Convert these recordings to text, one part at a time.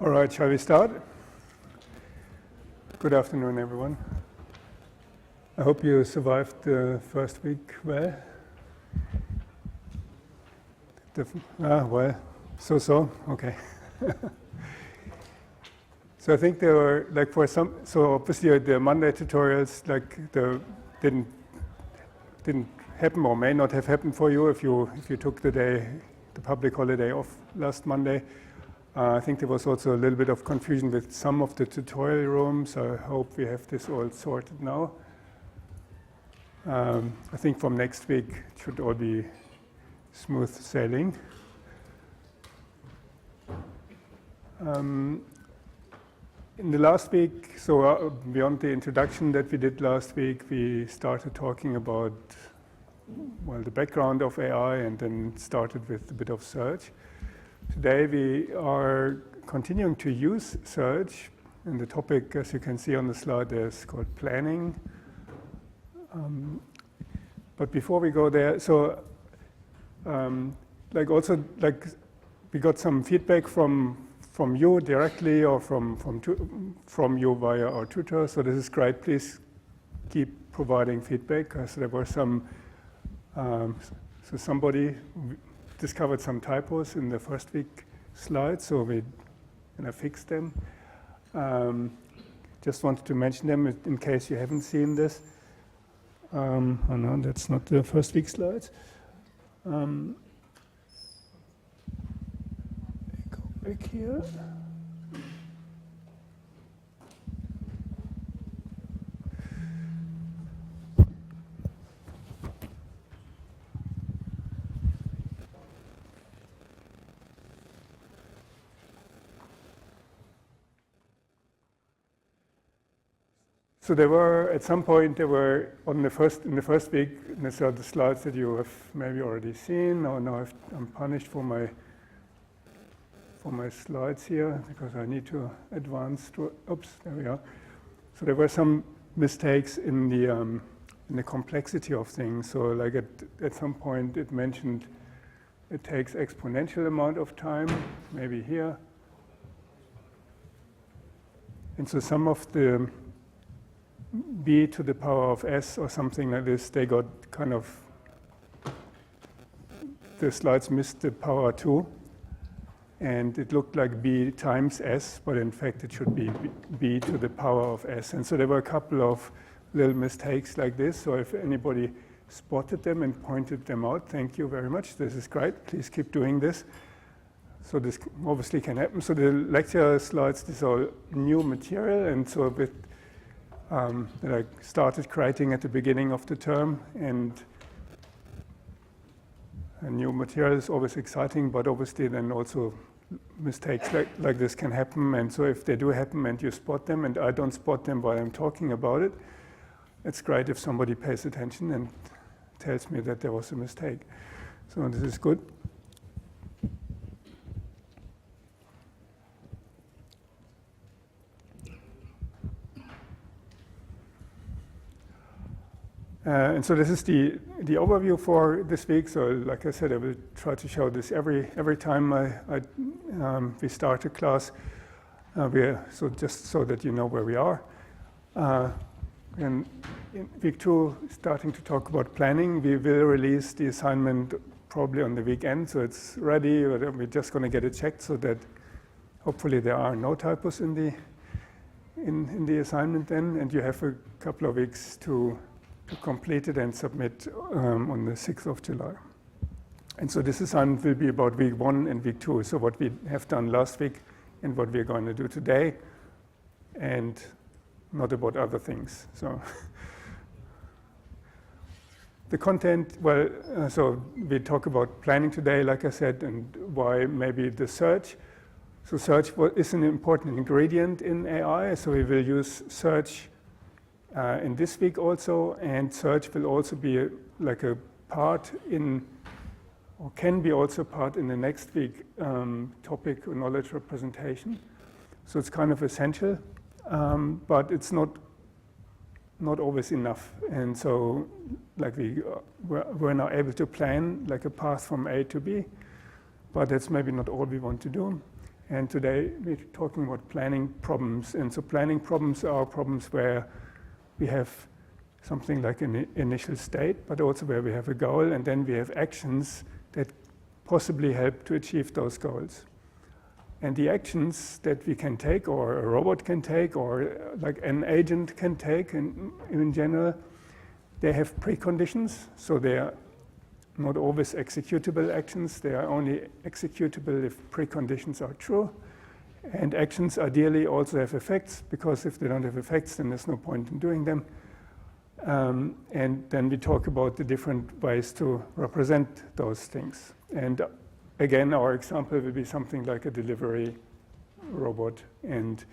All right, shall we start? Good afternoon, everyone. I hope you survived the first week well. Well, so, okay. So I think there were, like for some, so obviously the Monday tutorials, like didn't happen or may not have happened for you if you took the public holiday off last Monday. I think there was also a little bit of confusion with some of the tutorial rooms. I hope we have this all sorted now. I think from next week it should all be smooth sailing. In the last week, so beyond the introduction that we did last week, we started talking about, well, the background of AI and then started with a bit of search. Today we are continuing to use search, and the topic, as you can see on the slide, is called planning. But before we go there, so we got some feedback from you directly or from you via our tutor. So this is great. Please keep providing feedback, because there were some. So somebody discovered some typos in the first week slides, so we fixed them. Just wanted to mention them in case you haven't seen this. Oh no, that's not the first week slides. Go back here. So there were, at some point, there were in the first week, these are the slides that you have maybe already seen. Oh no, I'm punished for my slides here because I need to advance to. Oops, there we are. So there were some mistakes in the complexity of things. So like at some point it mentioned it takes exponential amount of time, maybe here. And so some of the b to the power of s or something like this, they got kind of, the slides missed the power 2, and it looked like b times s, but in fact it should be b to the power of s. And so there were a couple of little mistakes like this. So if anybody spotted them and pointed them out, thank you very much. This is great. Please keep doing this. So this obviously can happen. So the lecture slides, these are new material, and so with that I started creating at the beginning of the term, and new material is always exciting, but obviously then also mistakes like this can happen. And so if they do happen and you spot them, and I don't spot them while I'm talking about it, it's great if somebody pays attention and tells me that there was a mistake. So this is good. And so this is the overview for this week. So like I said, I will try to show this every time we start a class. So just so that you know where we are. And in week 2, starting to talk about planning, we will release the assignment probably on the weekend. So it's ready. We're just going to get it checked so that hopefully there are no typos in the assignment then, and you have a couple of weeks to complete it and submit on the 6th of July. And so this assignment will be about week 1 and week 2. So what we have done last week and what we're going to do today, and not about other things. So the content, well, so we talk about planning today, like I said, and why maybe the search. So search is an important ingredient in AI. So we will use search in this week also, and search will also be like a part in, or can be also part in the next week topic or knowledge representation. So it's kind of essential, but it's not always enough. And so like we're now able to plan like a path from A to B, but that's maybe not all we want to do. And today we're talking about planning problems. And so planning problems are problems where we have something like an initial state, but also where we have a goal, and then we have actions that possibly help to achieve those goals. And the actions that we can take, or a robot can take, or like an agent can take in general, they have preconditions, so they are not always executable actions. They are only executable if preconditions are true. And actions ideally also have effects, because if they don't have effects, then there's no point in doing them. And then we talk about the different ways to represent those things. And again, our example will be something like a delivery robot. And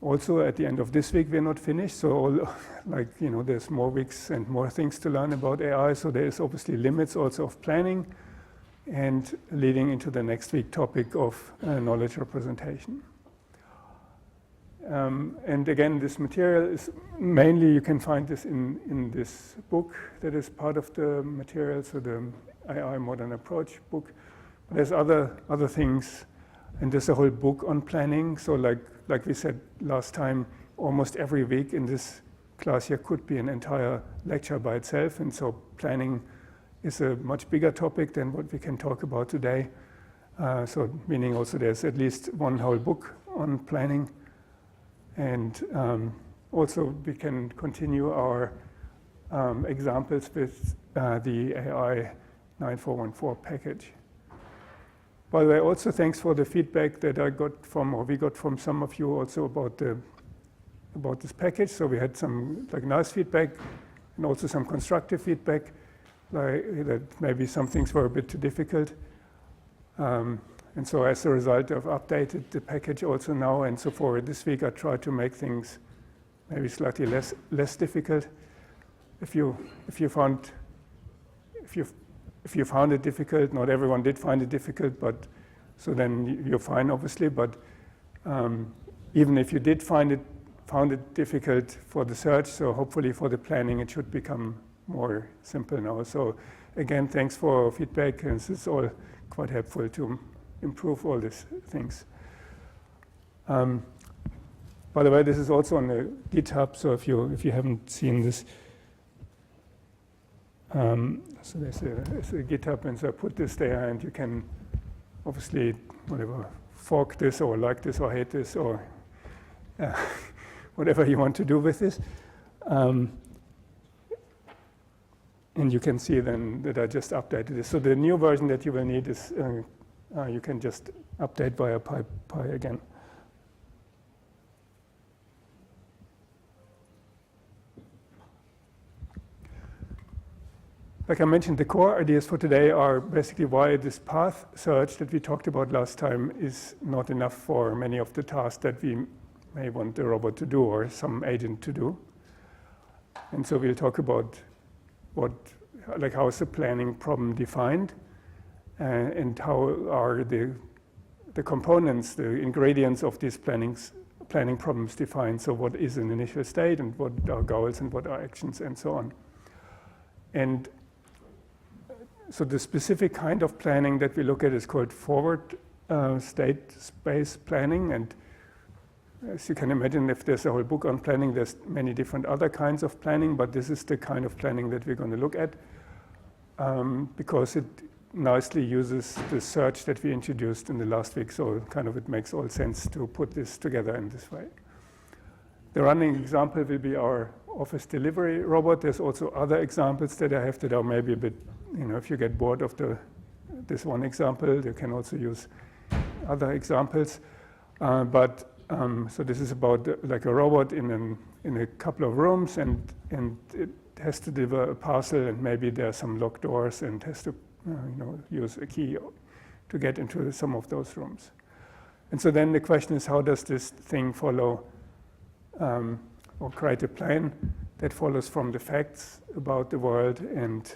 also at the end of this week, we're not finished. So there's more weeks and more things to learn about AI. So there's obviously limits also of planning, and leading into the next week topic of knowledge representation. And again, this material is mainly, you can find this in this book that is part of the material, so the AI Modern Approach book. But there's other things, and there's a whole book on planning. So like we said last time, almost every week in this class here could be an entire lecture by itself, and so planning is a much bigger topic than what we can talk about today. So meaning also there's at least one whole book on planning. And also we can continue our examples with the AI 9414 package. By the way, also thanks for the feedback that we got from some of you also about this package. So we had some nice feedback, and also some constructive feedback, like that maybe some things were a bit too difficult. And so as a result, I've updated the package also now, and so for this week I tried to make things maybe slightly less difficult. If you found it difficult, not everyone did find it difficult, but so then you're fine, obviously. But even if you did found it difficult for the search, so hopefully for the planning it should become more simple now. So again, thanks for feedback, and this is all quite helpful to improve all these things. By the way, this is also on the GitHub, so if you haven't seen this, so there's a GitHub, and so I put this there, and you can obviously fork this or like this or hate this or whatever you want to do with this. And you can see then that I just updated this. So the new version that you will need is you can just update via Pi again. Like I mentioned, the core ideas for today are basically why this path search that we talked about last time is not enough for many of the tasks that we may want the robot to do or some agent to do. And so we'll talk about how is the planning problem defined, and how are the components, the ingredients of these planning problems defined. So what is an initial state, and what are goals, and what are actions, and so on. And so the specific kind of planning that we look at is called forward state space planning. And as you can imagine, if there's a whole book on planning, there's many different other kinds of planning, but this is the kind of planning that we're going to look at, because it nicely uses the search that we introduced in the last week. So it makes all sense to put this together in this way. The running example will be our office delivery robot. There's also other examples that I have that are maybe a bit, if you get bored of this one example, you can also use other examples. So this is about like a robot in a couple of rooms, and it has to deliver a parcel, and maybe there are some locked doors, and has to use a key to get into some of those rooms. And so then the question is, how does this thing follow or create a plan that follows from the facts about the world? And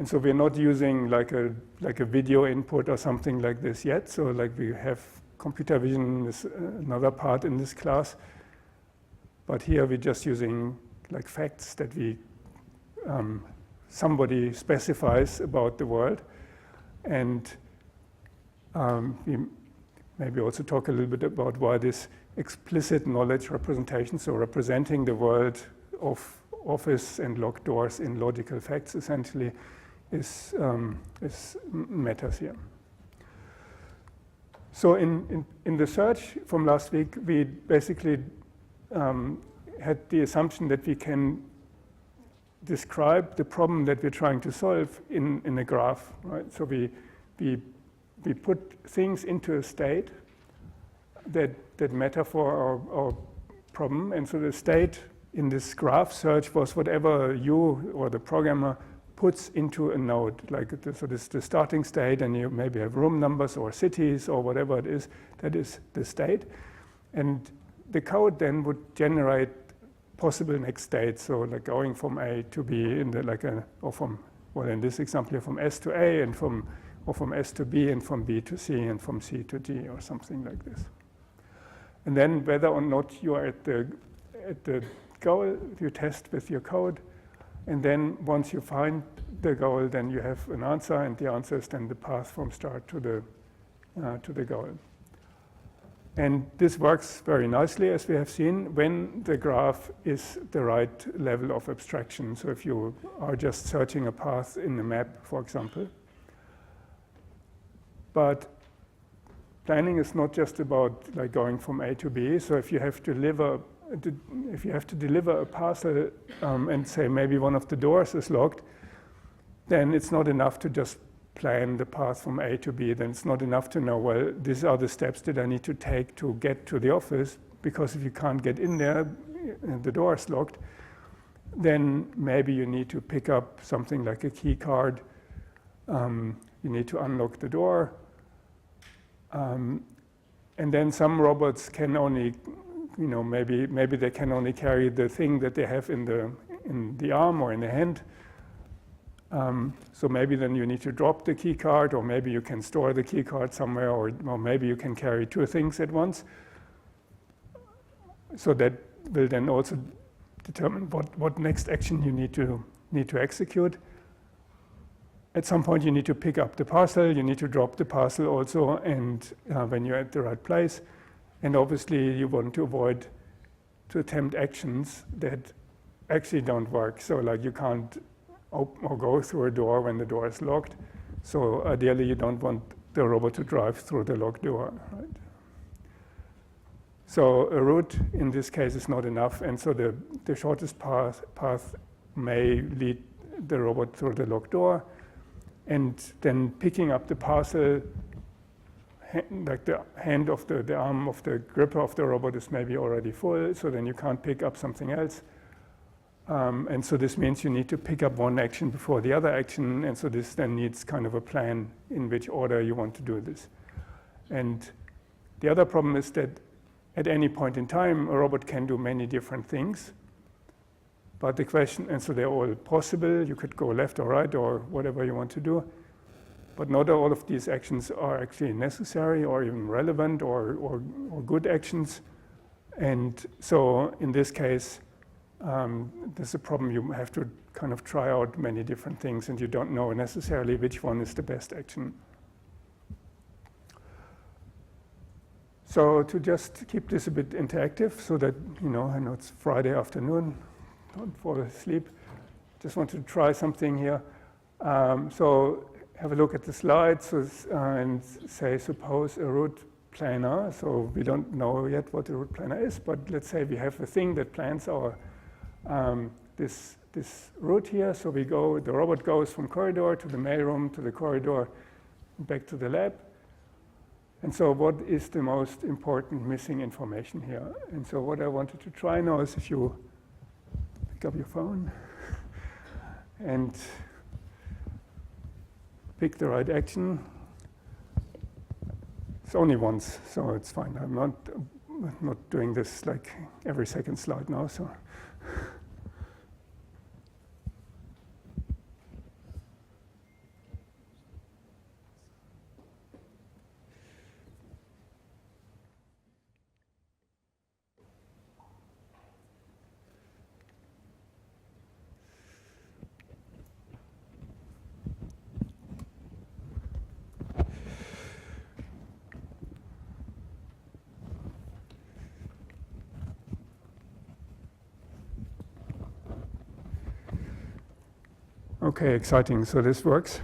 so we're not using like a video input or something like this yet. So we have computer vision is another part in this class, but here we're just using facts that somebody specifies about the world, and We maybe also talk a little bit about why this explicit knowledge representation, so representing the world of office and locked doors in logical facts, essentially, is matters here. So in the search from last week, we basically had the assumption that we can describe the problem that we're trying to solve in a graph, right? So we put things into a state that matter for our problem, and so the state in this graph search was whatever you or the programmer puts into a node. So this is the starting state, and you maybe have room numbers or cities or whatever it is. That is the state, and the code then would generate possible next states. So like going from A to B in the in this example here from S to A, and from S to B, and from B to C, and from C to D, or something like this. And then whether or not you are at the goal, you test with your code, and then once you find the goal, then you have an answer, and the answer is then the path from start to the goal. And this works very nicely, as we have seen, when the graph is the right level of abstraction. So if you are just searching a path in a map, for example. But planning is not just about like going from A to B. So if you have to deliver a parcel and say maybe one of the doors is locked, then it's not enough to just plan the path from A to B. Then it's not enough to know, well, these are the steps that I need to take to get to the office, because if you can't get in there and the door is locked, then maybe you need to pick up something like a key card. You need to unlock the door. And then some robots can only, maybe they can only carry the thing that they have in the arm or in the hand. So maybe then you need to drop the key card, or maybe you can store the key card somewhere, or maybe you can carry two things at once. So that will then also determine what next action you need to execute. At some point you need to pick up the parcel, you need to drop the parcel also, and when you're at the right place. And obviously you want to avoid to attempt actions that actually don't work. So like you can't open or go through a door when the door is locked. So ideally you don't want the robot to drive through the locked door, right? So a route in this case is not enough, and so the shortest path may lead the robot through the locked door, and then picking up the parcel, like the hand of the arm of the gripper of the robot is maybe already full, so then you can't pick up something else. And so this means you need to pick up one action before the other action, and so this then needs kind of a plan in which order you want to do this. And the other problem is that at any point in time, a robot can do many different things. But the question, and so they're all possible, you could go left or right or whatever you want to do, but not all of these actions are actually necessary or even relevant or good actions. And so in this case, there's a problem. You have to kind of try out many different things, and you don't know necessarily which one is the best action. So to just keep this a bit interactive, so that, I know it's Friday afternoon, don't fall asleep. Just want to try something here. So have a look at the slides and say, suppose a route planner. So we don't know yet what a route planner is, but let's say we have a thing that plans our this route here. So the robot goes from corridor to the mailroom, to the corridor, back to the lab. And so what is the most important missing information here? And so what I wanted to try now is if you pick up your phone and pick the right action. It's only once, so it's fine. I'm not doing this like every second slide now, so. Okay, exciting. So this works.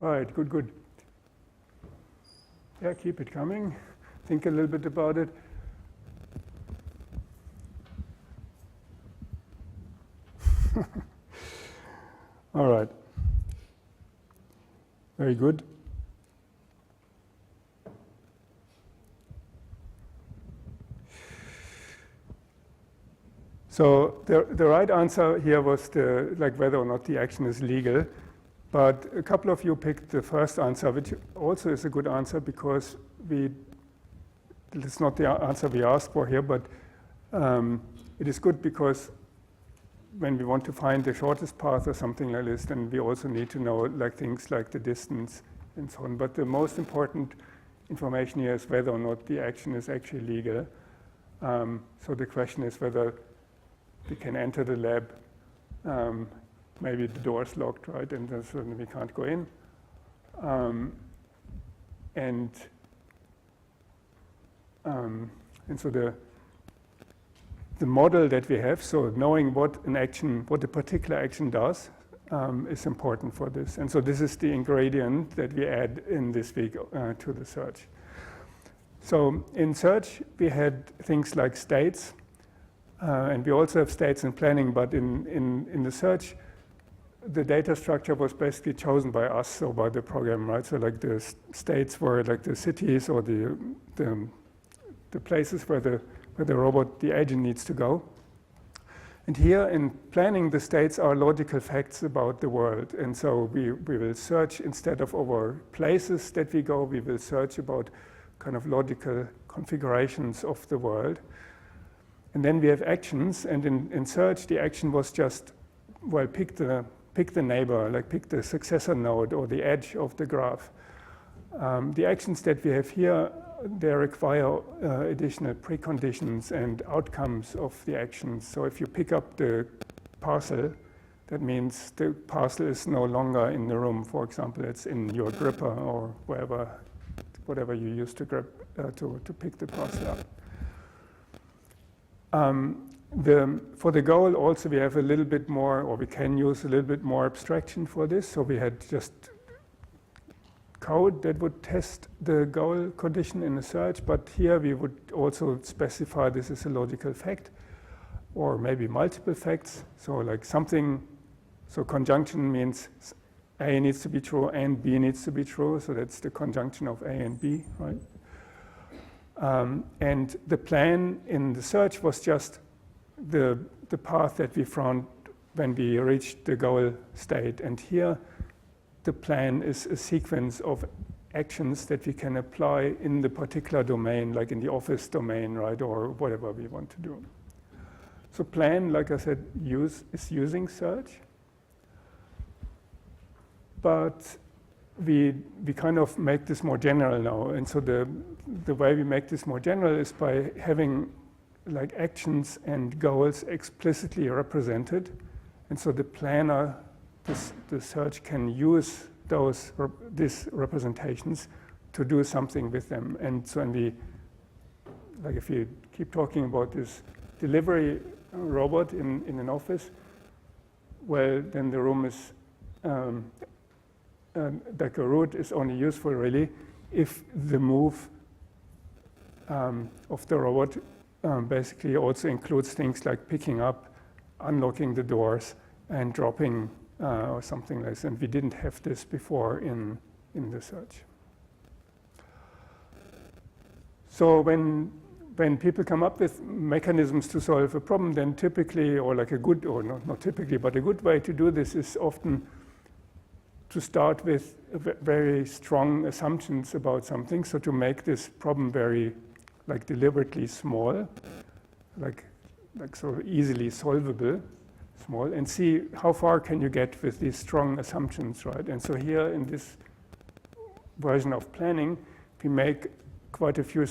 All right, good, good. Yeah, keep it coming. Think a little bit about it. All right. Very good. So the right answer here was whether or not the action is legal. But a couple of you picked the first answer, which also is a good answer because it's not the answer we asked for here, but it is good because when we want to find the shortest path or something like this, then we also need to know things like the distance and so on. But the most important information here is whether or not the action is actually legal. So the question is whether we can enter the lab. Maybe the door is locked, right, and then we can't go in. And so the model that we have, so knowing what a particular action does, is important for this. And so this is the ingredient that we add in this week to the search. So in search, we had things like states, and we also have states in planning, but in the search, the data structure was basically chosen by us, so by the program, right? So like the states were like the cities or the places where the robot, the agent, needs to go. And here in planning, the states are logical facts about the world. And so we will search, instead of over places that we go, we will search about kind of logical configurations of the world. And then we have actions, and in search, the action was just, well, pick the neighbor, like pick the successor node or the edge of the graph. The actions that we have here, they require additional preconditions and outcomes of the actions. So if you pick up the parcel, that means the parcel is no longer in the room. For example, it's in your gripper or whatever you use to grip to pick the parcel up. For the goal also we have a little bit more, or we can use a little bit more abstraction for this. So we had just code that would test the goal condition in a search, but here we would also specify this as a logical fact, or maybe multiple facts. So like something, so conjunction means A needs to be true and B needs to be true. So that's the conjunction of A and B, right? And the plan in the search was just the path that we found when we reached the goal state. And here the plan is a sequence of actions that we can apply in the particular domain, like in the office domain, right, or whatever we want to do. So plan, like I said, is using search. But we kind of make this more general now. And so the way we make this more general is by having like actions and goals explicitly represented. And so the planner, the search can use these representations to do something with them. And so if you keep talking about this delivery robot in an office, well, then the room is, like a route is only useful really if the move of the robot basically also includes things like picking up, unlocking the doors, and dropping or something like this. And we didn't have this before in the search. So when people come up with mechanisms to solve a problem, then typically, or like a good, or not typically, but a good way to do this is often to start with very strong assumptions about something. So to make this problem very like deliberately small, like so easily solvable, small, and see how far can you get with these strong assumptions, right? And so here in this version of planning, we make quite a few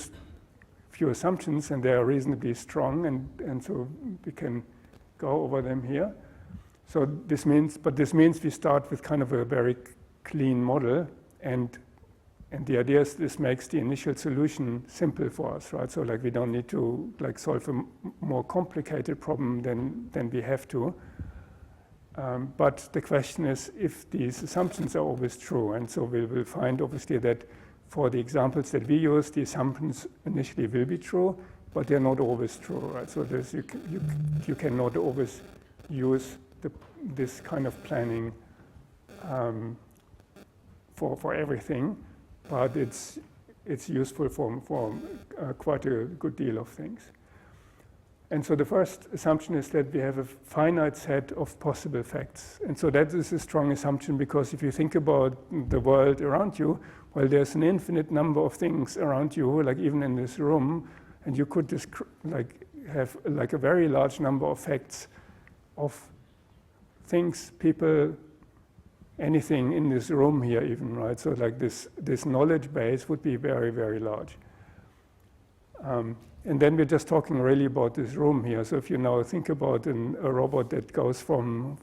assumptions, and they are reasonably strong, and so we can go over them here. So this means we start with kind of a very clean model, And the idea is this makes the initial solution simple for us, right? So like we don't need to like solve a more complicated problem than we have to. But the question is if these assumptions are always true. And so we will find obviously that for the examples that we use, the assumptions initially will be true, but they're not always true, right? So there's, you cannot always use this kind of planning for everything, but it's useful for quite a good deal of things. And so the first assumption is that we have a finite set of possible facts. And so that is a strong assumption because if you think about the world around you, well, there's an infinite number of things around you, like even in this room, and you could just have like a very large number of facts of things, people, anything in this room here even, right? So like this knowledge base would be very, very large. And then we're just talking really about this room here. So if you now think about a robot that goes from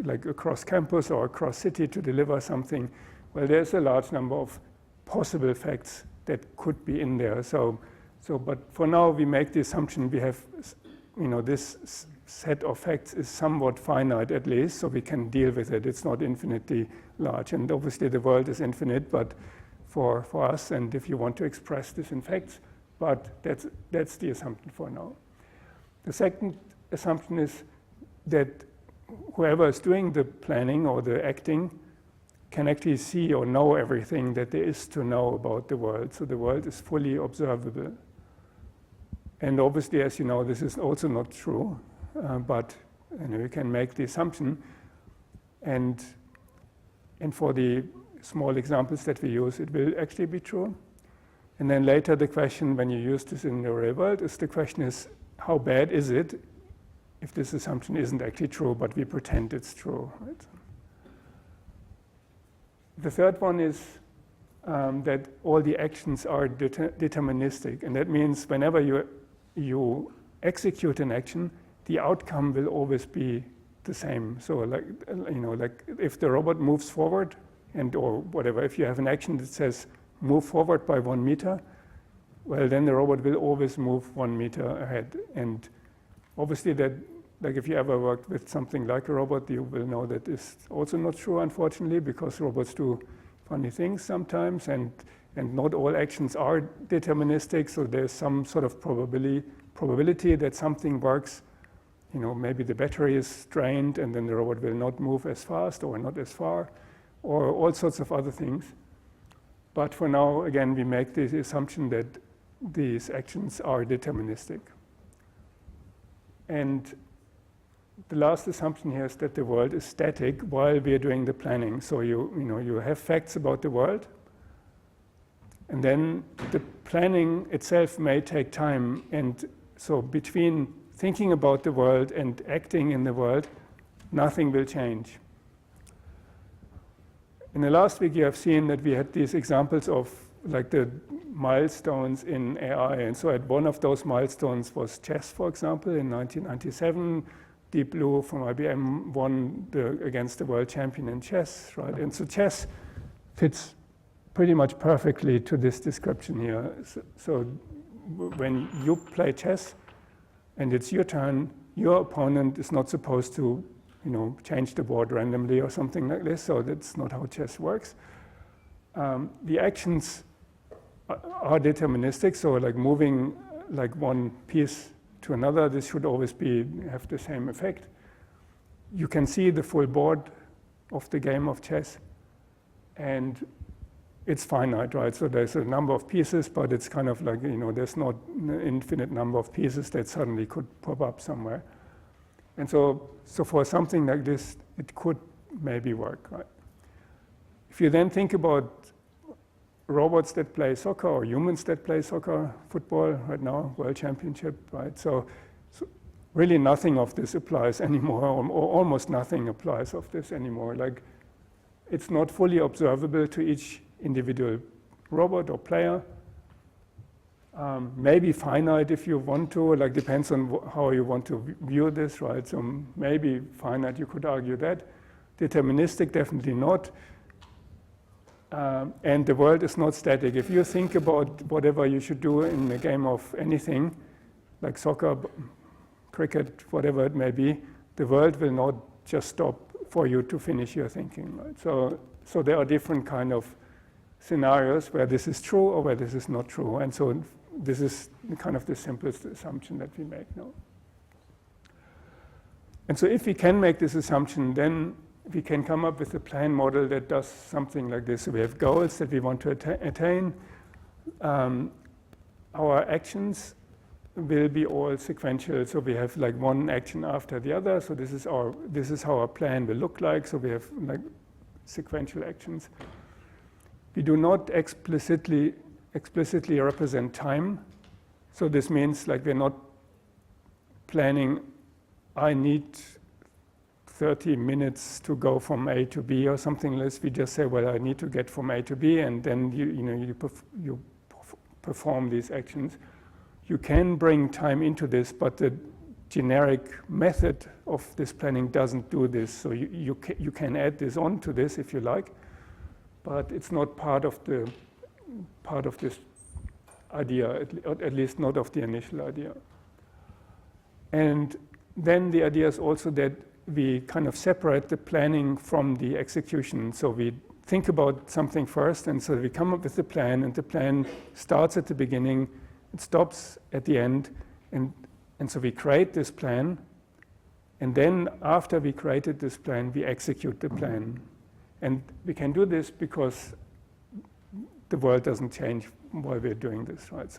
like across campus or across city to deliver something, well, there's a large number of possible facts that could be in there. But for now, we make the assumption we have, this set of facts is somewhat finite at least, so we can deal with it. It's not infinitely large. And obviously, the world is infinite, but for us, and if you want to express this in facts, but that's the assumption for now. The second assumption is that whoever is doing the planning or the acting can actually see or know everything that there is to know about the world. So the world is fully observable. And obviously, as you know, this is also not true, but you can make the assumption. And for the small examples that we use, it will actually be true. And then later the question, when you use this in the real world, the question is, how bad is it if this assumption isn't actually true, but we pretend it's true, right? The third one is that all the actions are deterministic. And that means whenever you execute an action, the outcome will always be the same. So like if the robot moves forward or whatever, if you have an action that says, move forward by 1 meter, well, then the robot will always move 1 meter ahead. And obviously that, like if you ever worked with something like a robot, you will know that is also not true, unfortunately, because robots do funny things sometimes, and not all actions are deterministic, so there's some sort of probability that something works. Maybe the battery is drained, and then the robot will not move as fast or not as far, or all sorts of other things. But for now, again, we make the assumption that these actions are deterministic. And the last assumption here is that the world is static while we are doing the planning. So you have facts about the world, and then the planning itself may take time. And so between thinking about the world and acting in the world, nothing will change. In the last week, you have seen that we had these examples of like the milestones in AI. And so one of those milestones was chess, for example, in 1997. Deep Blue from IBM won against the world champion in chess, right? And so chess fits pretty much perfectly to this description here. So when you play chess and it's your turn, your opponent is not supposed to change the board randomly or something like this, so that's not how chess works. The actions are deterministic, so like moving like one piece to another, this should always have the same effect. You can see the full board of the game of chess, and it's finite, right? So there's a number of pieces, but it's kind of like, there's not an infinite number of pieces that suddenly could pop up somewhere. And so for something like this, it could maybe work, right? If you then think about robots that play soccer or humans that play soccer, football right now, world championship, right? So really nothing of this applies anymore, or almost nothing applies of this anymore. Like it's not fully observable to each individual robot or player. Maybe finite if you want to, like depends on how you want to view this, right? So maybe finite, you could argue that. Deterministic, definitely not. and the world is not static. If you think about whatever you should do in a game of anything, like soccer, cricket, whatever it may be, the world will not just stop for you to finish your thinking. Right? So there are different kind of scenarios where this is true or where this is not true. And so this is kind of the simplest assumption that we make now. And so if we can make this assumption, then we can come up with a plan model that does something like this. So we have goals that we want to attain. Our actions will be all sequential. So we have like one action after the other. So this is how our plan will look like. So we have like sequential actions. We do not explicitly represent time. So this means like we're not planning, I need 30 minutes to go from A to B or something like this. We just say, well, I need to get from A to B, and then you perform these actions. You can bring time into this, but the generic method of this planning doesn't do this. So you can add this on to this if you like, but it's not part of this idea, at least not of the initial idea. And then the idea is also that we kind of separate the planning from the execution. So we think about something first, and so we come up with the plan, and the plan starts at the beginning, it stops at the end, and so we create this plan, and then after we created this plan, we execute the plan. And we can do this because the world doesn't change while we're doing this, right?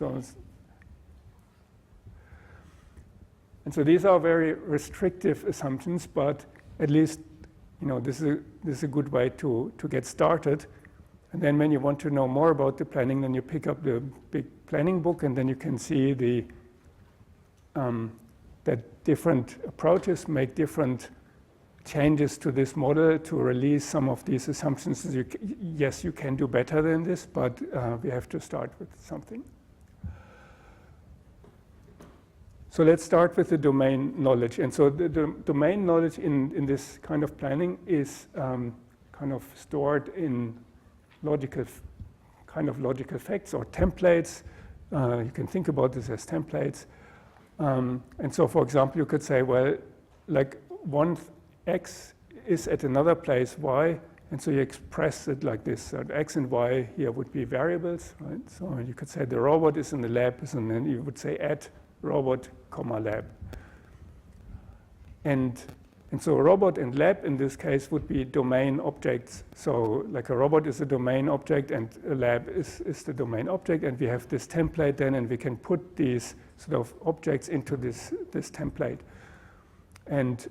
And so these are very restrictive assumptions, but at least this is a good way to get started. And then when you want to know more about the planning, then you pick up the big planning book, and then you can see that different approaches make different changes to this model to release some of these assumptions. Yes, you can do better than this, but we have to start with something. So let's start with the domain knowledge. And so the domain knowledge in this kind of planning is kind of stored in logical facts or templates. You can think about this as templates. And so, for example, you could say, well, like one x is at another place y, and so you express it like this. So x and y here would be variables, right? So you could say the robot is in the lab, and then you would say at robot, lab. And so robot and lab in this case would be domain objects. So like a robot is a domain object, and a lab is the domain object, and we have this template then, and we can put these sort of objects into this template. And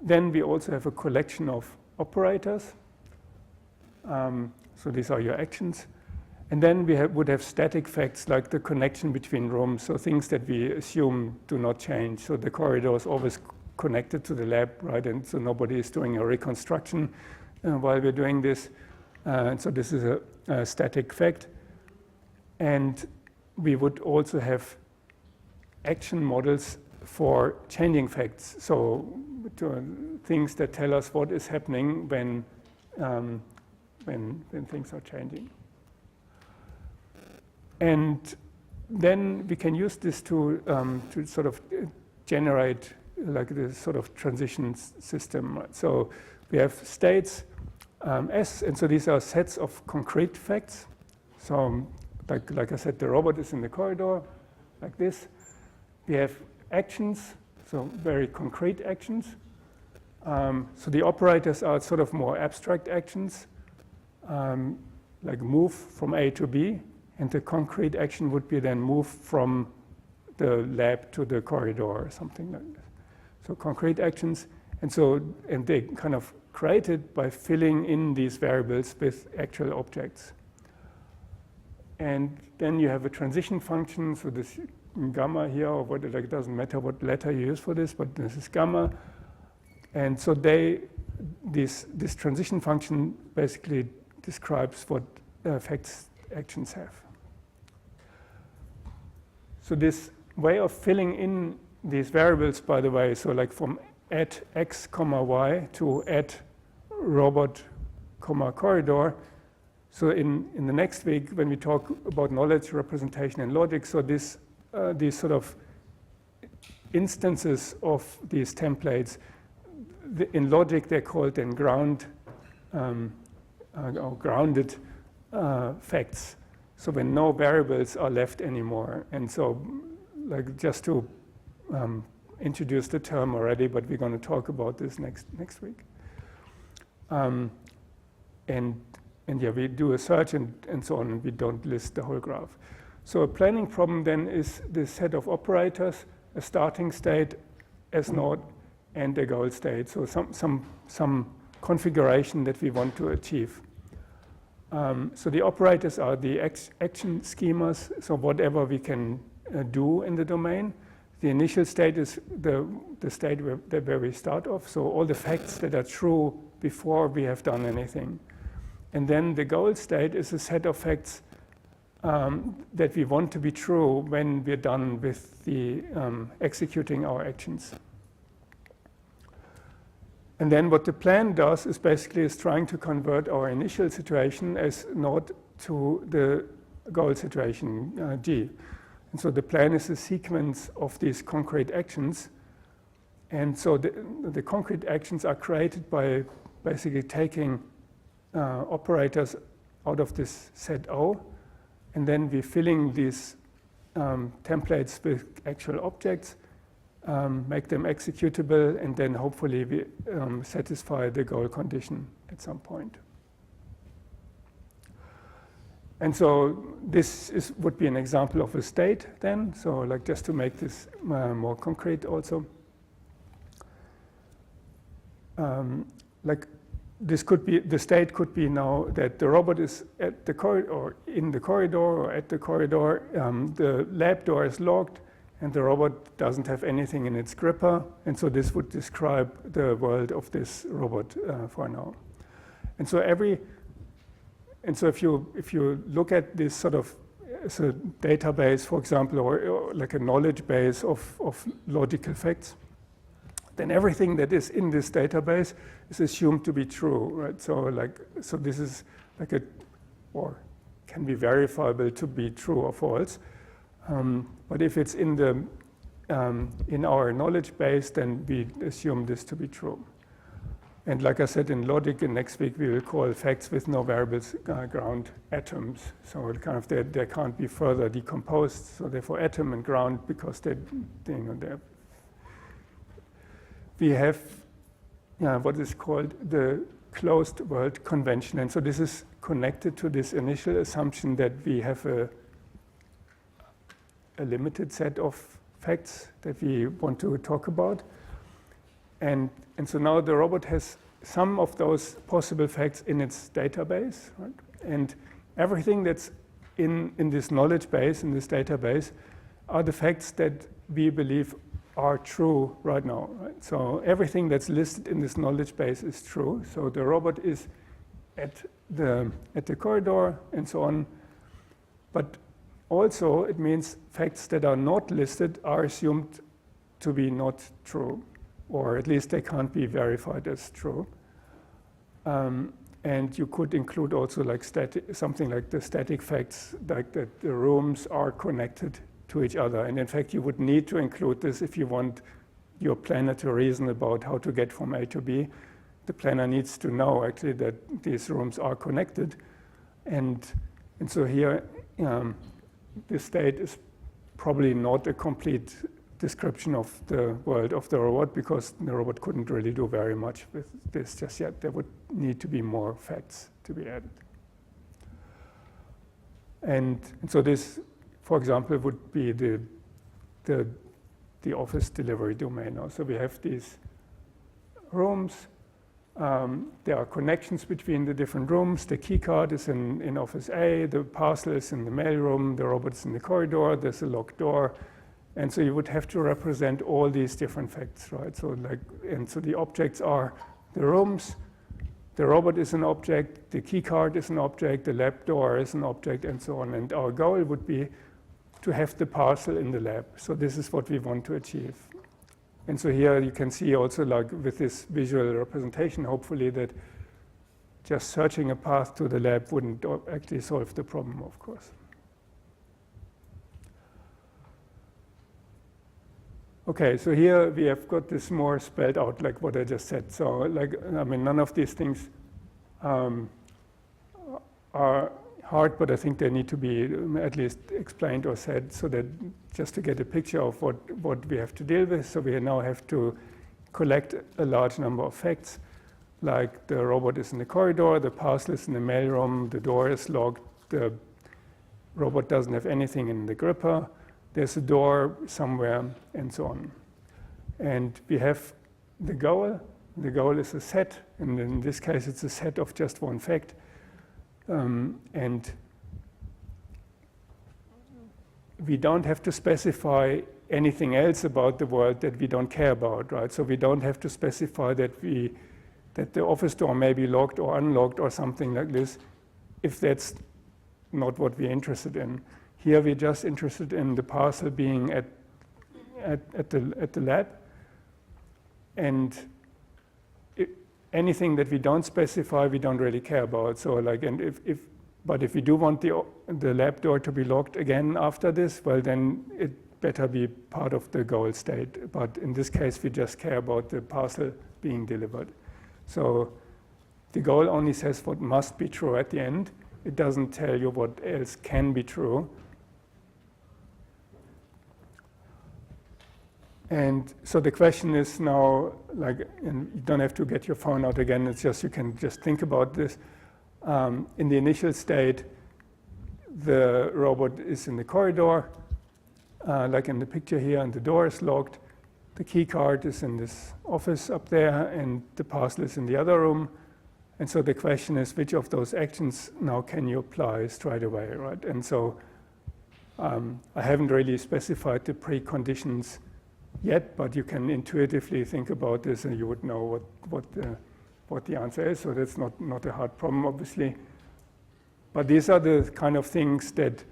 then we also have a collection of operators. So these are your actions. And then we would have static facts like the connection between rooms, so things that we assume do not change. So the corridor is always connected to the lab, right? And so nobody is doing a reconstruction while we're doing this. And so this is a static fact. And we would also have action models for changing facts. So things that tell us what is happening when things are changing. And then we can use this to sort of generate like this sort of transition system. Right? So we have states S, and so these are sets of concrete facts. So like I said, the robot is in the corridor, like this. We have actions, so very concrete actions. So the operators are sort of more abstract actions, like move from A to B. And the concrete action would be then move from the lab to the corridor or something like this. So concrete actions, and they kind of created by filling in these variables with actual objects. And then you have a transition function, so this gamma here, or what, like, it doesn't matter what letter you use for this, but this is gamma. And so this transition function basically describes what effects actions have. So this way of filling in these variables, by the way, so like from at x, y to at robot, corridor, So in the next week, when we talk about knowledge, representation, and logic, so these sort of instances of these templates, in logic they're called then grounded facts. So when no variables are left anymore. And so, like, just to introduce the term already, but we're going to talk about this next week. And yeah, we do a search and so on, and we don't list the whole graph. So a planning problem then is this set of operators, a starting state, S node, and a goal state. So some configuration that we want to achieve. So the operators are the action schemas, so whatever we can do in the domain. The initial state is the state where we start off, so all the facts that are true before we have done anything. And then the goal state is a set of facts that we want to be true when we're done with the executing our actions. And then what the plan does is basically trying to convert our initial situation as node to the goal situation, G. And so the plan is a sequence of these concrete actions. And so the concrete actions are created by basically taking operators out of this set O, and then we're filling these templates with actual objects, make them executable, and then hopefully we satisfy the goal condition at some point. And so this would be an example of a state then, so like just to make this more concrete also. Like this could be, the state could be now that the robot is at the corridor, or in the corridor, or at the corridor, the lab door is locked, and the robot doesn't have anything in its gripper, and so this would describe the world of this robot for now. And so if you look at this sort of as a database, for example, or like a knowledge base of logical facts, then everything that is in this database is assumed to be true, right? So this is like or can be verifiable to be true or false. But if it's in our knowledge base, then we assume this to be true. And like I said in logic, in next week we will call facts with no variables ground atoms. So it kind of they can't be further decomposed. So therefore atom and ground, because they're we have what is called the closed world convention. And so this is connected to this initial assumption that we have a limited set of facts that we want to talk about. And so now the robot has some of those possible facts in its database, right? And everything that's in this knowledge base, in this database, are the facts that we believe are true right now, right? So everything that's listed in this knowledge base is true. So the robot is at the corridor and so on. But also it means facts that are not listed are assumed to be not true, or at least they can't be verified as true. And you could include also like something like the static facts, like that the rooms are connected to each other. And in fact, you would need to include this if you want your planner to reason about how to get from A to B. The planner needs to know actually that these rooms are connected. And so here, this state is probably not a complete description of the world of the robot, because the robot couldn't really do very much with this just yet. There would need to be more facts to be added. And so this, for example, would be the office delivery domain now. So we have these rooms. There are connections between the different rooms. The key card is in office A, the parcel is in the mail room, the robot is in the corridor, there's a locked door. And so you would have to represent all these different facts, right? So the objects are the rooms, the robot is an object, the key card is an object, the lab door is an object, and so on. And our goal would be to have the parcel in the lab. So this is what we want to achieve. And so here you can see also, like with this visual representation, hopefully, that just searching a path to the lab wouldn't actually solve the problem, of course. Okay, so here we have got this more spelled out, like what I just said. So, like, I mean, none of these things are hard, but I think they need to be at least explained or said, so that just to get a picture of what we have to deal with. So we now have to collect a large number of facts, like the robot is in the corridor, the parcel is in the mailroom, the door is locked, the robot doesn't have anything in the gripper, there's a door somewhere, and so on. And we have the goal. The goal is a set, and in this case it's a set of just one fact. And we don't have to specify anything else about the world that we don't care about, right? So we don't have to specify that the office door may be locked or unlocked or something like this, if that's not what we're interested in. Here we're just interested in the parcel being at the lab, and anything that we don't specify, we don't really care about. So, like, and but if we do want the lab door to be locked again after this, well, then it better be part of the goal state. But in this case, we just care about the parcel being delivered. So the goal only says what must be true at the end. It doesn't tell you what else can be true. And so the question is now, like, and you don't have to get your phone out again, it's just, you can just think about this. In the initial state, the robot is in the corridor, like in the picture here, and the door is locked. The key card is in this office up there, and the parcel is in the other room. And so the question is, which of those actions now can you apply straight away, right? And so I haven't really specified the preconditions yet, but you can intuitively think about this and you would know what the answer is. So that's not a hard problem, obviously. But these are the kind of things that,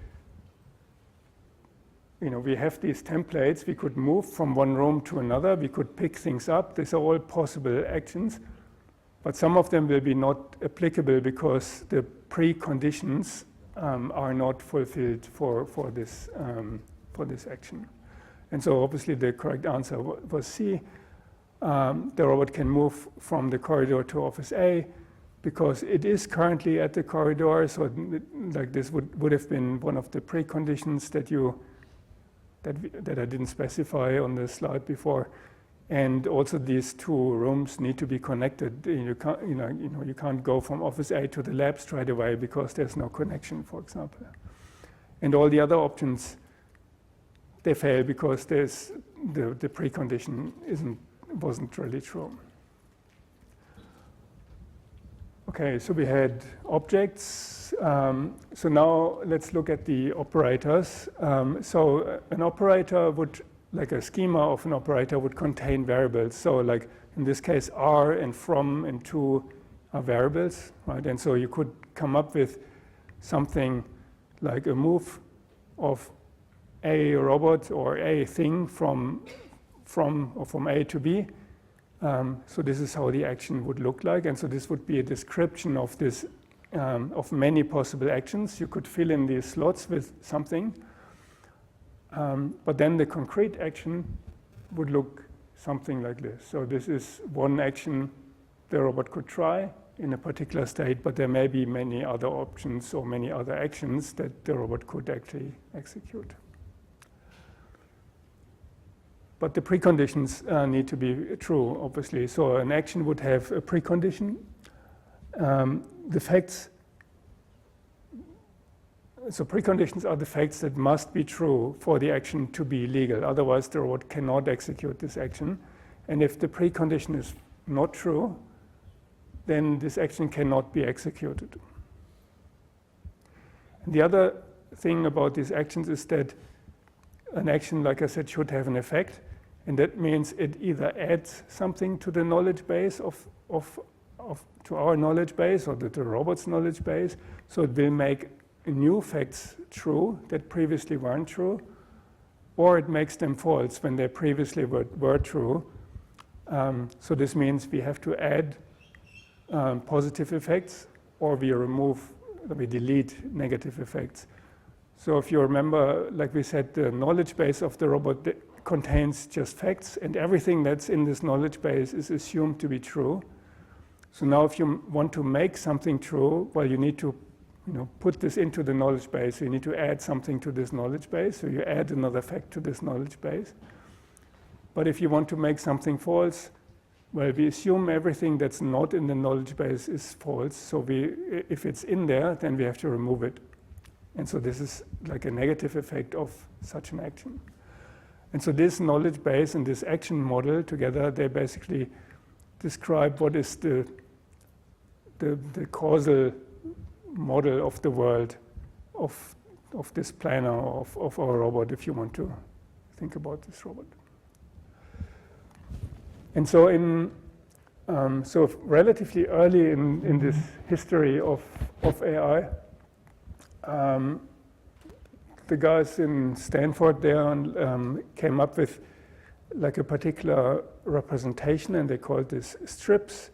you know, we have these templates. We could move from one room to another. We could pick things up. These are all possible actions. But some of them will be not applicable because the preconditions are not fulfilled for this action. And so obviously the correct answer was C. The robot can move from the corridor to office A because it is currently at the corridor. So like this would have been one of the preconditions that I didn't specify on the slide before. And also these two rooms need to be connected. You can't go from office A to the lab straight away because there's no connection, for example. And all the other options, they fail because there's the precondition wasn't really true. Okay, so we had objects. So now let's look at the operators. So an operator would, like a schema of an operator would contain variables. So like in this case, R and from and to are variables, right? And so you could come up with something like a move of a robot or a thing from A to B. So this is how the action would look like. And so this would be a description of this, of many possible actions. You could fill in these slots with something. But then the concrete action would look something like this. So this is one action the robot could try in a particular state, but there may be many other options or many other actions that the robot could actually execute. But the preconditions need to be true, obviously. So an action would have a precondition. The facts, so preconditions are the facts that must be true for the action to be legal. Otherwise, the robot cannot execute this action. And if the precondition is not true, then this action cannot be executed. And the other thing about these actions is that an action, like I said, should have an effect. And that means it either adds something to the knowledge base to our knowledge base or the robot's knowledge base. So it will make new facts true that previously weren't true, or it makes them false when they previously were true. So this means we have to add positive effects, or we delete negative effects. So if you remember, like we said, the knowledge base of the robot contains just facts, and everything that's in this knowledge base is assumed to be true. So now if you want to make something true, well, you need to put this into the knowledge base. You need to add something to this knowledge base, so you add another fact to this knowledge base. But if you want to make something false, well, we assume everything that's not in the knowledge base is false. So if it's in there, then we have to remove it. And so this is like a negative effect of such an action. And so this knowledge base and this action model together, they basically describe what is the causal model of the world of this planner, of our robot, if you want to think about this robot. And so so relatively early in this history of AI, the guys in Stanford there came up with like a particular representation, and they called this strips.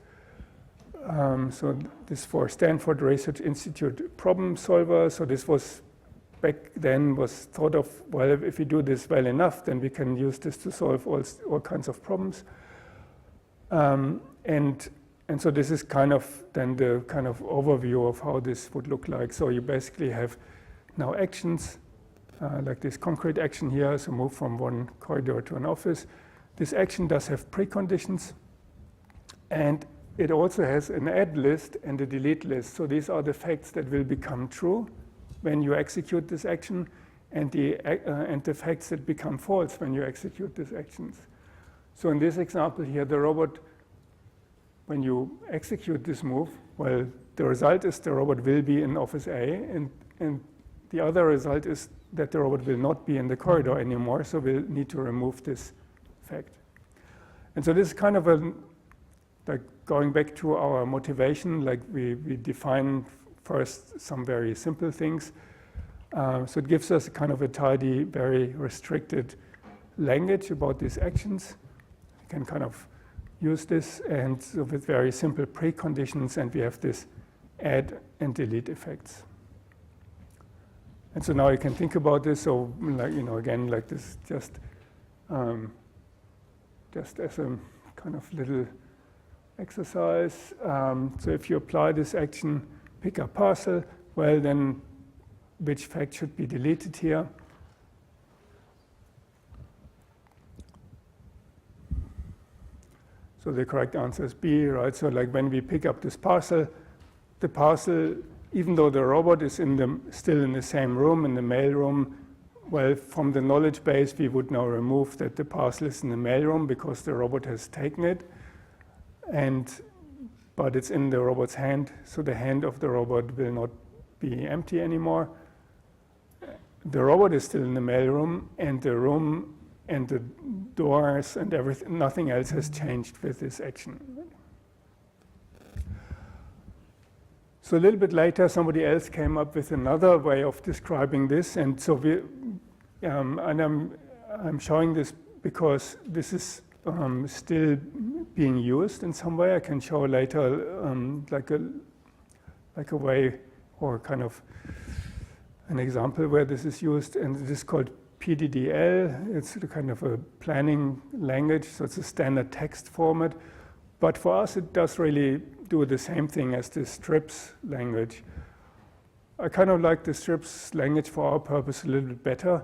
So this for Stanford Research Institute problem solver. So this was back then was thought of, well, if we do this well enough, then we can use this to solve all kinds of problems. And so this is kind of then the kind of overview of how this would look like. So you basically have now actions, like this concrete action here, so move from one corridor to an office. This action does have preconditions, and it also has an add list and a delete list. So these are the facts that will become true when you execute this action, and the facts that become false when you execute these actions. So in this example here, the robot, when you execute this move, well, the result is the robot will be in office A, and the other result is that the robot will not be in the corridor anymore, so we'll need to remove this fact. And so this is kind of like going back to our motivation, like we define first some very simple things. So it gives us a kind of a tidy, very restricted language about these actions. We can kind of use this, and so with very simple preconditions, and we have this add and delete effects. And so now you can think about this. So, like, again, like this, just as a kind of little exercise. So if you apply this action, pick a parcel, well, then which fact should be deleted here? So the correct answer is B, right? So like when we pick up this parcel, the parcel, even though the robot is still in the same room, in the mail room, well, from the knowledge base, we would now remove that the parcel is in the mail room because the robot has taken it, but it's in the robot's hand, so the hand of the robot will not be empty anymore. The robot is still in the mail room, and the room and the doors and everything, nothing else has changed with this action. So a little bit later, somebody else came up with another way of describing this, and so I'm showing this because this is still being used in some way. I can show later like a way, or kind of an example where this is used, and it is called PDDL. It's kind of a planning language, so it's a standard text format. But for us, it does really do the same thing as the strips language. I kind of like the strips language for our purpose a little bit better,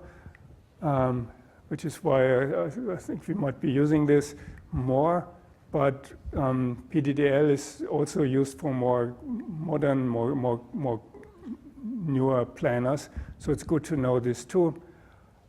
which is why I think we might be using this more. But PDDL is also used for more modern, more newer planners. So it's good to know this too.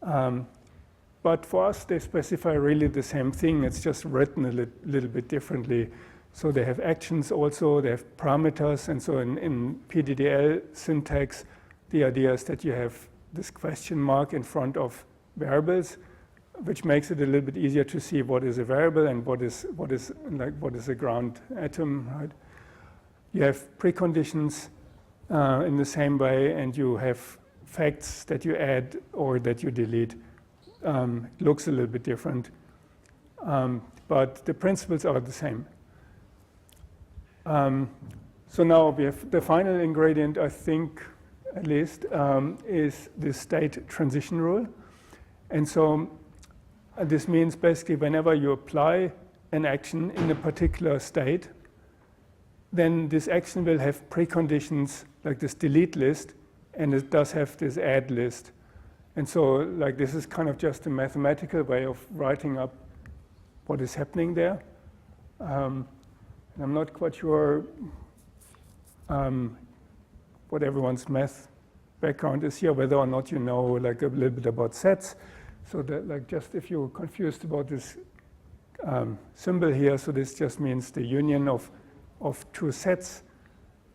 But for us, they specify really the same thing. It's just written a little bit differently. So they have actions also, they have parameters. And so in PDDL syntax, the idea is that you have this question mark in front of variables, which makes it a little bit easier to see what is a variable and what is a ground atom, right? You have preconditions in the same way, and you have facts that you add or that you delete. Looks a little bit different, but the principles are the same. So now we have the final ingredient, I think, at least, is the state transition rule. And so this means basically whenever you apply an action in a particular state, then this action will have preconditions like this delete list, and it does have this add list. And so like this is kind of just a mathematical way of writing up what is happening there. And I'm not quite sure what everyone's math background is here, whether or not you know like a little bit about sets. So that like just if you're confused about this symbol here, so this just means the union of two sets.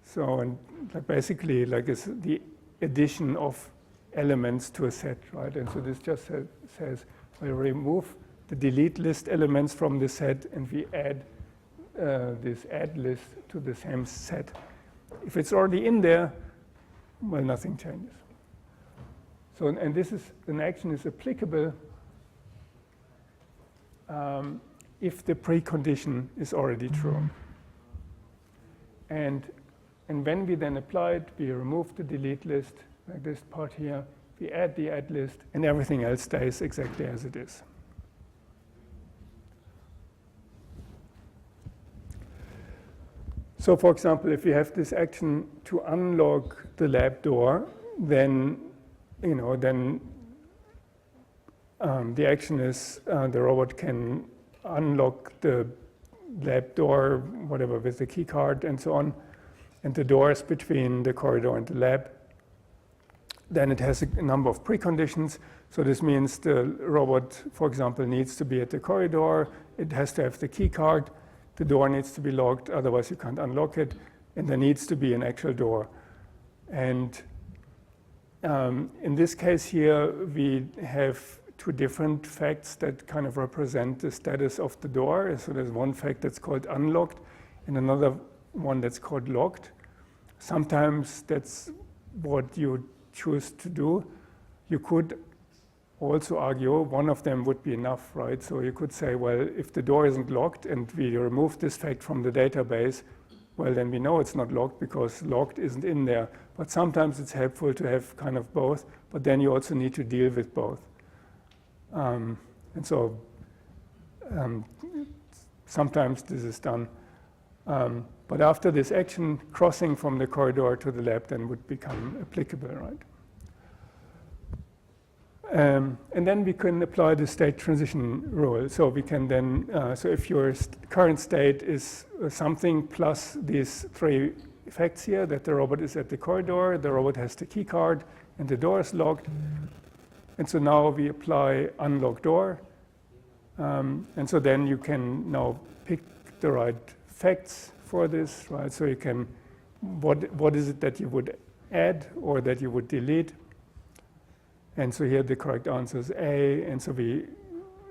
So and like basically like it's the addition of elements to a set, right? And so this just says we remove the delete list elements from the set and we add this add list to the same set. If it's already in there, well, nothing changes. So, and this is, an action is applicable if the precondition is already true. And when we then apply it, we remove the delete list, like this part here, we add the add list, and everything else stays exactly as it is. So for example, if we have this action to unlock the lab door, then, you know, then the action is the robot can unlock the lab door, whatever, with the key card and so on, and the doors between the corridor and the lab. Then it has a number of preconditions. So this means the robot, for example, needs to be at the corridor. It has to have the key card. The door needs to be locked, otherwise you can't unlock it. And there needs to be an actual door. And in this case here, we have two different facts that kind of represent the status of the door. So there's one fact that's called unlocked and another one that's called locked. Sometimes that's what you choose to do. You could also argue one of them would be enough, right? So you could say, well, if the door isn't locked and we remove this fact from the database, well, then we know it's not locked because locked isn't in there. But sometimes it's helpful to have kind of both, but then you also need to deal with both. And so sometimes this is done. But after this action, crossing from the corridor to the lab then would become applicable, right? And then we can apply the state transition rule. So we can then, so if your current state is something plus these three effects here, that the robot is at the corridor, the robot has the key card, and the door is locked. And so now we apply unlock door. And so then you can now pick the right facts for this, right? So you can, what is it that you would add or that you would delete? And so here the correct answer is A. And so we,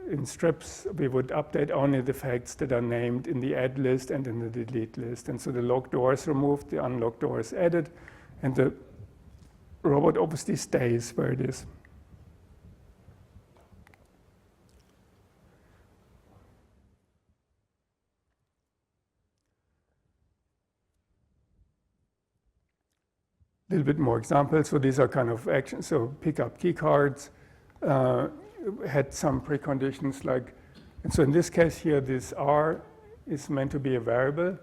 in strips, we would update only the facts that are named in the add list and in the delete list. And so the locked door is removed, the unlocked door is added, and the robot obviously stays where it is. A little bit more examples. So these are kind of actions. So pick up key cards, had some preconditions like, and so in this case here, this R is meant to be a variable.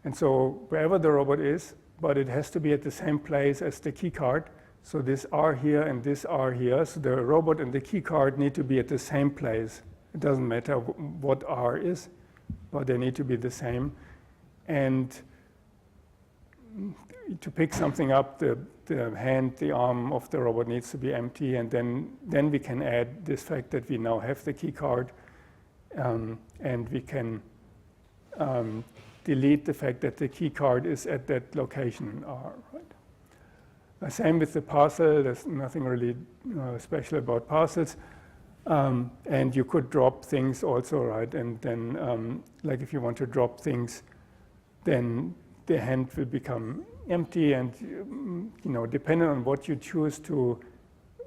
And so wherever the robot is, but it has to be at the same place as the key card. So this R here and this R here. So the robot and the key card need to be at the same place. It doesn't matter what R is, but they need to be the same. And to pick something up, the hand, the arm of the robot needs to be empty, and then we can add this fact that we now have the key card, and we can delete the fact that the key card is at that location R, right? Same with the parcel. There's nothing really special about parcels. And you could drop things also, right? And then, like if you want to drop things, then the hand will become empty, and you know, depending on what you choose to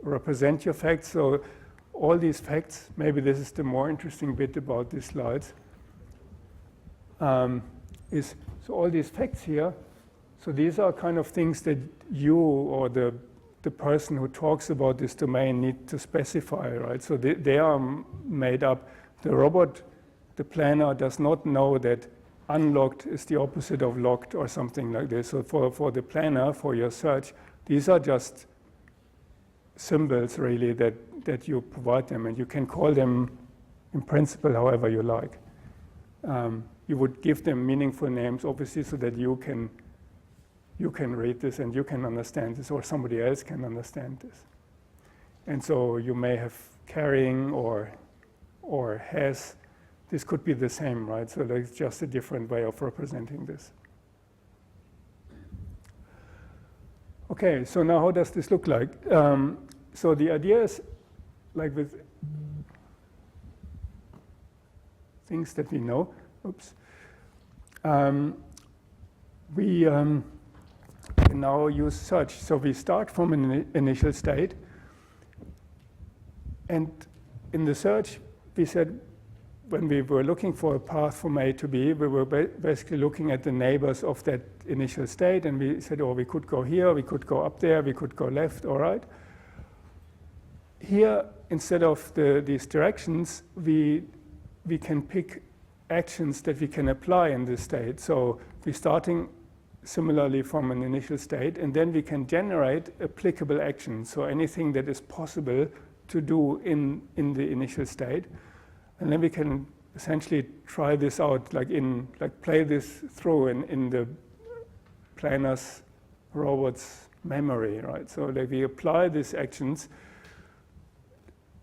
represent your facts. So all these facts, maybe this is the more interesting bit about these slides. is, so all these facts here, so these are kind of things that you or the person who talks about this domain need to specify, right? So they are made up. The robot, the planner, does not know that unlocked is the opposite of locked or something like this. So for the planner, for your search, these are just symbols really that you provide them, and you can call them in principle however you like. You would give them meaningful names, obviously, so that you can read this and you can understand this, or somebody else can understand this. And so you may have carrying or has. This could be the same, right? So there's just a different way of representing this. Okay, so now how does this look like? So the idea is, like with things that we know, we can now use search. So we start from an initial state, and in the search, we said, when we were looking for a path from A to B, we were basically looking at the neighbors of that initial state, and we said, oh, we could go here, we could go up there, we could go left or right. Here, instead of these directions, we can pick actions that we can apply in this state. So we're starting similarly from an initial state, and then we can generate applicable actions. So anything that is possible to do in the initial state. And then we can essentially try this out, like play this through in the planner's robot's memory, right? So like we apply these actions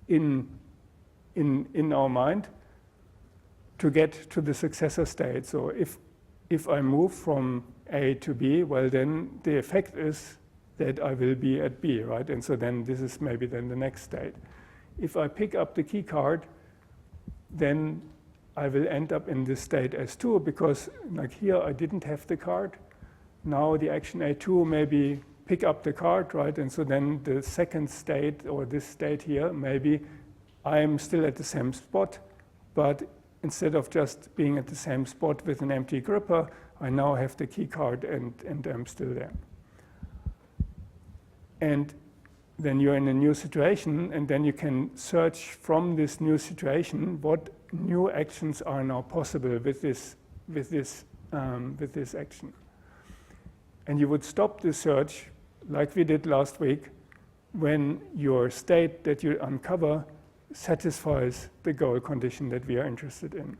in our mind to get to the successor state. So if I move from A to B, well then the effect is that I will be at B, right? And so then this is maybe then the next state. If I pick up the key card, then I will end up in this state S2, because like here I didn't have the card. Now the action A2 maybe pick up the card, right? And so then the second state, or this state here, maybe I'm still at the same spot, but instead of just being at the same spot with an empty gripper, I now have the key card and I'm still there. And then you're in a new situation, and then you can search from this new situation what new actions are now possible with this action. And you would stop the search, like we did last week, when your state that you uncover satisfies the goal condition that we are interested in.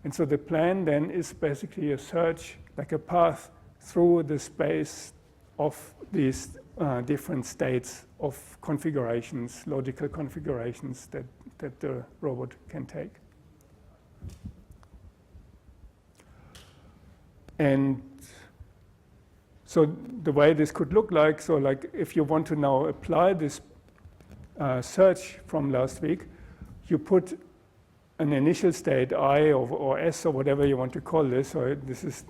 And so the plan then is basically a search, like a path through the space of these different states of configurations, logical configurations that the robot can take. And so the way this could look like, so like if you want to now apply this search from last week, you put an initial state I or S or whatever you want to call this. So this is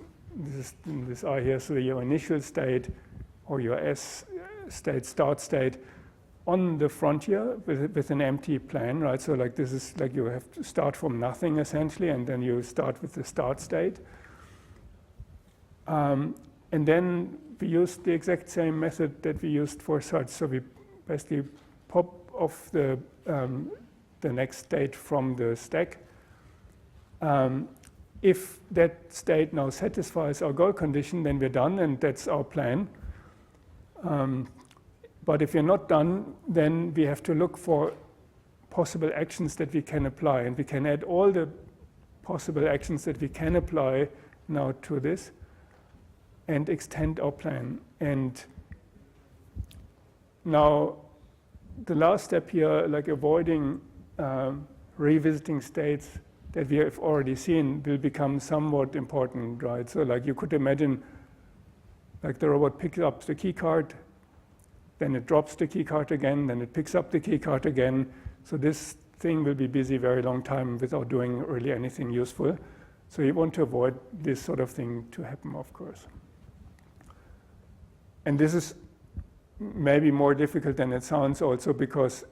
this I here, so your initial state or your S state, start state, on the frontier with an empty plan, right? So like this is like you have to start from nothing essentially, and then you start with the start state. And then we used the exact same method that we used for search. So we basically pop off the next state from the stack. If that state now satisfies our goal condition, then we're done, and that's our plan. But if you're not done, then we have to look for possible actions that we can apply. And we can add all the possible actions that we can apply now to this and extend our plan. And now the last step here, like avoiding revisiting states that we have already seen, will become somewhat important, right? So like you could imagine, like the robot picks up the key card, then it drops the key card again, then it picks up the key card again. So this thing will be busy very long time without doing really anything useful. So you want to avoid this sort of thing to happen, of course. And this is maybe more difficult than it sounds also, because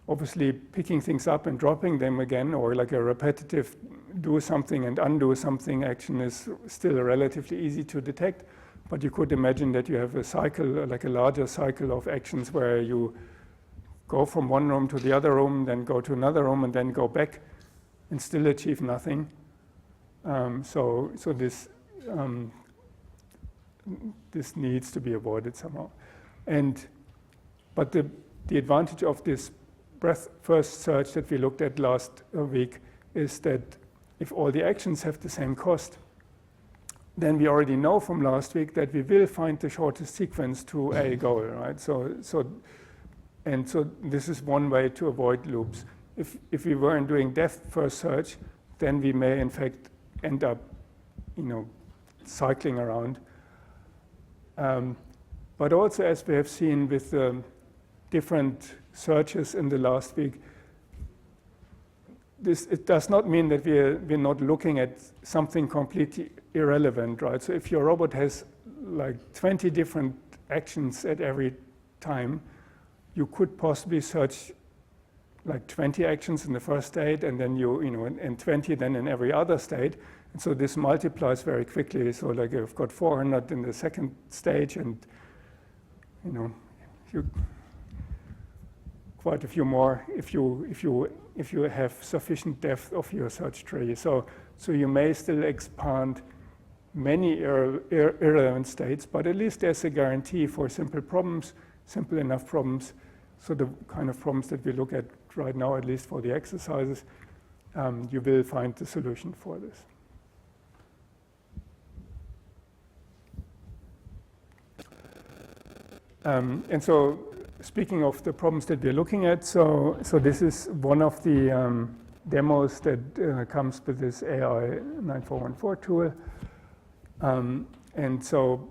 Obviously, picking things up and dropping them again, or like a repetitive do something and undo something action is still relatively easy to detect. But you could imagine that you have a cycle, like a larger cycle of actions where you go from one room to the other room, then go to another room, and then go back and still achieve nothing. So this needs to be avoided somehow. But the advantage of this breadth-first search that we looked at last week is that if all the actions have the same cost, then we already know from last week that we will find the shortest sequence to a goal, right? So this is one way to avoid loops. If we weren't doing depth-first search, then we may in fact end up, cycling around. But also, as we have seen with different searches in the last week, it does not mean that we're not looking at something completely irrelevant, right? So if your robot has like 20 different actions at every time, you could possibly search like 20 actions in the first state, and then and 20 then in every other state. And so this multiplies very quickly. So like you've got 400 in the second stage, and quite a few more if you have sufficient depth of your search tree. So you may still expand many irrelevant states, but at least there's a guarantee for simple problems, simple enough problems. So the kind of problems that we look at right now, at least for the exercises, you will find the solution for this. And so, speaking of the problems that we're looking at, so this is one of the demos that comes with this AI 9414 tool. And so,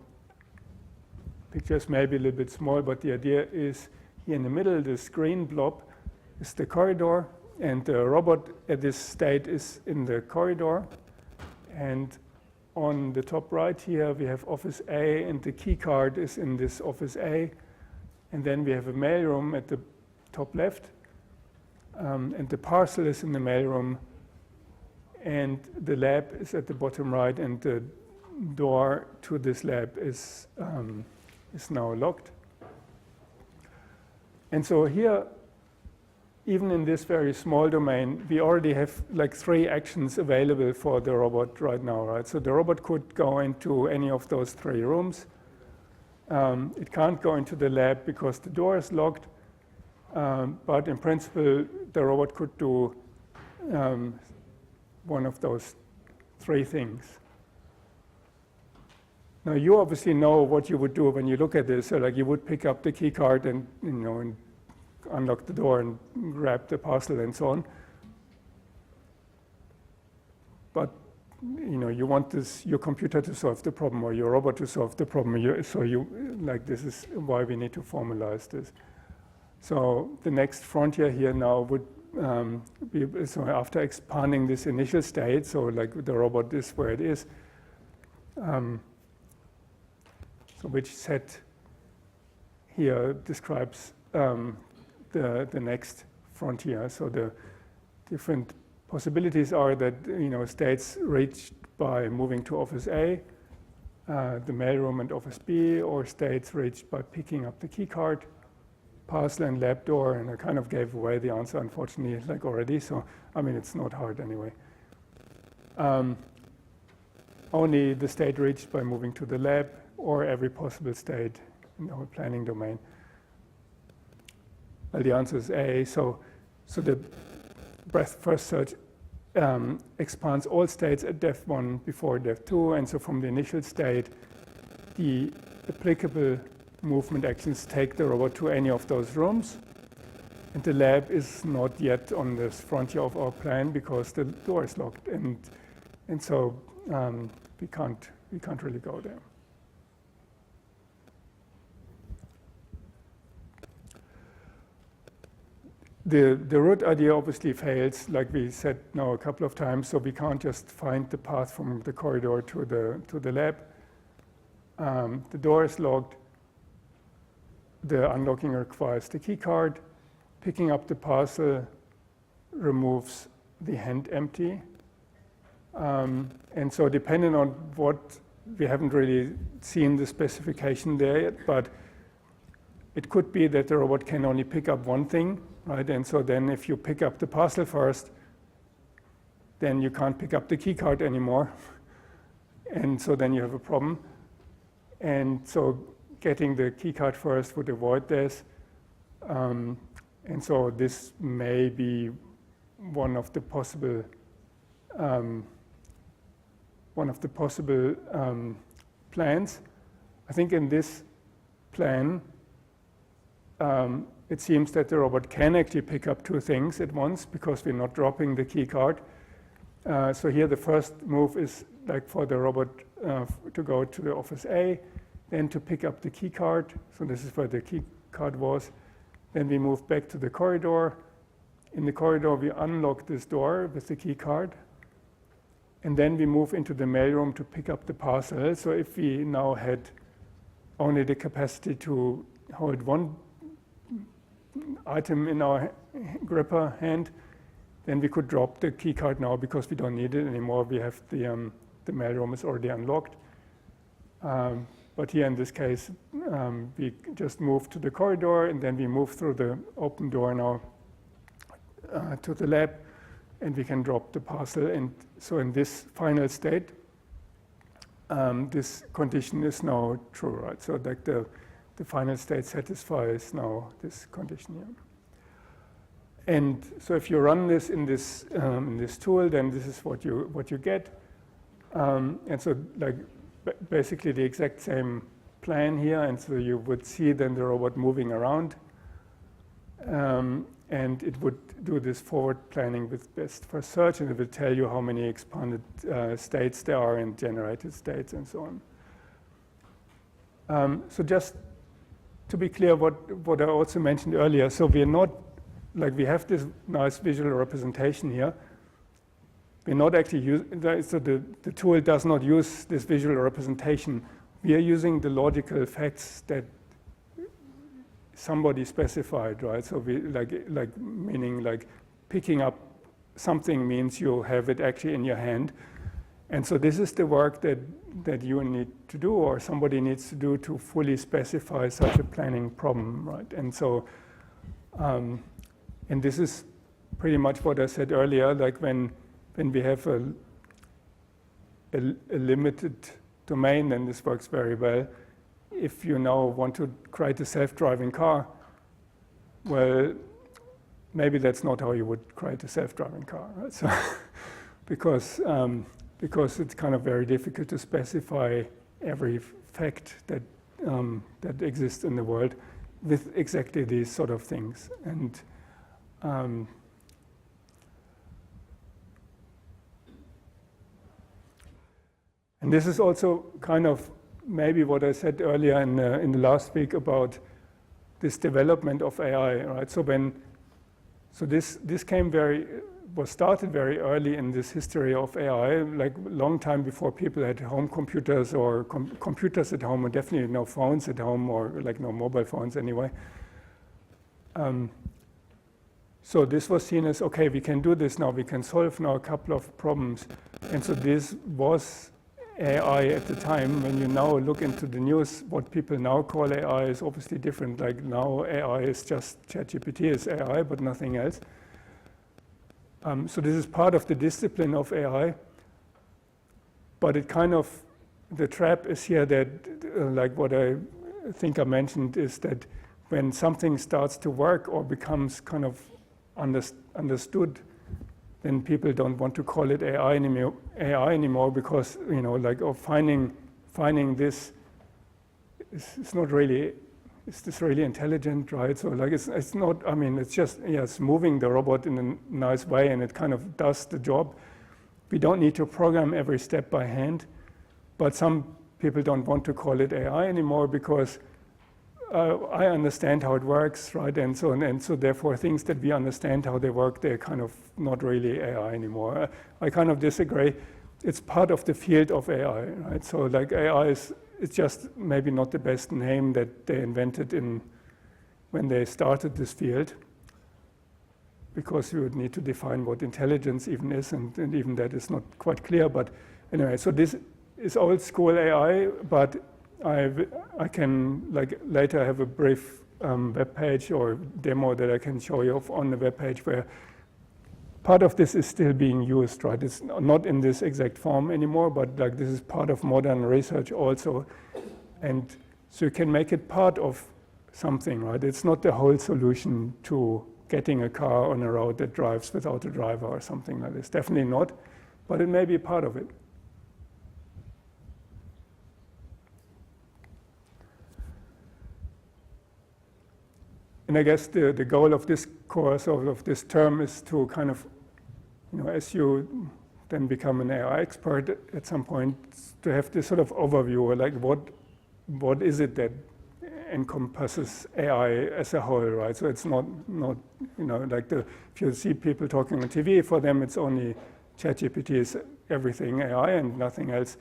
pictures may be a little bit small, but the idea is here in the middle, this green blob is the corridor, and the robot at this state is in the corridor. And on the top right here, we have office A, and the key card is in this office A. And then we have a mailroom at the top left, and the parcel is in the mailroom, and the lab is at the bottom right, and the door to this lab is now locked. And so here, even in this very small domain, we already have like 3 actions available for the robot right now, right? So the robot could go into any of those 3 rooms. It can't go into the lab because the door is locked, but in principle, the robot could do one of those 3 things. Now, you obviously know what you would do when you look at this. So, like, you would pick up the key card and, and unlock the door and grab the parcel and so on. But, you want your computer to solve the problem or your robot to solve the problem. This is why we need to formalize this. So the next frontier here now would be, so after expanding this initial state, so like the robot is where it is, so which set here describes the next frontier. So the different possibilities are that states reached by moving to office A, the mailroom and office B, or states reached by picking up the key card, parcel and lab door, and I kind of gave away the answer, unfortunately, like already. So it's not hard anyway. Only the state reached by moving to the lab, or every possible state in the whole planning domain. Well, the answer is A. So the breadth-first search expands all states at depth 1 before depth 2, and so from the initial state, the applicable movement actions take the robot to any of those rooms, and the lab is not yet on this frontier of our plan because the door is locked, and so we can't really go there. The root idea obviously fails, like we said now a couple of times, so we can't just find the path from the corridor to the lab. The door is locked. The unlocking requires the key card, picking up the parcel removes the hand empty. And so depending on what, we haven't really seen the specification there yet, but it could be that the robot can only pick up one thing, right? And so then if you pick up the parcel first, then you can't pick up the key card anymore. And so then you have a problem. And so getting the key card first would avoid this. And so this may be one of the possible plans. I think in this plan, it seems that the robot can actually pick up two things at once because we're not dropping the key card. So here the first move is like for the robot to go to the office A, then to pick up the key card. So this is where the key card was. Then we move back to the corridor. In the corridor, we unlock this door with the key card. And then we move into the mailroom to pick up the parcel. So if we now had only the capacity to hold one item in our gripper hand, then we could drop the key card now because we don't need it anymore. We have the mailroom is already unlocked. But here in this case, we just move to the corridor and then we move through the open door now to the lab, and we can drop the parcel. And so in this final state, this condition is now true, right? So like the final state satisfies now this condition here. And so if you run this in this tool, then this is what you get. And so like basically the exact same plan here, and so you would see then the robot moving around. And it would do this forward planning with best first search, and it will tell you how many expanded states there are and generated states and so on. So just to be clear what I also mentioned earlier, so we're not, like we have this nice visual representation here. We're not actually using, so the tool does not use this visual representation. We are using the logical facts that somebody specified, right? So we like meaning like picking up something means you have it actually in your hand. And so this is the work that you need to do, or somebody needs to do, to fully specify such a planning problem, right? And so, and this is pretty much what I said earlier, like when we have a limited domain, then this works very well. If you now want to create a self-driving car, well, maybe that's not how you would create a self-driving car, right? So, because it's kind of very difficult to specify every fact that that exists in the world with exactly these sort of things. And this is also kind of maybe what I said earlier in the last week about this development of AI, right? So this was started very early in this history of AI, like a long time before people had home computers or computers at home, and definitely no phones at home, or like no mobile phones anyway. So this was seen as, okay, we can do this now, we can solve now a couple of problems. And so this was AI at the time. When you now look into the news, what people now call AI is obviously different. Like now AI is just ChatGPT is AI, but nothing else. So this is part of the discipline of AI, but it kind of, the trap is here that, like what I think I mentioned, is that when something starts to work or becomes kind of understood, then people don't want to call it AI anymore because, you know, like, or finding this is not really, is this really intelligent, right? So like it's not, I mean, it's just, yeah, it's moving the robot in a nice way and it kind of does the job. We don't need to program every step by hand, but some people don't want to call it AI anymore because I understand how it works, right? And so therefore things that we understand how they work, they're kind of not really AI anymore. I kind of disagree. It's part of the field of AI, right? So like AI it's just maybe not the best name that they invented when they started this field. because we would need to define what intelligence even is, and even that is not quite clear. But anyway, so this is old school AI, but I can like later have a brief web page or demo that I can show you on the web page where part of this is still being used, right? It's not in this exact form anymore, but like this is part of modern research also. And so you can make it part of something, right? It's not the whole solution to getting a car on a road that drives without a driver or something like this. Definitely not, but it may be part of it. And I guess the goal of this course or of this term is to kind of, as you then become an AI expert at some point, to have this sort of overview, like what is it that encompasses AI as a whole, right? So it's not like if you see people talking on TV, for them it's only ChatGPT is everything AI and nothing else,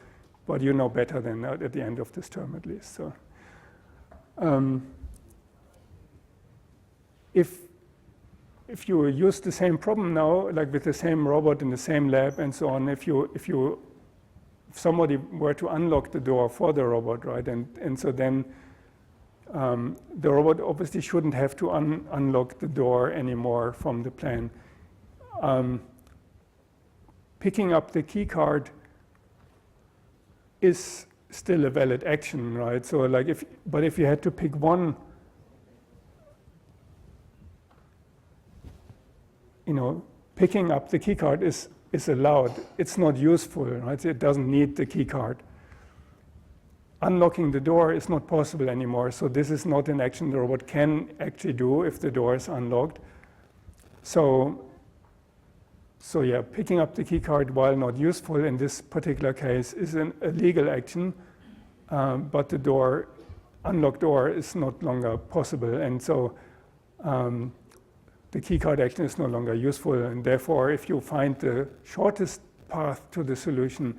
but you know better than that at the end of this term at least. So. If you use the same problem now, like with the same robot in the same lab and so on, if somebody were to unlock the door for the robot, right, and so then the robot obviously shouldn't have to unlock the door anymore from the plane. Picking up the key card is still a valid action, right? So like if you had to pick one, picking up the key card is allowed. It's not useful, right? It doesn't need the key card. Unlocking the door is not possible anymore, so this is not an action the robot can actually do if the door is unlocked. So yeah, picking up the key card, while not useful in this particular case, is a legal action, but the unlocked door is not longer possible, and so the key card action is no longer useful, and therefore if you find the shortest path to the solution,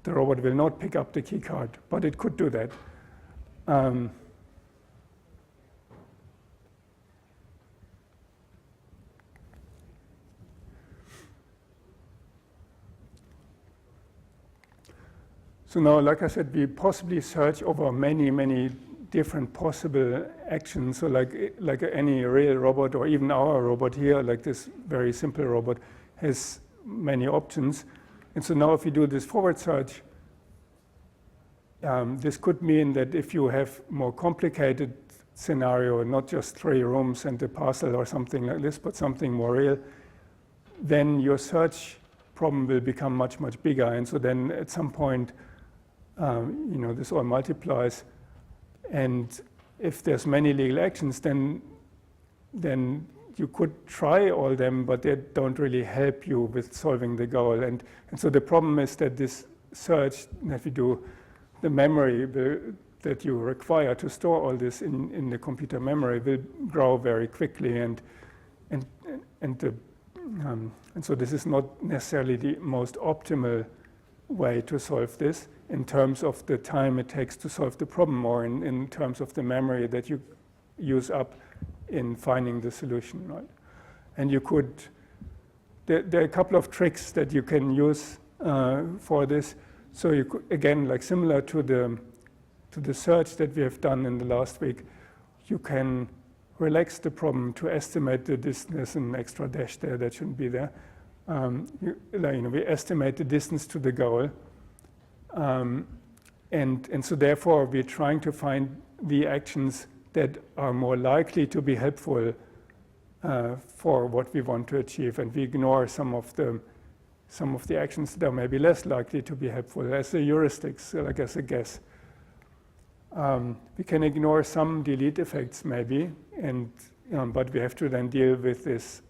the robot will not pick up the key card, but it could do that. So now, like I said, we possibly search over many, many different possible actions. So like any real robot, or even our robot here, like this very simple robot, has many options. And so now if you do this forward search, this could mean that if you have more complicated scenario, not just 3 rooms and a parcel or something like this, but something more real, then your search problem will become much, much bigger. And so then at some point, this all multiplies. And if there's many legal actions, then you could try all them, but they don't really help you with solving the goal. And so the problem is that this search, if you do, the memory that you require to store all this in the computer memory will grow very quickly, and so this is not necessarily the most optimal way to solve this in terms of the time it takes to solve the problem, or in terms of the memory that you use up in finding the solution, right? And you could, there are a couple of tricks that you can use for this. So you could, again, like similar to the search that we have done in the last week, you can relax the problem to estimate the distance, an extra dash there that shouldn't be there. We estimate the distance to the goal. And so therefore we're trying to find the actions that are more likely to be helpful for what we want to achieve, and we ignore some of the actions that are maybe less likely to be helpful as a heuristics, like as a guess. We can ignore some delete effects maybe, and but we have to then deal with this.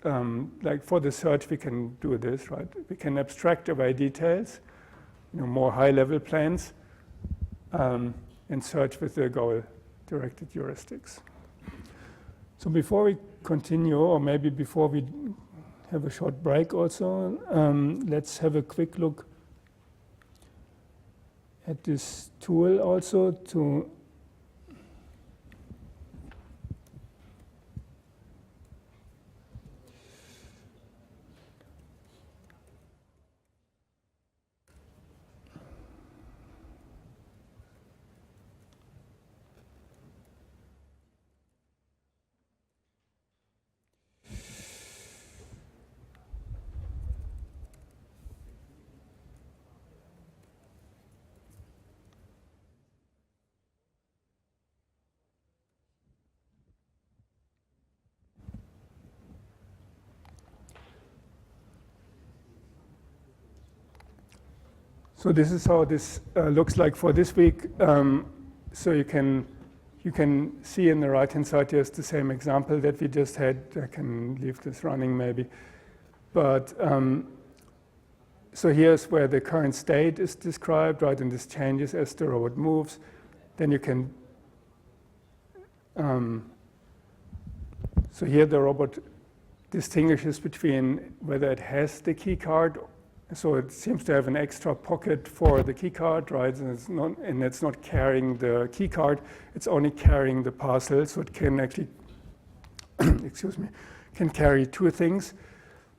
Like for the search, we can do this, right? We can abstract away details, more high-level plans, and search with the goal-directed heuristics. So before we continue, or maybe before we have a short break also, let's have a quick look at this tool also to So this is how this looks like for this week. So you can see in the right-hand side here's the same example that we just had. I can leave this running maybe. But so here's where the current state is described, right? And this changes as the robot moves. Then you can, so here the robot distinguishes between whether it has the key card. So it seems to have an extra pocket for the key card, right? And it's not carrying the key card, it's only carrying the parcel. So it can actually, excuse me, can carry two things.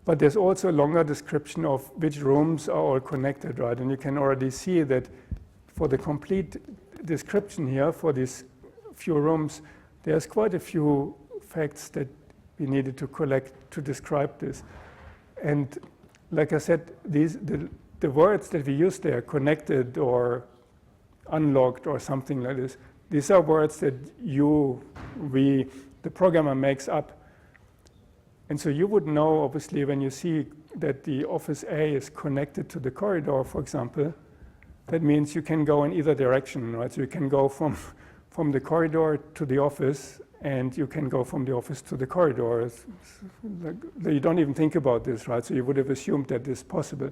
But there's also a longer description of which rooms are all connected, right? And you can already see that for the complete description here, for these few rooms, there's quite a few facts that we needed to collect to describe this. And like I said, the words that we use there, connected or unlocked or something like this, these are words that the programmer makes up. And so you would know, obviously, when you see that the office A is connected to the corridor, for example, that means you can go in either direction, right? So you can go from the corridor to the office, and you can go from the office to the corridor. You don't even think about this, right? So you would have assumed that this is possible.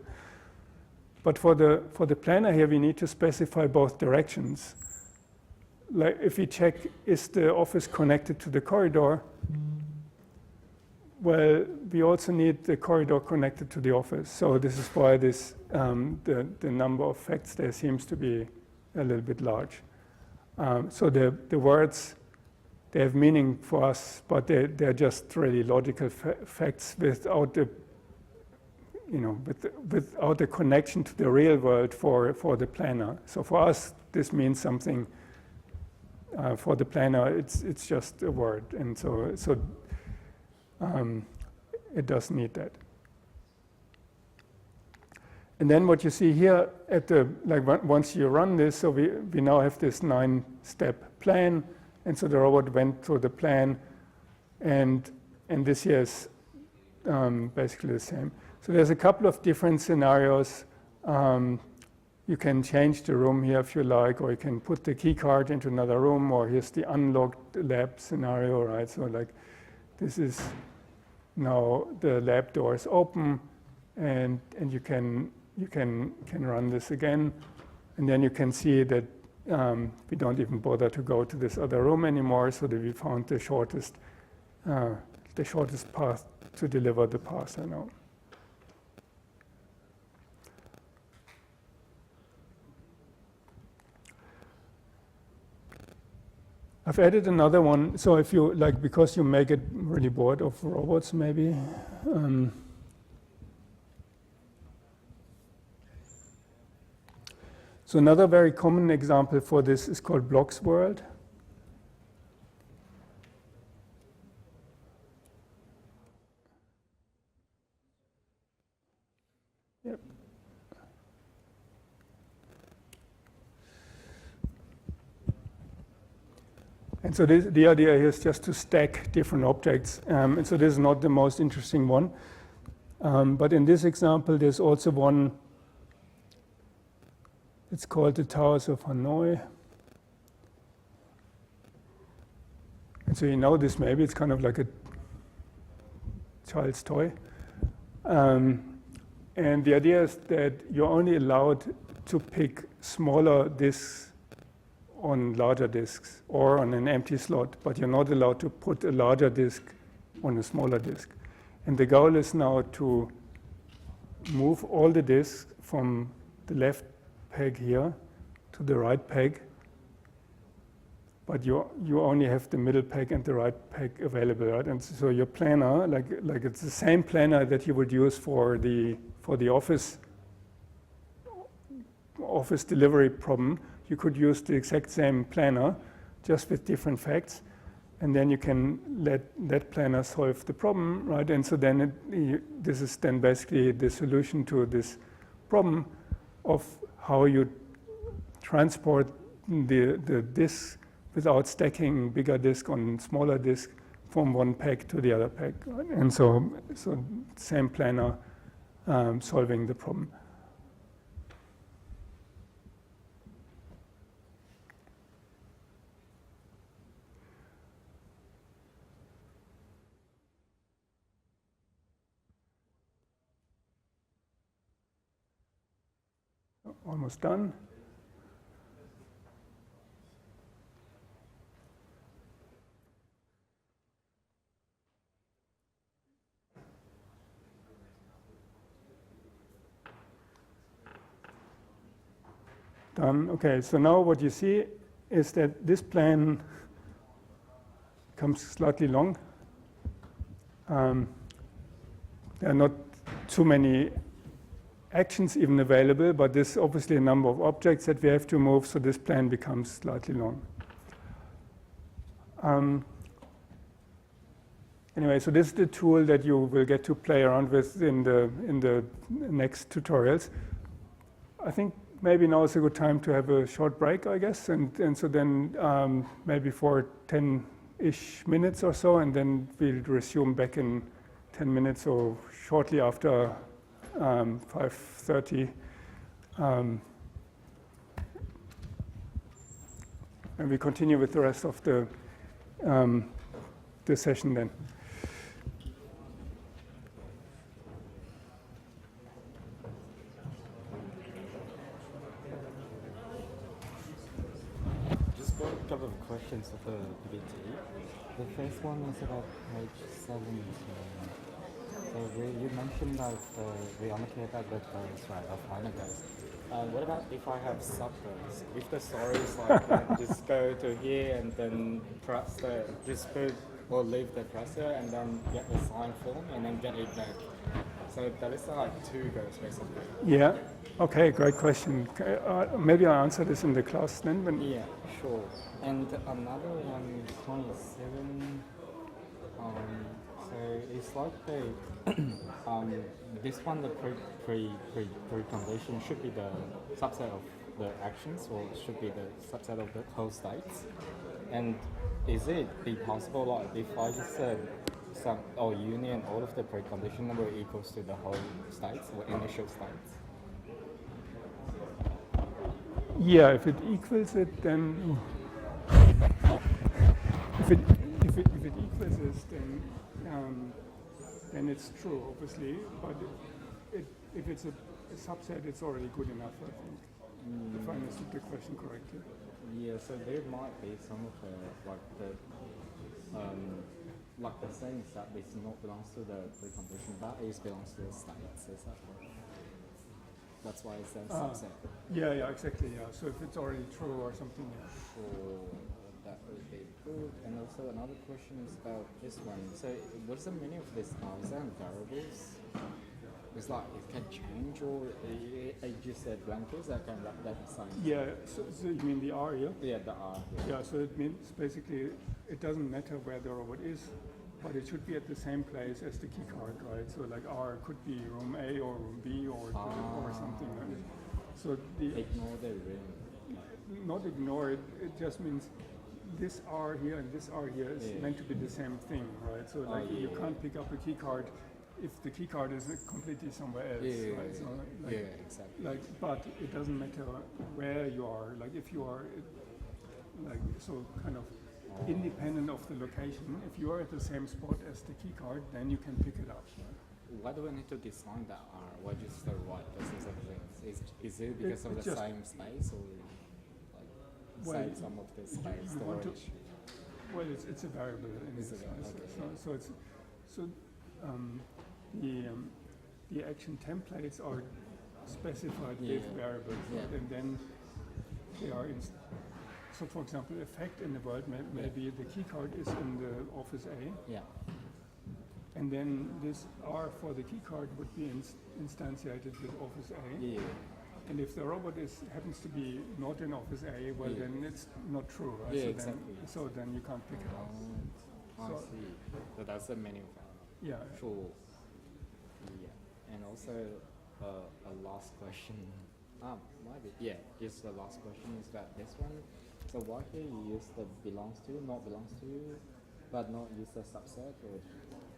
But for the planner here, we need to specify both directions. Like if we check, is the office connected to the corridor? Well, we also need the corridor connected to the office. So this is why this the number of facts there seems to be a little bit large. So the words, they have meaning for us, but they're just really logical facts without the, without the connection to the real world for the planner. So for us, this means something. For the planner, it's just a word, and so it does need that. And then what you see here at the, once you run this, so we now have this 9-step plan, and so the robot went through the plan, and this here is basically the same. So there's a couple of different scenarios. You can change the room here if you like, or you can put the key card into another room, or here's the unlocked lab scenario, right? So like this is now the lab door is open, and you can run this again, and then you can see that we don't even bother to go to this other room anymore, so that we found the shortest path to deliver the parcel now. I've added another one. So if you because you may get really bored of robots, maybe. So another very common example for this is called Block's World. Yep. And so the idea here is just to stack different objects. And so this is not the most interesting one. But in this example, there's also one. It's called the Towers of Hanoi. And so you know this maybe, it's kind of like a child's toy. And the idea is that you're only allowed to pick smaller disks on larger disks or on an empty slot, but you're not allowed to put a larger disk on a smaller disk. And the goal is now to move all the disks from the left peg here to the right peg, but you only have the middle peg and the right peg available, right? And so your planner, like it's the same planner that you would use for the office delivery problem. You could use the exact same planner, just with different facts, and then you can let that planner solve the problem, right? And so then this is then basically the solution to this problem of how you transport the disk without stacking bigger disk on smaller disk from one peg to the other peg, right? And so same planner solving the problem. Almost done. Done. Okay, so now what you see is that this plan becomes slightly long. There are not too many actions even available, but there's obviously a number of objects that we have to move, so this plan becomes slightly long. Anyway, so this is the tool that you will get to play around with in the next tutorials. I think maybe now is a good time to have a short break, I guess, and so then maybe for 10-ish minutes or so, and then we'll resume back in 10 minutes or shortly after 5:30. And we continue with the rest of the session then. Just got a couple of questions for the PPT. The first one is about page 7. So you mentioned that we only care about the goals, right, of minor goals. What about if I have sub-goals? If the story is like just go to here and then press the, just put or leave the presser and then get the sign form and then get it back. So that is like 2 goals basically. Yeah. Okay. Great question. Maybe I'll answer this in the class then. Yeah. Sure. And another one is 27. So it's like the this one, the precondition should be the subset of the actions, or should be the subset of the whole states. And is it be possible, like if I just said some or union all of the precondition number equals to the whole states or initial states? Yeah, if it equals it, then if it equals this, then it's true, obviously. But if it's a subset, it's already good enough, I think. If I understood the question correctly. Yeah, so there might be some of the like the saying that this not belongs to the precondition, that is belongs to the states. Is that right? That's why it's a subset. Yeah, exactly. Yeah. So if it's already true or something. Yeah. Sure, that would be good. And also another question is about this one. So what's the meaning of this and variables? It's like it can change, or it just said blankets that can wrap that sign. Yeah. So you mean the R here? Yeah, the R. Yeah. So it means basically it doesn't matter where the robot is, but it should be at the same place as the key card, right? So like R could be room A or room B or something like that. So ignore the ring. Not ignore it. It just means this R here and this R here is meant to be the same thing, right? So like you can't pick up a key card if the key card is completely somewhere else, right? So Exactly. Like, but it doesn't matter where you are. Like if you are, like so kind of independent of the location. If you are at the same spot as the key card, then you can pick it up. Right? Why do we need to design that R? Why just the right versus the things? Is it because of the same space, or like save some of the space storage? Well, it's a variable in this sense. Okay. So the action templates are specified with variables, and then they are in. So, for example, effect in the world maybe the key card is in the office A. Yeah. And then this R for the key card would be instantiated with office A. Yeah. And if the robot happens to be not in office A, well, then it's not true, right? Yeah, so exactly. Then you can't pick it up. I see. So that's the menu. Yeah. Sure. Yeah. And also a last question. Just the last question is about this one. So why here you use the belongs to, not belongs to, but not use the subset or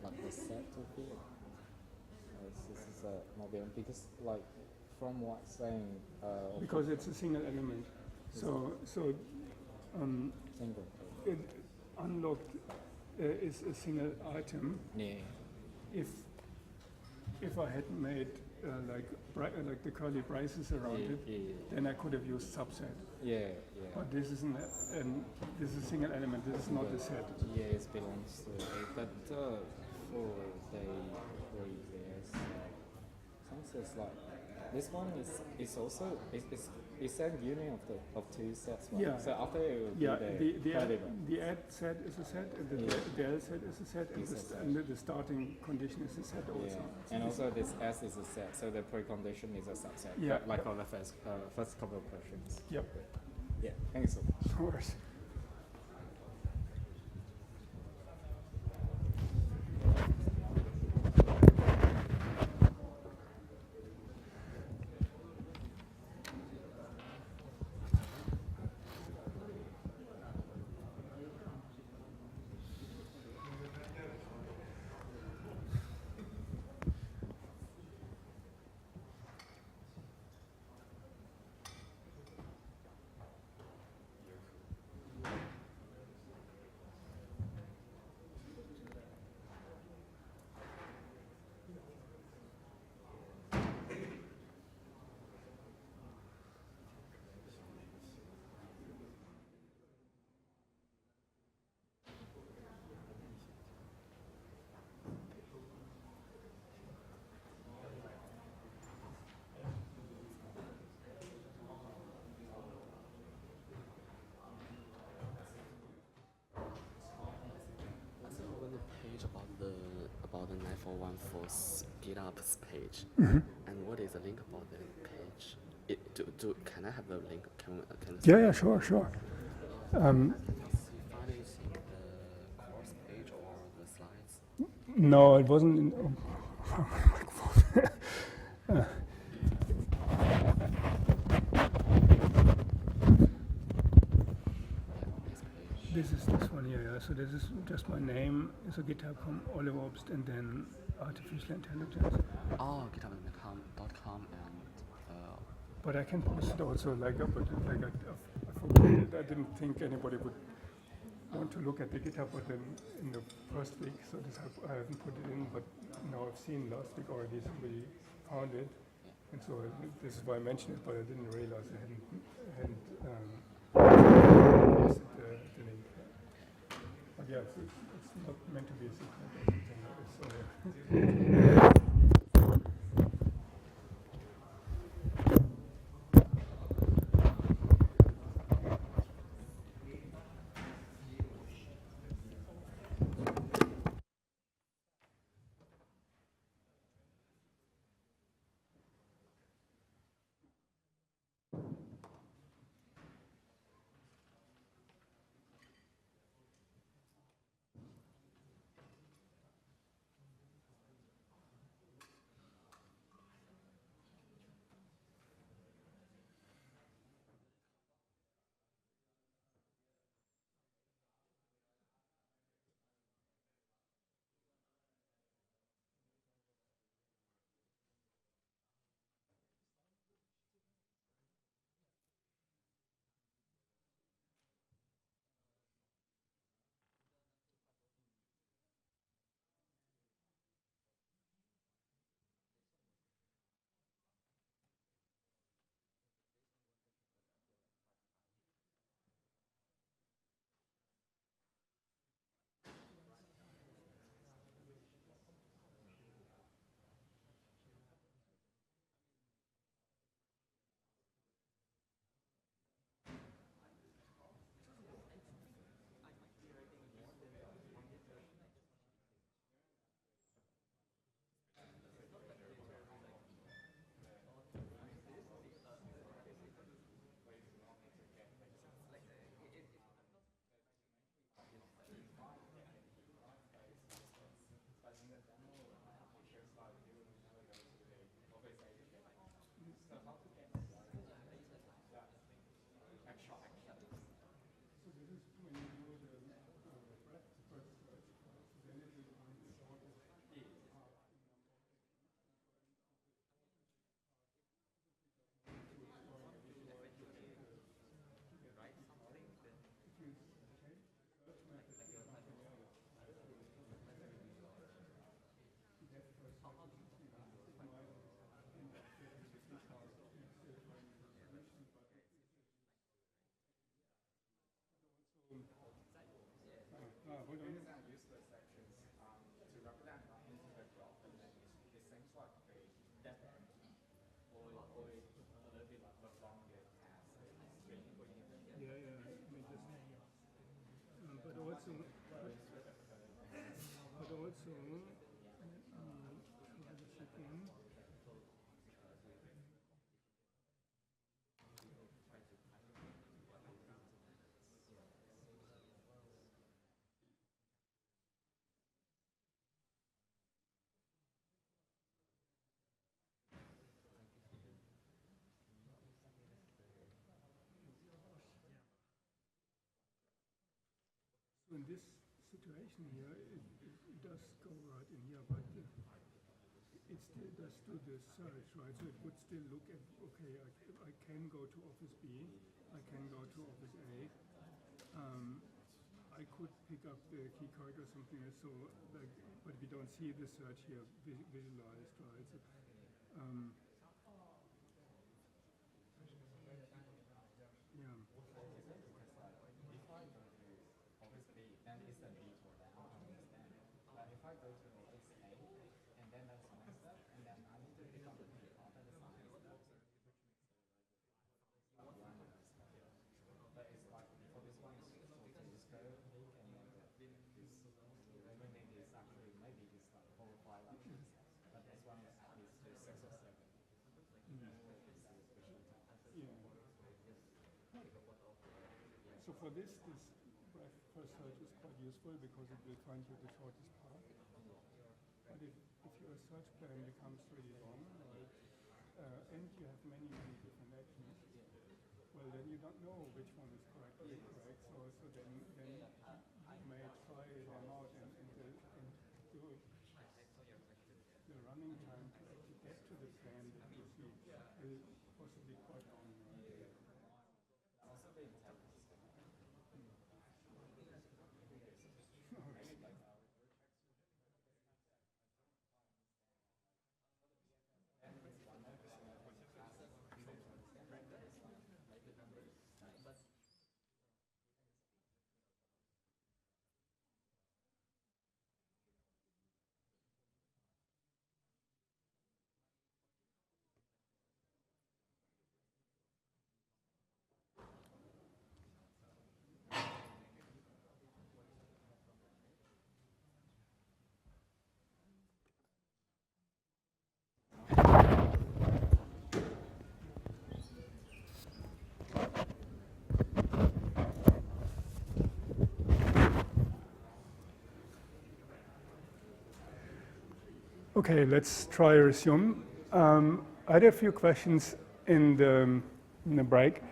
like the set of it? This is not belong, because like from what saying. Because it's a single element. So single. Unlocked is a single item. Yeah. If I had made like the curly braces around it, then I could have used subset. Yeah. But this is this is a single element. This is not a set. Yeah, it belongs to A, but for the previous since it's like this one is also it's a union of two sets, right? Yeah. So after it will be the add set is a set, and the del set is a set, and the starting condition is a set also. Yeah. And also this S is a set, so the precondition is a subset. Yeah. Like on the first couple of questions. Yep. Yeah. Thank you so much. Of course. About the 9414's GitHub's page, and what is the link about the page? Can I have the link? Yeah, sure. See findings in the course page or the slides? No, it wasn't in. This is this one here, yeah. So this is just my name. So GitHub.com, Oliver Obst, and then artificial intelligence. Oh, github.com and. But I can post it also I forgot it. I didn't think anybody would want to look at the GitHub, but then in the first week, so I haven't put it in. But now I've seen last week already somebody found it, and so this is why I mentioned it. But I didn't realize I hadn't posted the link. But yeah, it's not meant to be a secret or something. It's Yeah, but also, try this again. So in this situation here, it does go right in here, but it still does do the search, right? So it would still look at, okay, I can go to Office B, I can go to Office A. I could pick up the key card or something else, so like, but we don't see the search here visualized, right? So, yeah. If I go to Office B, then it's a detour that I understand. But if I go to Office A, and then that's one step, and then I need to pick up the key card at the side step. But it's like, for this one, it's to just go pick, and then this remaining is actually, maybe it's like 4 or 5 actions. But this one is at least 6 or 7. So for this first search is quite useful because it will find you the shortest path. But if your search plan becomes really long, right, and you have many different actions, well, then you don't know which one is correct. So then you may try them out and do the running time to actually get to the plan that you see will possibly quite long. Also being technical. Okay, let's try resume. I had a few questions in the break.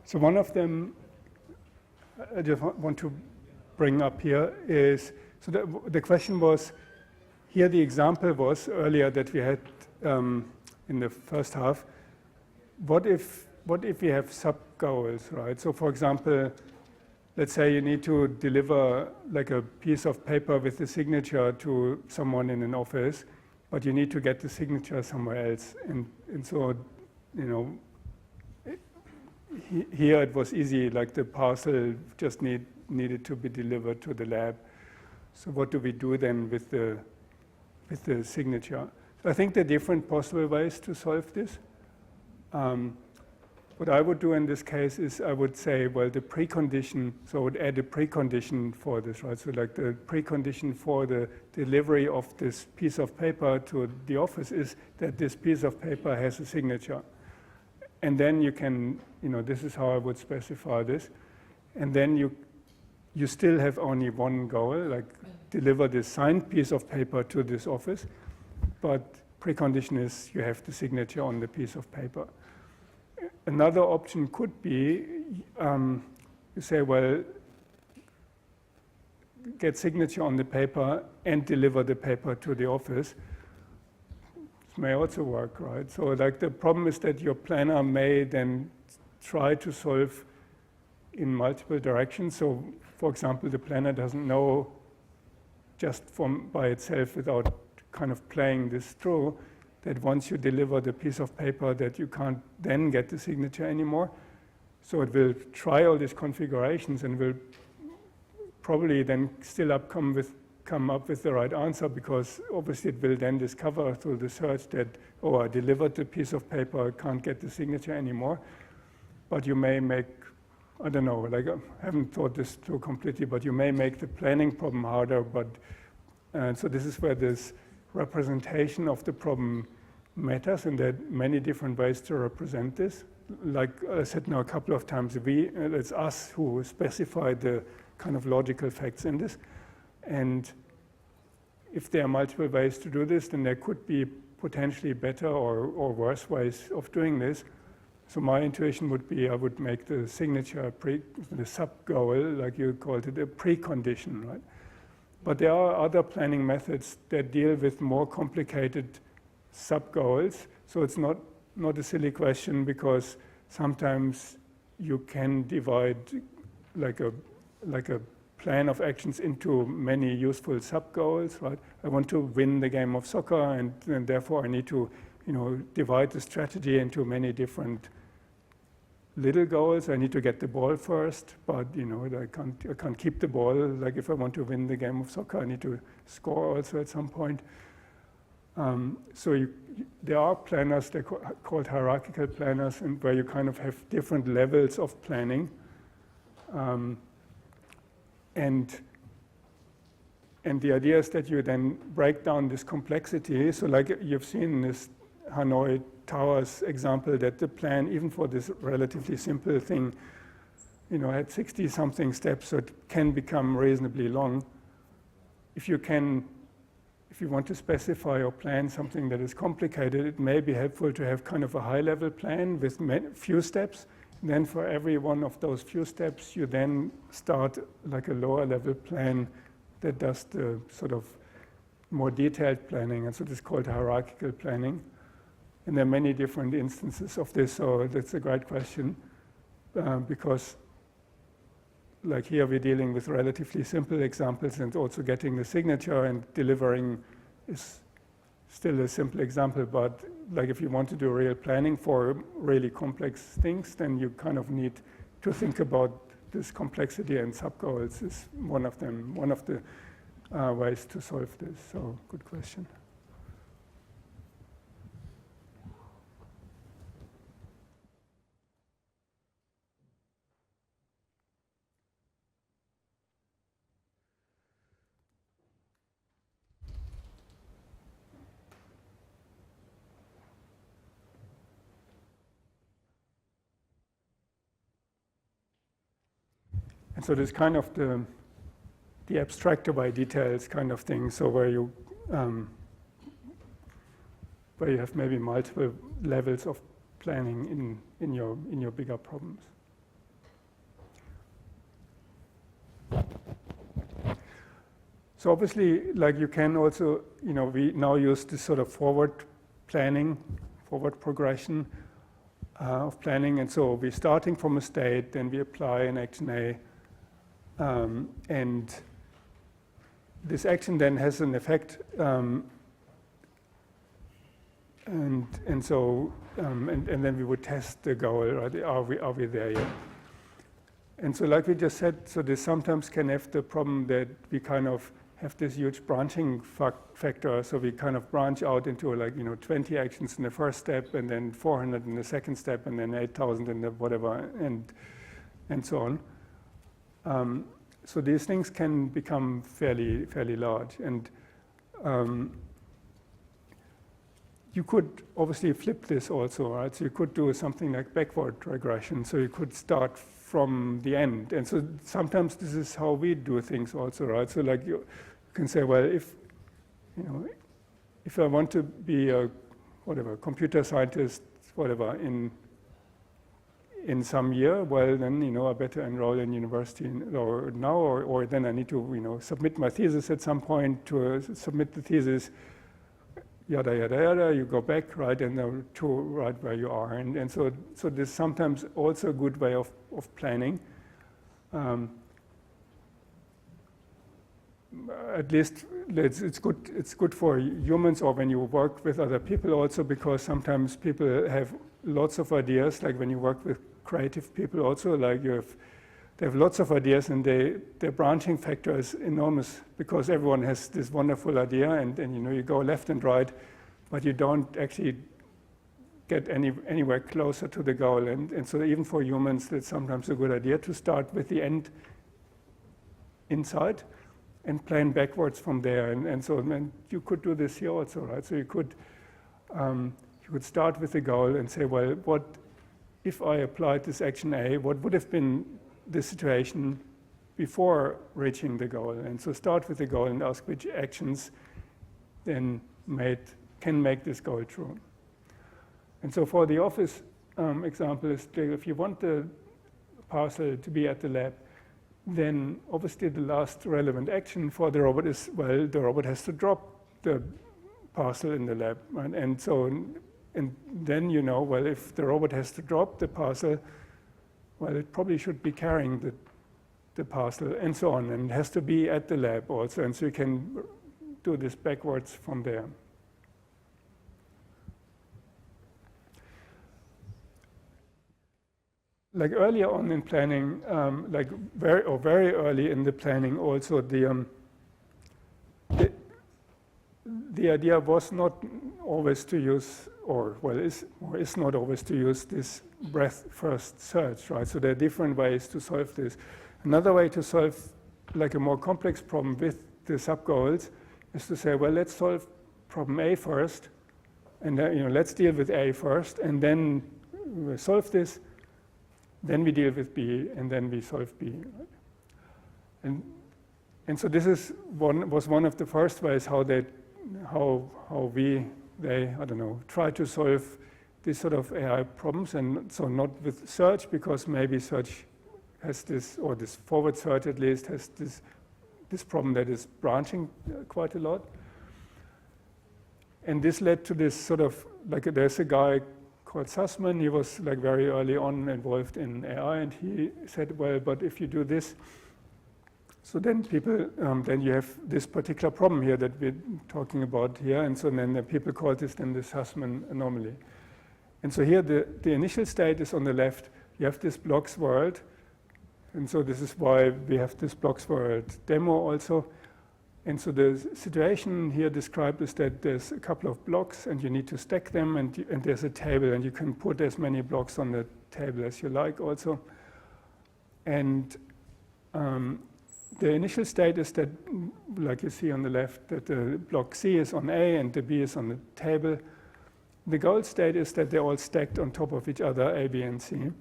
So one of them I just want to bring up here is, so the question was, here the example was earlier that we had in the first half, what if we have sub-goals, right? So for example, let's say you need to deliver like a piece of paper with the signature to someone in an office, but you need to get the signature somewhere else. And so, you know, here it was easy, like the parcel just needed to be delivered to the lab. So what do we do then with the signature? So I think there are different possible ways to solve this. What I would do in this case is I would say, well, the precondition, so I would add a precondition for this, right? So like the precondition for the delivery of this piece of paper to the office is that this piece of paper has a signature. And then you can, you know, this is how I would specify this. And then you still have only one goal, like deliver this signed piece of paper to this office. But precondition is you have the signature on the piece of paper. Another option could be, you say, well, get signature on the paper and deliver the paper to the office. This may also work, right? So like the problem is that your planner may then try to solve in multiple directions. So for example, the planner doesn't know just by itself without kind of playing this through that once you deliver the piece of paper that you can't then get the signature anymore. So it will try all these configurations and will probably then still come come up with the right answer, because obviously it will then discover through the search that, oh, I delivered the piece of paper, I can't get the signature anymore. But you may make, I don't know, like I haven't thought this through completely, but you may make the planning problem harder. And so this is where this representation of the problem matters, and there are many different ways to represent this. Like I said now a couple of times, it's us who specify the kind of logical facts in this. And if there are multiple ways to do this, then there could be potentially better or worse ways of doing this. So my intuition would be I would make the signature, the sub-goal, like you called it, a precondition, right? But there are other planning methods that deal with more complicated sub-goals. So it's not a silly question, because sometimes you can divide like a plan of actions into many useful sub-goals, right? I want to win the game of soccer, and therefore I need to, divide the strategy into many different little goals. I need to get the ball first, but I can't keep the ball. Like if I want to win the game of soccer, I need to score also at some point. So there are planners, they're called hierarchical planners, and where you kind of have different levels of planning. And the idea is that you then break down this complexity. So like you've seen this Hanoi Towers example, that the plan, even for this relatively simple thing, had 60-something steps, so it can become reasonably long. If you want to specify or plan something that is complicated, it may be helpful to have kind of a high-level plan with few steps. And then for every one of those few steps, you then start like a lower-level plan that does the sort of more detailed planning. And so this is called hierarchical planning. And there are many different instances of this, so that's a great question, because like here we're dealing with relatively simple examples, and also getting the signature and delivering is still a simple example. But like if you want to do real planning for really complex things, then you kind of need to think about this complexity, and sub-goals is one of them, one of the ways to solve this. So good question. And so this kind of the abstractor by details kind of thing. So where you have maybe multiple levels of planning in your bigger problems. So obviously, like you can also, we now use this sort of forward planning, forward progression of planning. And so we're starting from a state, then we apply an action A. And this action then has an effect, and then we would test the goal. Right? Are we there yet? And so, like we just said, so this sometimes can have the problem that we kind of have this huge branching factor. So we kind of branch out into 20 actions in the first step, and then 400 in the second step, and then 8,000 in the whatever, and so on. So these things can become fairly large, and you could obviously flip this also, right? So you could do something like backward regression. So you could start from the end, and so sometimes this is how we do things also, right? So like you can say, well, if I want to be a computer scientist, whatever, in some year, well, then, I better enroll in university or then I need to, submit my thesis at some point. To submit the thesis, yada, yada, yada, you go back, right, and to right where you are. And so there's sometimes also a good way of planning. At least it's good for humans, or when you work with other people also, because sometimes people have lots of ideas, like when you work with creative people also, like you have they have lots of ideas, and their branching factor is enormous because everyone has this wonderful idea, and you know, you go left and right, but you don't actually get anywhere closer to the goal. And so even for humans, it's sometimes a good idea to start with the end inside and plan backwards from there. And so you could do this here also, right? So you could start with the goal and say, well, what if I applied this action A, what would have been the situation before reaching the goal? And so start with the goal and ask which actions then can make this goal true. And so for the office example, if you want the parcel to be at the lab, then obviously the last relevant action for the robot is, well, the robot has to drop the parcel in the lab. Right? And so, and then you know, well, if the robot has to drop the parcel, well, it probably should be carrying the parcel and so on, and it has to be at the lab also. And so you can do this backwards from there. Like earlier on in planning, like very early in the planning, also the idea was not always to use, is not always to use this breadth first search, right? So there are different ways to solve this. Another way to solve like a more complex problem with the sub-goals is to say, well, let's solve problem A first, and then, you know, let's deal with A first, and then we solve this. Then we deal with B, and then we solve B. Right? And so this was one of the first ways how they I don't know, try to solve this sort of AI problems, and so not with search, because maybe search has this, or this forward search at least has this problem that is branching quite a lot. And this led to this sort of, like there's a guy called Sussman. He was like very early on involved in AI, and he said, well, but if you do this, so then people, then you have this particular problem here that we're talking about here, and so then the people call this then the Sussman anomaly. And so here the initial state is on the left. You have this blocks world, and so this is why we have this blocks world demo also. And so the situation here described is that there's a couple of blocks, and you need to stack them, and there's a table, and you can put as many blocks on the table as you like also. And the initial state is that, like you see on the left, that the block C is on A and the B is on the table. The goal state is that they're all stacked on top of each other, A, B, and C.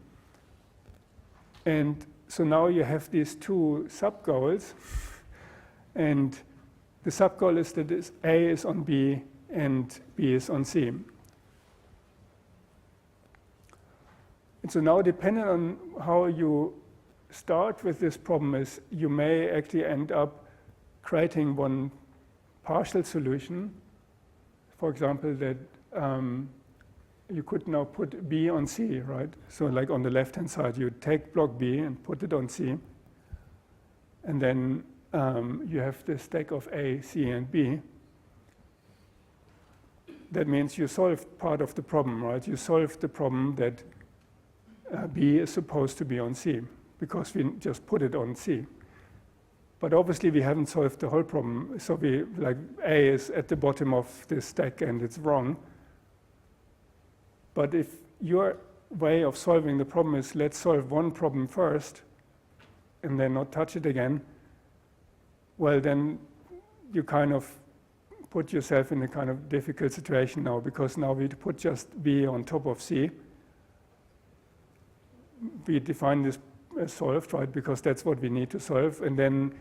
And so now you have these two sub-goals, and the sub-goal is that A is on B and B is on C. And so now, depending on how you start with this problem, is you may actually end up creating one partial solution. For example, that you could now put B on C, right? So like on the left-hand side, you take block B and put it on C, and then you have the stack of A, C, and B. That means you solved part of the problem, right? You solved the problem that B is supposed to be on C, because we just put it on C. But obviously we haven't solved the whole problem. So like A is at the bottom of this stack and it's wrong. But if your way of solving the problem is, let's solve one problem first and then not touch it again, well, then you kind of put yourself in a kind of difficult situation now, because now we put just B on top of C. We define this as solved, right? Because that's what we need to solve. And then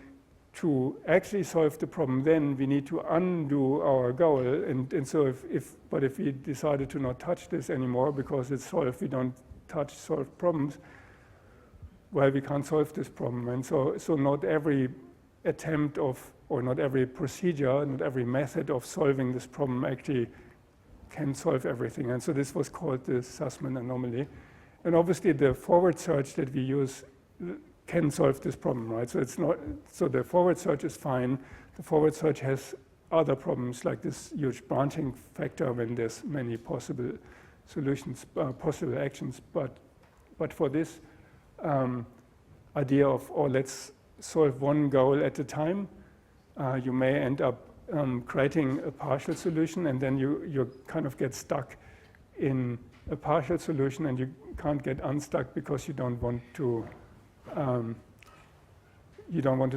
to actually solve the problem, then we need to undo our goal. And so if we decided to not touch this anymore because it's solved, we don't touch solved problems, well, we can't solve this problem. And so not every attempt of, or not every procedure, not every method of solving this problem actually can solve everything. And so this was called the Sussman anomaly. And obviously the forward search that we use can solve this problem, right? So it's not, so the forward search is fine. The forward search has other problems like this huge branching factor when there's many possible solutions, possible actions. But for this, idea of, oh, let's solve one goal at a time, you may end up creating a partial solution, and then you kind of get stuck in a partial solution, and you can't get unstuck because you don't want to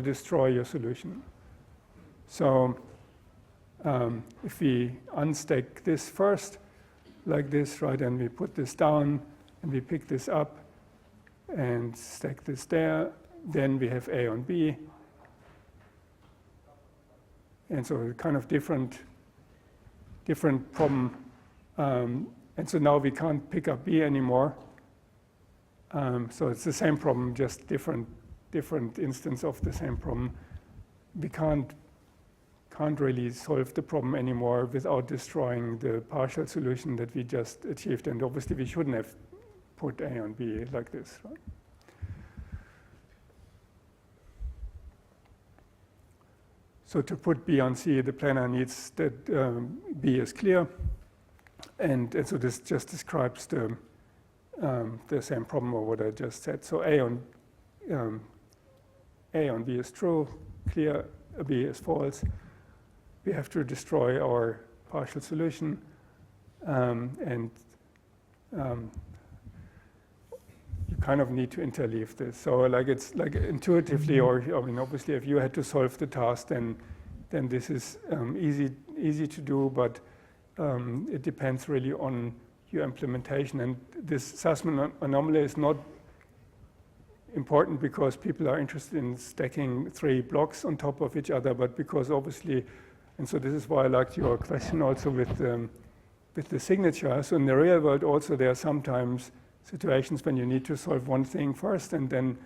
destroy your solution. So if we unstack this first, like this, right, and we put this down, and we pick this up, and stack this there, then we have A on B. And so kind of different problem. And so now we can't pick up B anymore. So it's the same problem, just different instance of the same problem. We can't really solve the problem anymore without destroying the partial solution that we just achieved. And obviously we shouldn't have put A on B like this, right? So to put B on C, the planner needs that B is clear. And so this just describes the same problem or what I just said. So A on B is true, clear, B is false. We have to destroy our partial solution. And you kind of need to interleave this. So like it's like intuitively, or I mean, obviously if you had to solve the task, then this is easy to do, but it depends really on your implementation. And this Sussman anomaly is not important because people are interested in stacking 3 blocks on top of each other, but because obviously, and so this is why I liked your question also with the signature. So in the real world also there are sometimes situations when you need to solve one thing first, and then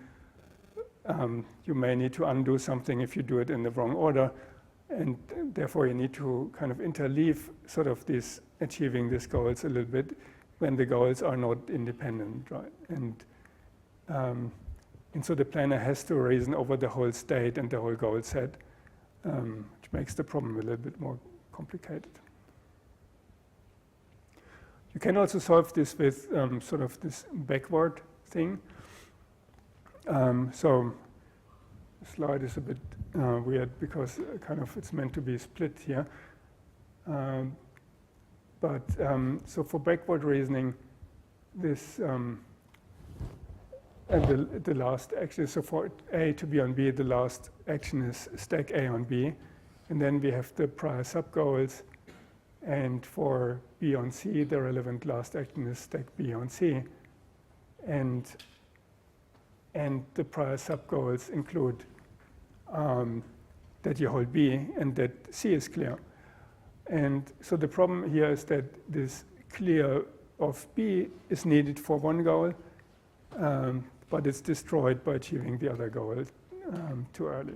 you may need to undo something if you do it in the wrong order. And therefore you need to kind of interleave sort of this achieving these goals a little bit when the goals are not independent, right? And so the planner has to reason over the whole state and the whole goal set, which makes the problem a little bit more complicated. You can also solve this with sort of this backward thing. So the slide is a bit weird because kind of it's meant to be split here. So for backward reasoning, this and the last action, so for A to be on B, the last action is stack A on B. And then we have the prior sub-goals. And for B on C, the relevant last action is stack B on C. And the prior sub-goals include that you hold B and that C is clear. And so the problem here is that this clear of B is needed for one goal, but it's destroyed by achieving the other goal too early.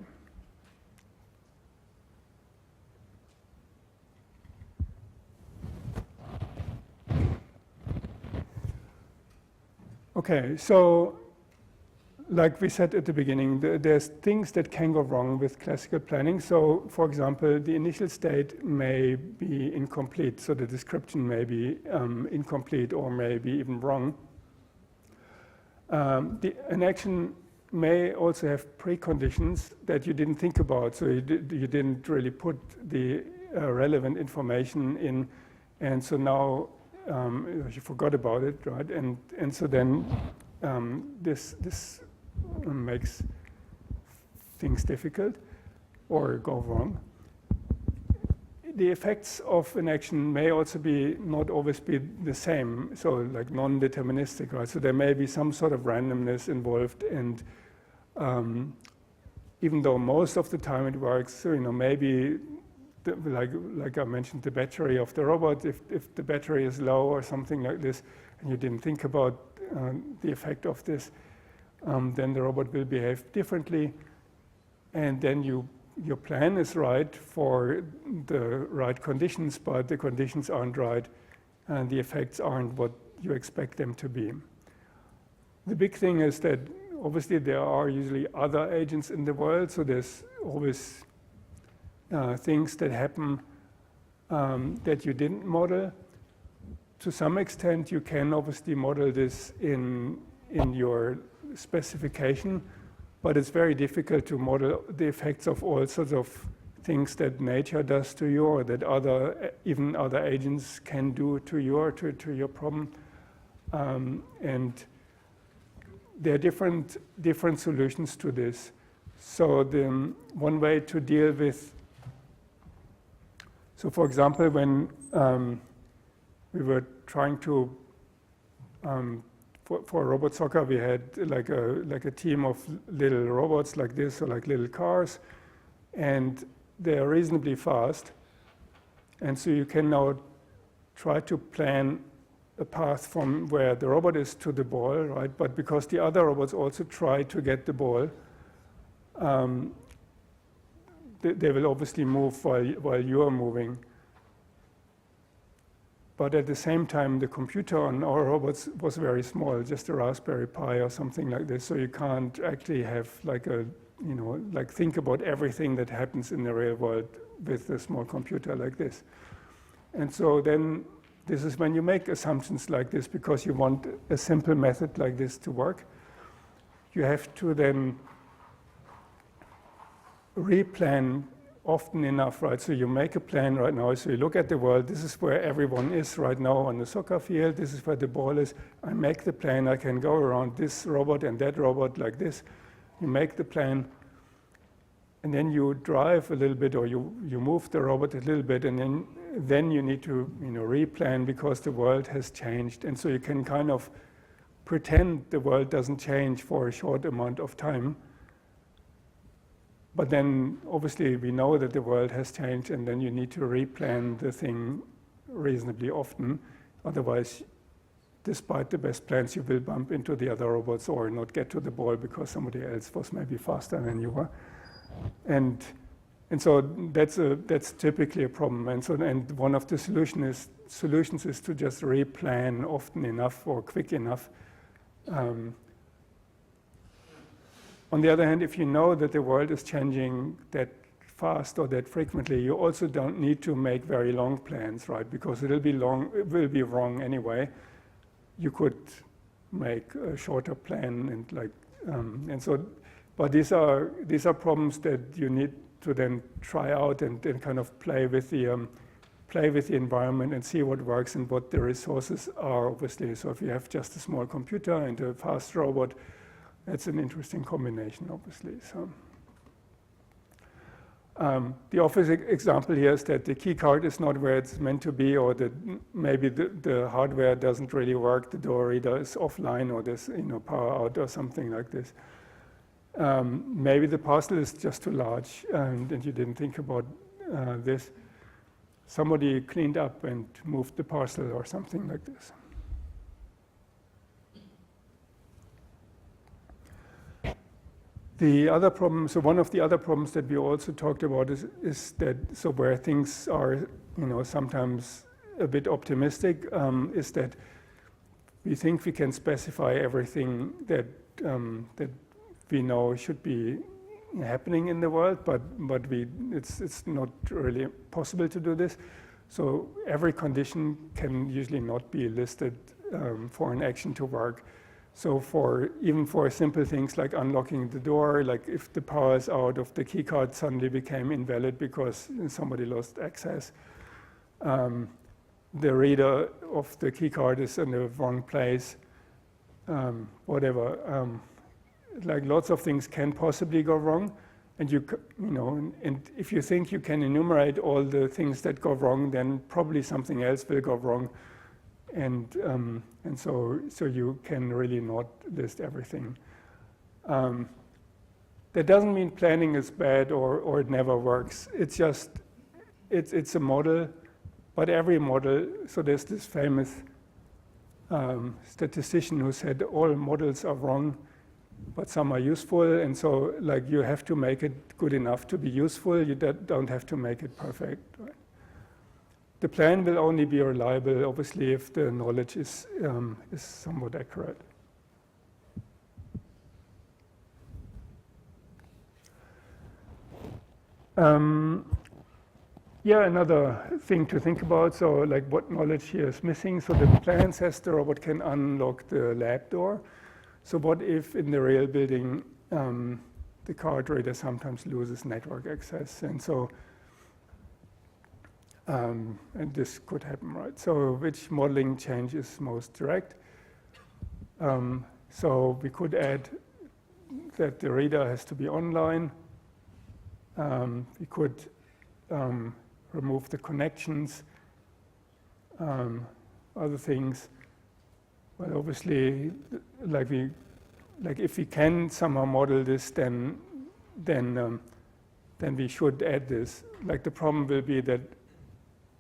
Okay, so like we said at the beginning, there's things that can go wrong with classical planning. So, for example, the initial state may be incomplete, so the description may be incomplete or may be even wrong. An action may also have preconditions that you didn't think about, so you didn't really put the relevant information in, and so now you forgot about it, right? And so then this makes things difficult or go wrong. The effects of an action may also not always be the same, so like non-deterministic, right? So there may be some sort of randomness involved, and even though most of the time it works, so, maybe like I mentioned, the battery of the robot, if the battery is low or something like this, and you didn't think about the effect of this, then the robot will behave differently, and then your plan is right for the right conditions, but the conditions aren't right, and the effects aren't what you expect them to be. The big thing is that obviously there are usually other agents in the world, so there's always things that happen that you didn't model. To some extent, you can obviously model this in your specification, but it's very difficult to model the effects of all sorts of things that nature does to you, or that even other agents can do to you or to your problem. And there are different solutions to this. So one way to deal with, so for example, when we were trying to, for robot soccer, we had like a team of little robots like this, or like little cars, and they're reasonably fast. And so you can now try to plan a path from where the robot is to the ball, right? But because the other robots also try to get the ball, they will obviously move while you are moving. But at the same time, the computer on our robots was very small, just a Raspberry Pi or something like this. So you can't actually have like think about everything that happens in the real world with a small computer like this. And so then this is when you make assumptions like this, because you want a simple method like this to work. You have to then replan often enough, right? So you make a plan right now, so you look at the world, this is where everyone is right now on the soccer field, this is where the ball is. I make the plan, I can go around this robot and that robot like this. You make the plan, and then you drive a little bit, or you move the robot a little bit, and then you need to replan, because the world has changed. And so you can kind of pretend the world doesn't change for a short amount of time. But then obviously we know that the world has changed, and then you need to replan the thing reasonably often. Otherwise, despite the best plans, you will bump into the other robots or not get to the ball because somebody else was maybe faster than you were. And so that's typically a problem. And one of the solutions is to just replan often enough or quick enough. On the other hand, if you know that the world is changing that fast or that frequently, you also don't need to make very long plans, right? Because it will be wrong anyway. You could make a shorter plan and so. But these are problems that you need to then try out and kind of play with the environment and see what works and what the resources are, obviously. So if you have just a small computer and a fast robot, that's an interesting combination, obviously. So the obvious example here is that the key card is not where it's meant to be, or that maybe the hardware doesn't really work, the door reader is offline, or there's power out or something like this. Maybe the parcel is just too large, and you didn't think about this. Somebody cleaned up and moved the parcel or something like this. The other problem, so one of the other problems that we also talked about is that, so where things are, sometimes a bit optimistic, is that we think we can specify everything that we know should be happening in the world, but it's not really possible to do this. So every condition can usually not be listed for an action to work. So even for simple things like unlocking the door, like if the power is out, of the key card suddenly became invalid because somebody lost access. The reader of the key card is in the wrong place, whatever. Like lots of things can possibly go wrong, and and if you think you can enumerate all the things that go wrong, then probably something else will go wrong. And so you can really not list everything. That doesn't mean planning is bad or it never works. It's just, it's a model, but every model, so there's this famous statistician who said all models are wrong, but some are useful, and so like you have to make it good enough to be useful, you don't have to make it perfect. Right? The plan will only be reliable, obviously, if the knowledge is somewhat accurate. Another thing to think about, so like what knowledge here is missing. So the plan says the robot can unlock the lab door. So what if in the real building the card reader sometimes loses network access, and so and this could happen, right? So which modeling change is most direct? So we could add that the reader has to be online. We could remove the connections, other things. Well, obviously, like if we can somehow model this, then we should add this. Like the problem will be that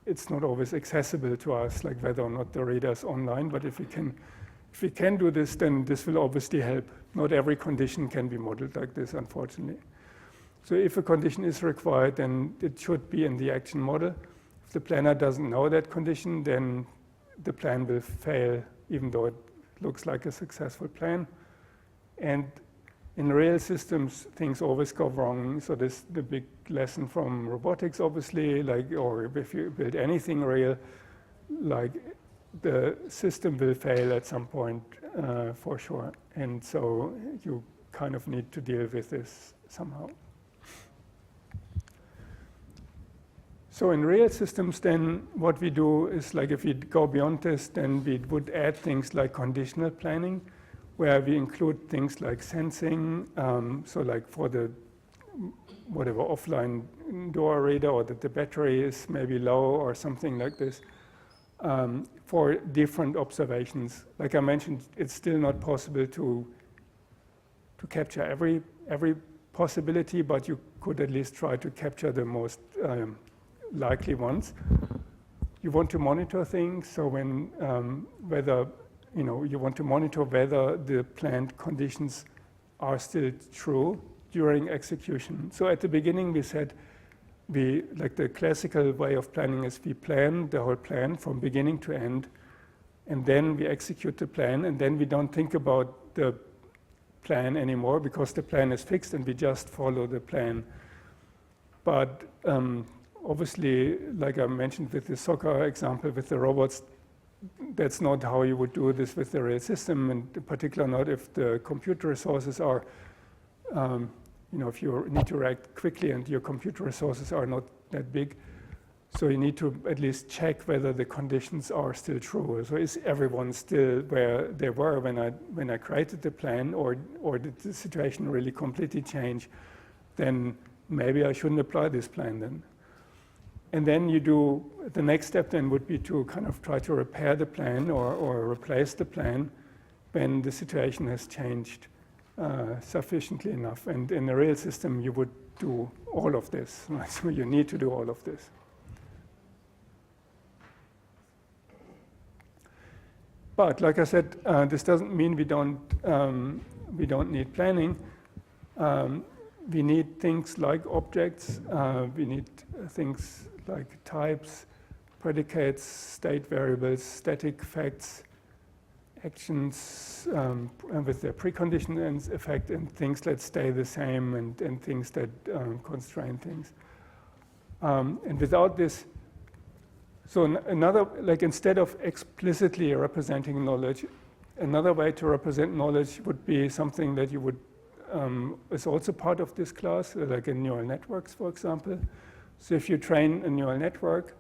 it's not always accessible to us, like whether or not the reader is online. But if we can do this, then this will obviously help. Not every condition can be modeled like this, unfortunately. So if a condition is required, then it should be in the action model. If the planner doesn't know that condition, then the plan will fail, even though it looks like a successful plan. And in real systems, things always go wrong. So this is the big lesson from robotics, obviously, or if you build anything real, like the system will fail at some point for sure. And so you kind of need to deal with this somehow. So in real systems, then what we do is, like, if we go beyond this, then we would add things like conditional planning, where we include things like sensing, so like for the whatever offline door reader, or that the battery is maybe low or something like this, for different observations. Like I mentioned, it's still not possible to capture every possibility, but you could at least try to capture the most likely ones. You want to monitor things, so when whether you want to monitor whether the planned conditions are still true during execution. So at the beginning we said like the classical way of planning is we plan the whole plan from beginning to end, and then we execute the plan, and then we don't think about the plan anymore because the plan is fixed and we just follow the plan. But obviously, like I mentioned with the soccer example with the robots, that's not how you would do this with the real system, and in particular not if the computer resources are, if you need to react quickly and your computer resources are not that big. So you need to at least check whether the conditions are still true. So is everyone still where they were when I created the plan, or did the situation really completely change? Then maybe I shouldn't apply this plan then. And then the next step then would be to kind of try to repair the plan or replace the plan when the situation has changed sufficiently enough. And in a real system, you would do all of this, right? So you need to do all of this. But like I said, this doesn't mean we don't need planning. We need things like objects. We need things like types, predicates, state variables, static facts, actions with their precondition and effect, and things that stay the same, and things that constrain things. And without this, so another, like instead of explicitly representing knowledge, another way to represent knowledge would be something that you would, is also part of this class, like in neural networks, for example. So if you train a neural network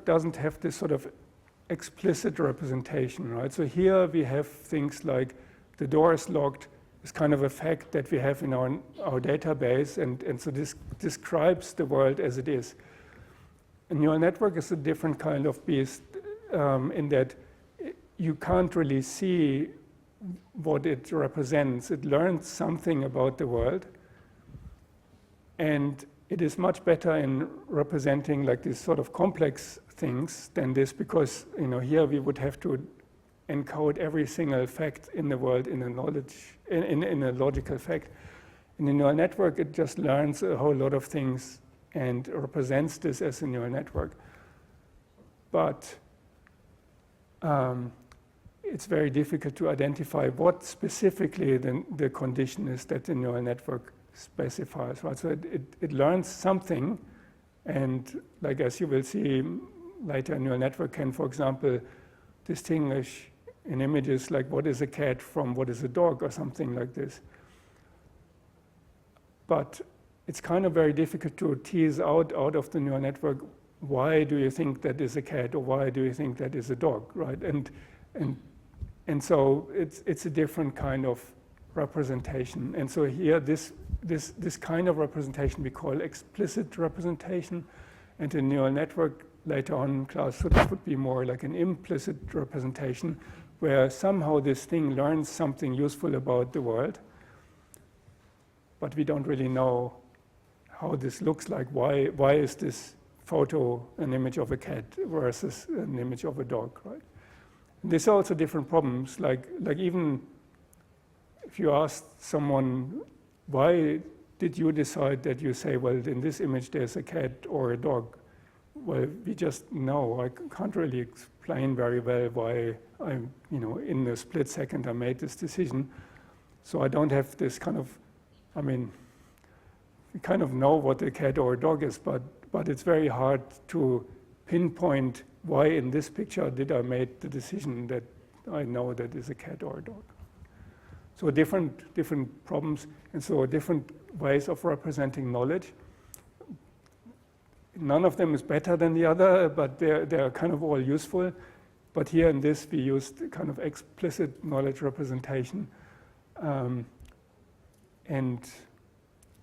doesn't have this sort of explicit representation, right? So here we have things like the door is locked is kind of a fact that we have in our database, and so this describes the world as it is. A neural network is a different kind of beast in that you can't really see what it represents. It learns something about the world, and it is much better in representing like these sort of complex things than this, because here we would have to encode every single fact in the world in a logical fact. In a neural network, it just learns a whole lot of things and represents this as a neural network. But it's very difficult to identify what specifically the condition is that the neural network specifies, right? So it learns something, and like as you will see later, a neural network can, for example, distinguish in images like what is a cat from what is a dog or something like this. but it's kind of very difficult to tease out of the neural network, why do you think that is a cat, or why do you think that is a dog, right? And so it's a different kind of representation. And so here, this kind of representation we call explicit representation, and in neural network later on in class, so this would be more like an implicit representation, where somehow this thing learns something useful about the world, but we don't really know how this looks like. Why is this photo an image of a cat versus an image of a dog, right? And there's also different problems, like even if you ask someone, why did you decide that you say, well, in this image there's a cat or a dog? Well, we just know. I can't really explain very well why I'm, in a split second I made this decision. So I don't have this kind of, you kind of know what a cat or a dog is, but it's very hard to pinpoint why in this picture did I make the decision that I know that is a cat or a dog. So different problems, and so different ways of representing knowledge. None of them is better than the other, but they're kind of all useful. But here in this, we used kind of explicit knowledge representation. And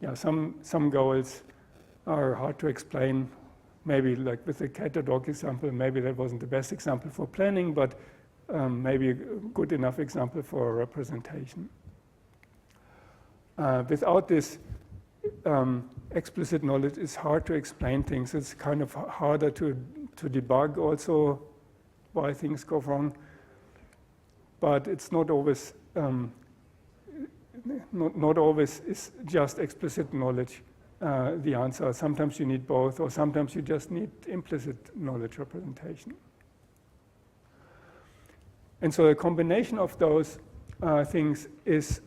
yeah, some goals are hard to explain. Maybe like with the cat or dog example, maybe that wasn't the best example for planning, but maybe a good enough example for representation. Without this explicit knowledge, it's hard to explain things. It's kind of harder to debug also why things go wrong. But it's not always not always is just explicit knowledge the answer. Sometimes you need both, or sometimes you just need implicit knowledge representation. And so a combination of those things is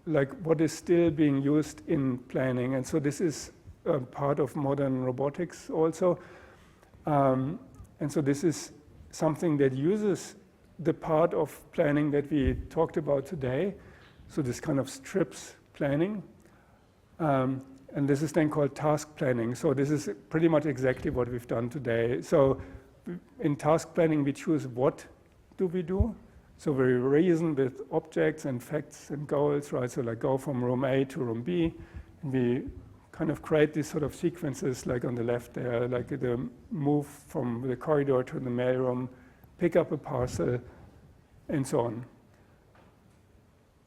like what is still being used in planning. And so this is part of modern robotics also. And so this is something that uses the part of planning that we talked about today. So this kind of strips planning. And this is then called task planning. So this is pretty much exactly what we've done today. So in task planning, we choose what do we do. So we reason with objects and facts and goals, right? So like go from room A to room B. And we kind of create these sort of sequences like on the left there, like the move from the corridor to the mailroom, pick up a parcel, and so on.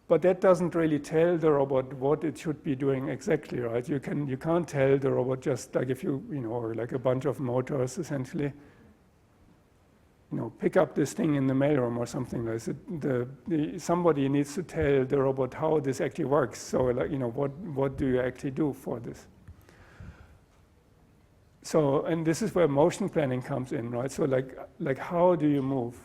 But that doesn't really tell the robot what it should be doing exactly, right? You can't tell the robot just like if or like a bunch of motors essentially, pick up this thing in the mailroom or something like that. Somebody needs to tell the robot how this actually works. So like, what do you actually do for this? So, and this is where motion planning comes in, right? So like how do you move?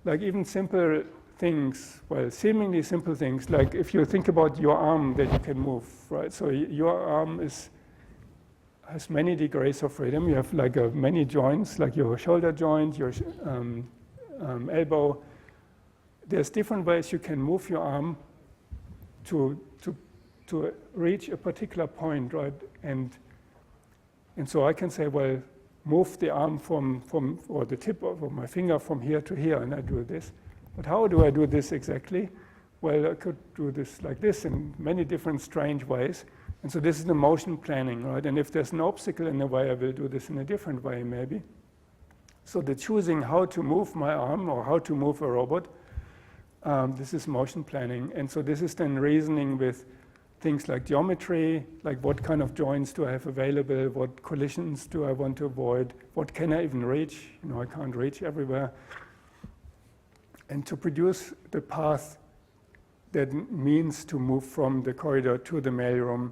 Like even simple things, well, seemingly simple things, like if you think about your arm that you can move, right? So your arm has many degrees of freedom. You have like many joints, like your shoulder joint, your elbow. There's different ways you can move your arm to reach a particular point, right? And so I can say, well, move the arm or the tip of my finger from here to here, and I do this. But how do I do this exactly? Well, I could do this like this in many different strange ways. And so this is the motion planning, right? And if there's an obstacle in the way, I will do this in a different way, maybe. So the choosing how to move my arm or how to move a robot, this is motion planning. And so this is then reasoning with things like geometry, like what kind of joints do I have available, what collisions do I want to avoid, what can I even reach? I can't reach everywhere. And to produce the path that means to move from the corridor to the mailroom,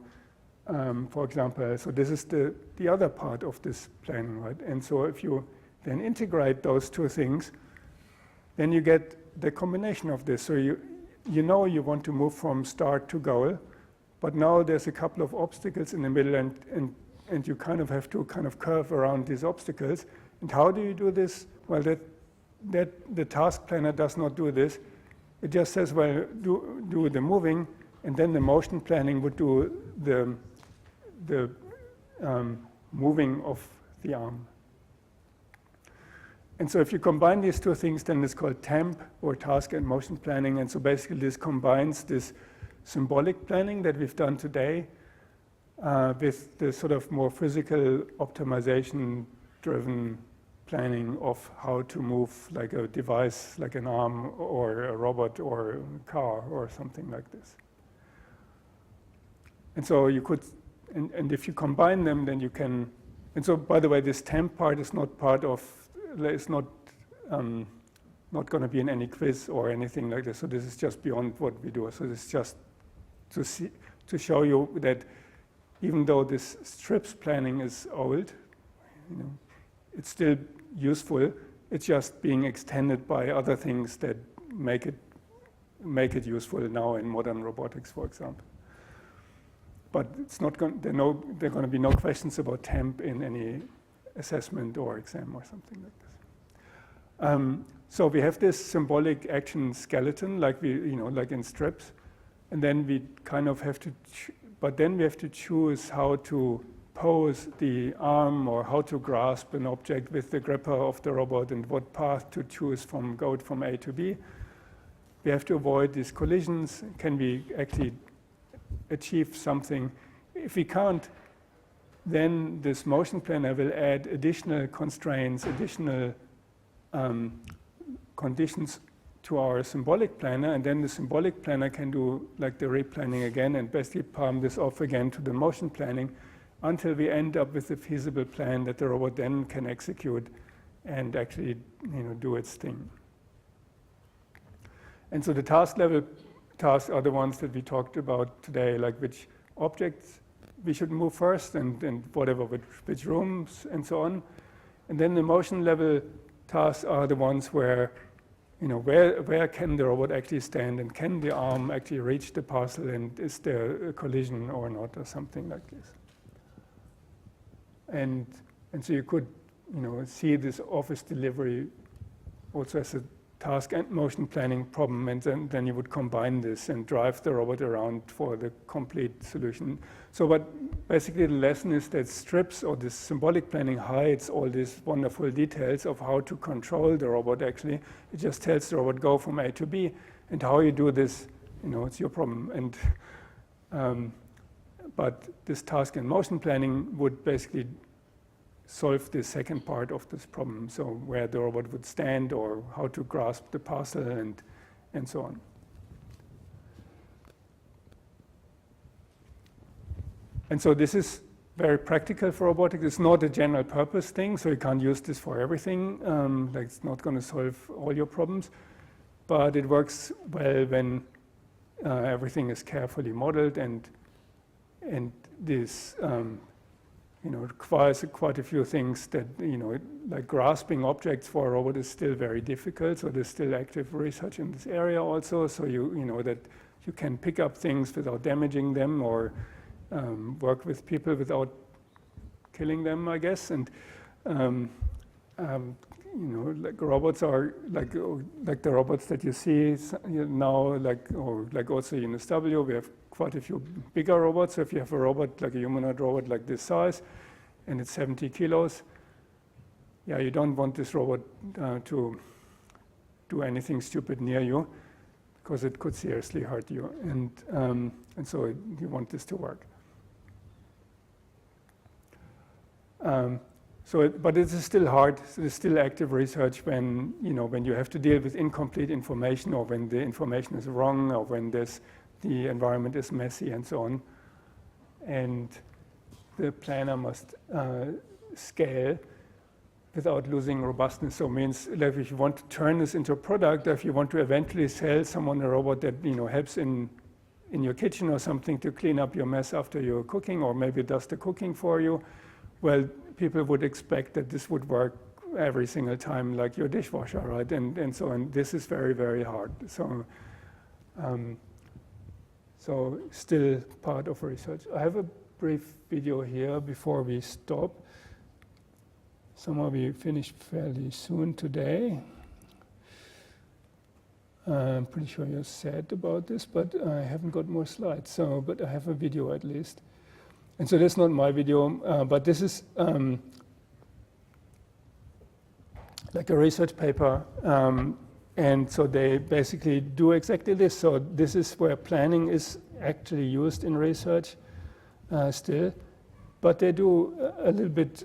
for example. So this is the other part of this planning, right? And so if you then integrate those two things, then you get the combination of this. So you want to move from start to goal, but now there's a couple of obstacles in the middle, and you kind of have to kind of curve around these obstacles. And how do you do this? Well, that the task planner does not do this. It just says, well, do the moving, and then the motion planning would do the moving of the arm. And so if you combine these two things, then it's called TAMP, or task and motion planning. And so basically this combines this symbolic planning that we've done today with the sort of more physical optimization-driven planning of how to move like a device, like an arm or a robot or a car or something like this. And so you could, and if you combine them, then you can, and so by the way, this TAMP part is not part of, it's not going to be in any quiz or anything like this. So this is just beyond what we do. So this is just to show you that even though this strips planning is old, it's still useful. It's just being extended by other things that make it useful now in modern robotics, for example. But it's not going. There are going to be no questions about TAMP in any assessment or exam or something like this. So we have this symbolic action skeleton, like like in strips, and then we kind of have to. But then we have to choose how to pose the arm or how to grasp an object with the gripper of the robot and what path to choose go from A to B. We have to avoid these collisions. Can we actually achieve something? If we can't, then this motion planner will add additional constraints, additional conditions to our symbolic planner, and then the symbolic planner can do like the replanning again and basically palm this off again to the motion planning until we end up with a feasible plan that the robot then can execute and actually do its thing. And so the task level tasks are the ones that we talked about today, like which objects we should move first and whatever, which rooms and so on. And then the motion level tasks are the ones where where can the robot actually stand, and can the arm actually reach the parcel, and is there a collision or not, or something like this. And so you could see this office delivery also as a task and motion planning problem, and then you would combine this and drive the robot around for the complete solution. So what basically the lesson is that strips or this symbolic planning hides all these wonderful details of how to control the robot actually. It just tells the robot go from A to B, and how you do this, it's your problem. And but this task and motion planning would basically solve the second part of this problem, so where the robot would stand or how to grasp the parcel and so on. And so this is very practical for robotics. It's not a general purpose thing, so you can't use this for everything. Like it's not going to solve all your problems, but it works well when everything is carefully modeled and this requires quite a few things that, like grasping objects for a robot is still very difficult. So there's still active research in this area also. So that you can pick up things without damaging them or work with people without killing them, I guess. And like robots are like the robots that you see now, like also in SW, we have quite a few bigger robots. So if you have a robot, like a humanoid robot like this size, and it's 70 kilos, yeah, you don't want this robot to do anything stupid near you, because it could seriously hurt you. And so you want this to work. But it is still hard. There's still active research when you have to deal with incomplete information, or when the information is wrong, or when the environment is messy and so on. And the planner must scale without losing robustness. So it means that if you want to turn this into a product, if you want to eventually sell someone a robot that helps in your kitchen or something to clean up your mess after you're cooking, or maybe does the cooking for you, well, people would expect that this would work every single time, like your dishwasher, right? And so on. This is very, very hard. So still part of research. I have a brief video here before we stop. Somehow we finish fairly soon today. I'm pretty sure you're sad about this, but I haven't got more slides. So, but I have a video at least. And so that's not my video, but this is like a research paper. And so they basically do exactly this. So this is where planning is actually used in research still. But they do a little bit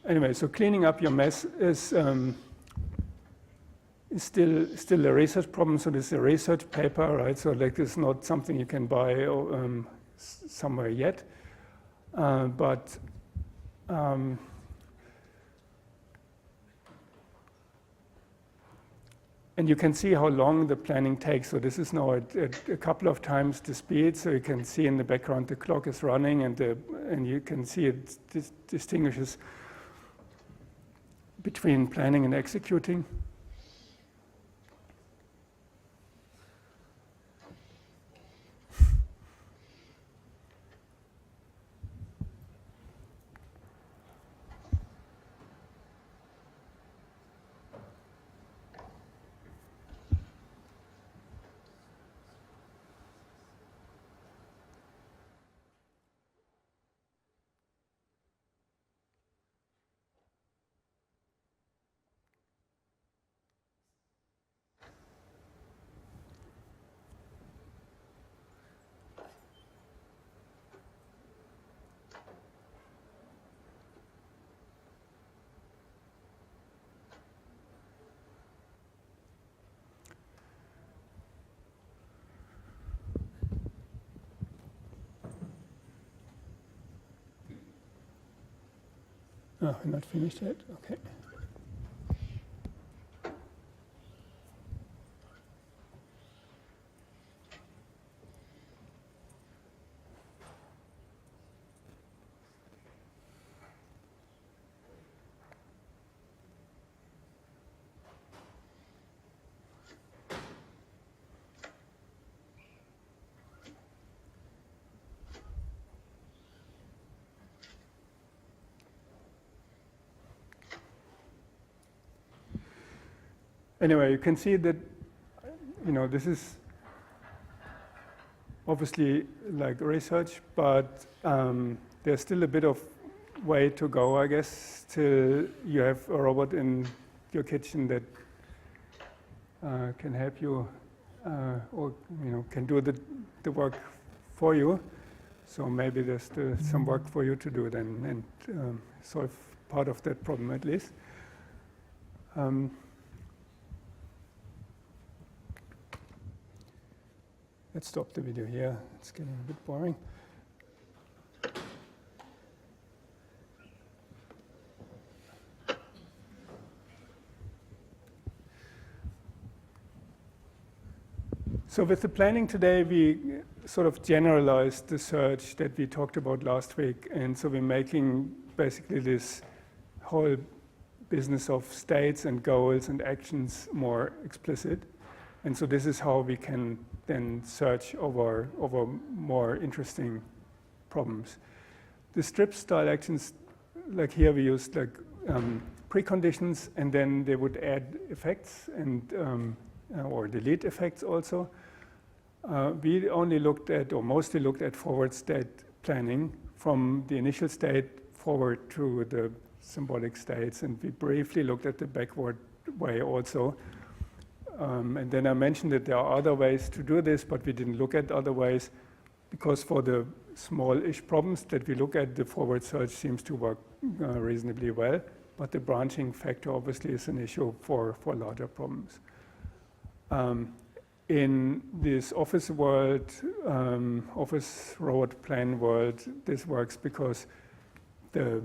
anyway, so cleaning up your mess is still a research problem. So this is a research paper, right? So like it's not something you can buy somewhere yet. And you can see how long the planning takes. So this is now at a couple of times the speed. So you can see in the background the clock is running, and you can see it distinguishes between planning and executing. Oh, we're not finished yet? Okay. Anyway, you can see that, this is obviously like research, but there's still a bit of way to go, I guess, till you have a robot in your kitchen that can help you or can do the work for you. So maybe there's still some work for you to do then and solve part of that problem at least. Let's stop the video here. It's getting a bit boring. So with the planning today, we sort of generalized the search that we talked about last week. And so we're making basically this whole business of states and goals and actions more explicit. And so this is how we can then search over more interesting problems. The strip style actions, like here we used like preconditions, and then they would add effects and or delete effects also. We only looked at, or mostly looked at forward state planning from the initial state forward to the symbolic states, and we briefly looked at the backward way also. And then I mentioned that there are other ways to do this, but we didn't look at other ways because for the small-ish problems that we look at, the forward search seems to work reasonably well, but the branching factor obviously is an issue for larger problems. In this office world, office robot plan world, this works because the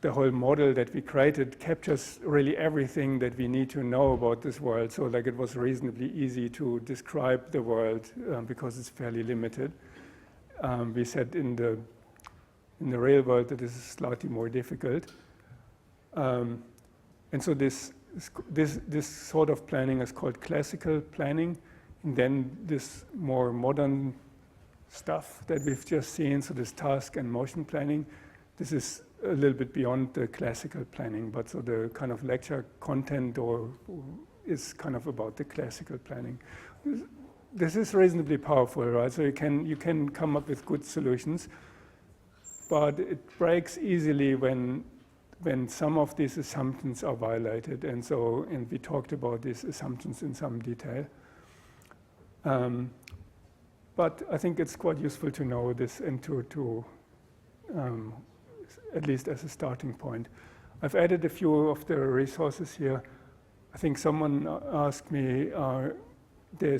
whole model that we created captures really everything that we need to know about this world. So like it was reasonably easy to describe the world because it's fairly limited. We said in the real world that this is slightly more difficult. And so this this sort of planning is called classical planning, and then this more modern stuff that we've just seen, so this task and motion planning, this is a little bit beyond the classical planning, but so the kind of lecture content or is kind of about the classical planning. This is reasonably powerful, right? So you can come up with good solutions, but it breaks easily when some of these assumptions are violated, and we talked about these assumptions in some detail. But I think it's quite useful to know this and to at least as a starting point. I've added a few of the resources here. I think someone asked me, I will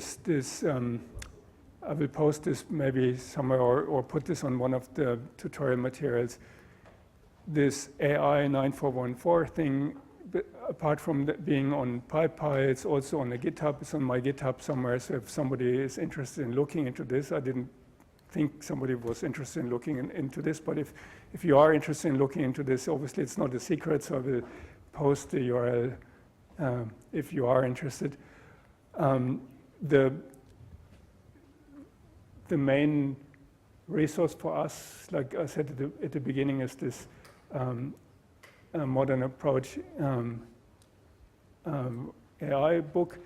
post this maybe somewhere or put this on one of the tutorial materials. This AI 9414 thing, apart from being on PyPy, it's also on the GitHub. It's on my GitHub somewhere. So if somebody is interested in looking into this, I didn't think somebody was interested in looking into this, but if you are interested in looking into this, obviously it's not a secret, so I will post the URL if you are interested. The main resource for us, like I said at the beginning, is this modern approach AI book.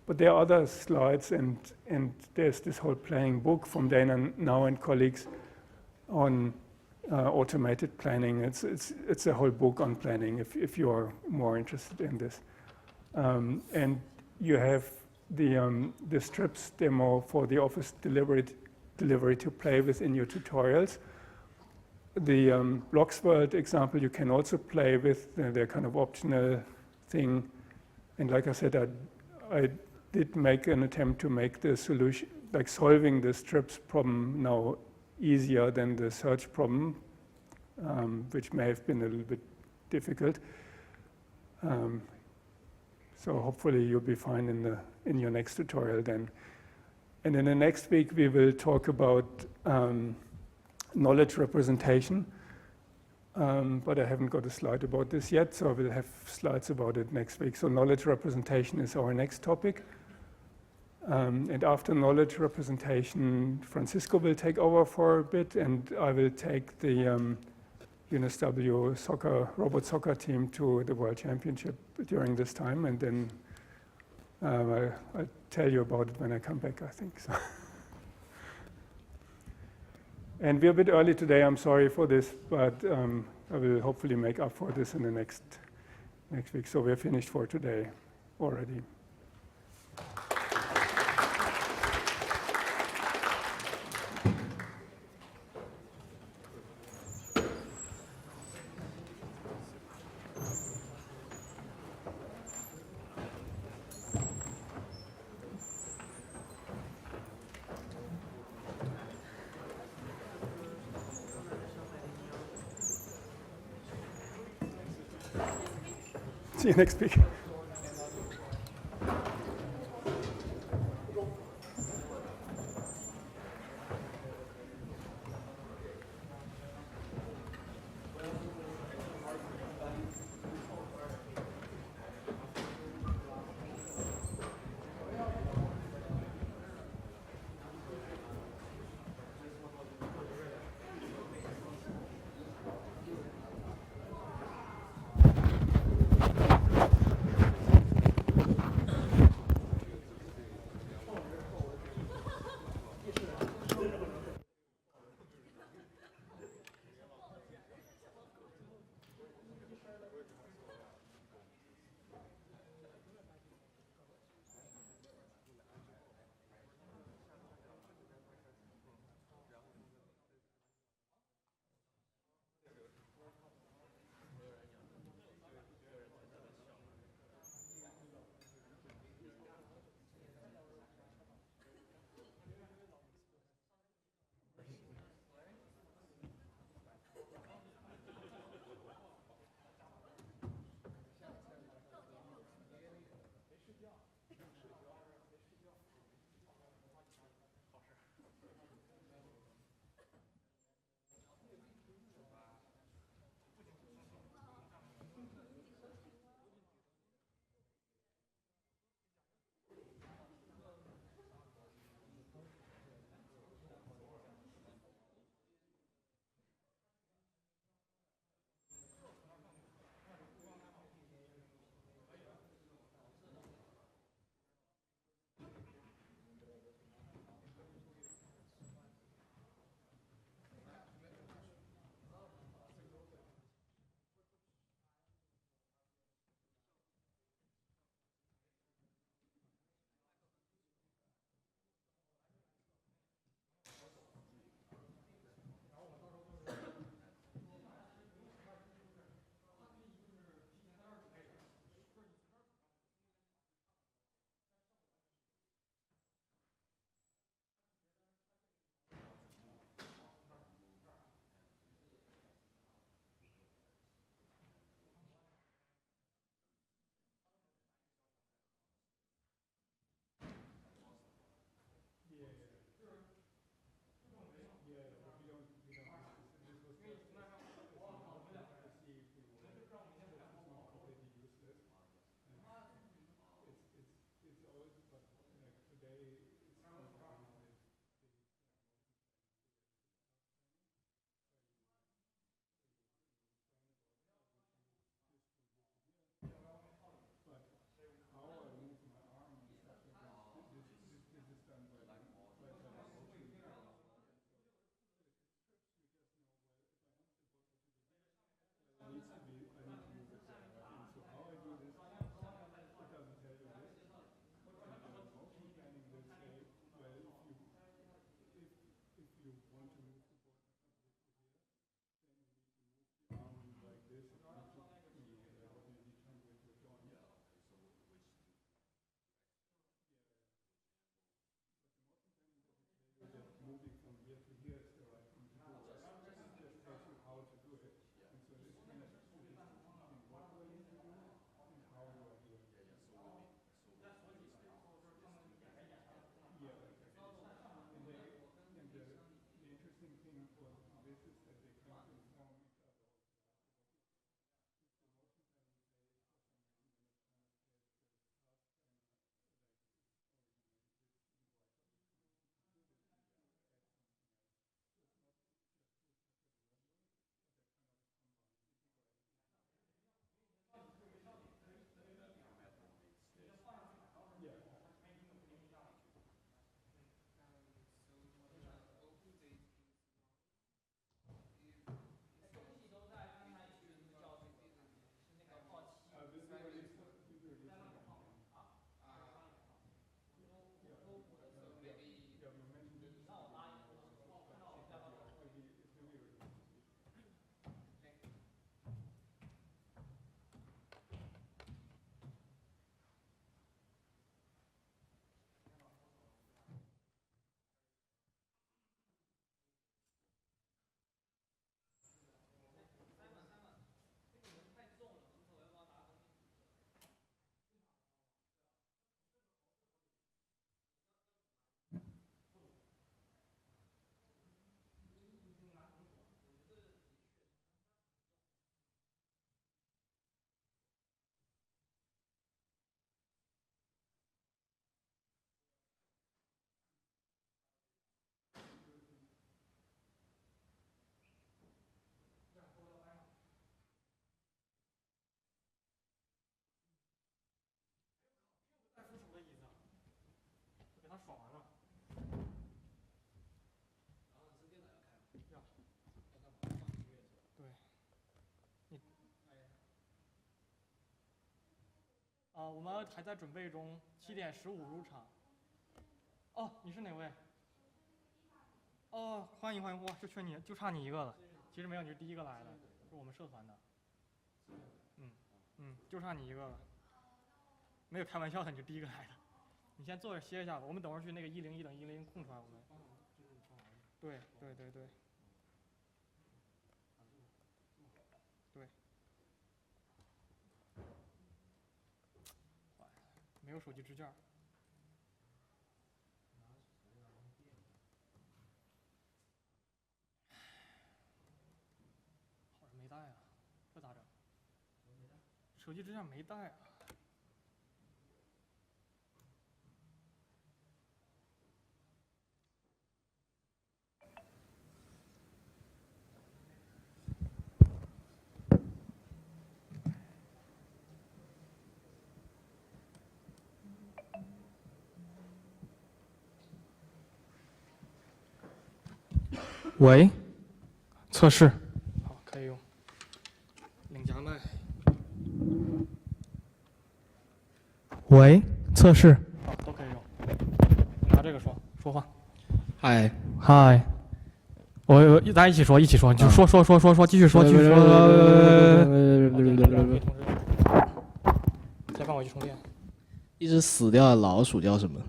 But there are other slides, and there's this whole planning book from Dana Now and colleagues on automated planning. It's a whole book on planning if you are more interested in this. And you have the strips demo for the office delivery to play with in your tutorials. The Bloxworld example you can also play with. They're kind of optional thing. And like I said, I did make an attempt to make the solution, like solving the strips problem now easier than the search problem, which may have been a little bit difficult. So hopefully you'll be fine in your next tutorial then. And in the next week we will talk about knowledge representation, but I haven't got a slide about this yet, so I will have slides about it next week. So knowledge representation is our next topic. And after knowledge representation, Francisco will take over for a bit, and I will take the UNSW robot soccer team to the World Championship during this time, and then I'll tell you about it when I come back, I think. So. And we're a bit early today, I'm sorry for this, but I will hopefully make up for this in the next week. So we're finished for today already. See you next week. ideas the right thing to do. It just tells you how to do it. And so this kind of the distance between what do I need to do and how do I do it. Yeah, exactly. And the interesting thing for this is that they kind of inform each other also. If the motion pattern plays for some reason, then it kind of tells the task planner like, maybe this shouldn't work, or this connection can do this, maybe I should add something else. So it's not just two separate workloads, but they're kind of combined integrated. Yeah. Yeah, we mentioned it in the beginning also, so it's like it's really released this week.我们还在准备中，7:15入场。哦，你是哪位？哦，欢迎欢迎，哇，就缺你，就差你一个了。其实没有，你是第一个来的，是我们社团的。就差你一个了。没有开玩笑的，你是第一个来的。你先坐着歇一下吧，我们等会儿去那个101等101空出来，我们。对。没有手机支架。好像没带啊，这咋整？手机支架没带啊。喂，测试，好，可以用。领夹麦。喂，测试，好，都可以用。拿这个说话。嗨，大家一起说，就说，继续说。再帮我去充电。一只死掉的老鼠叫什么？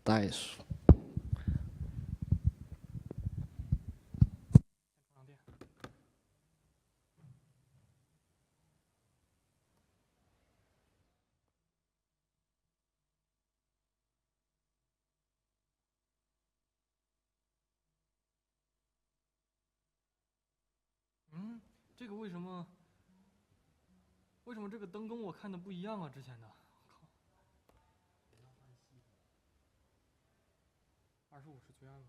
袋鼠。这个为什么这个灯跟我看的不一样啊？之前的，靠，25是最暗吗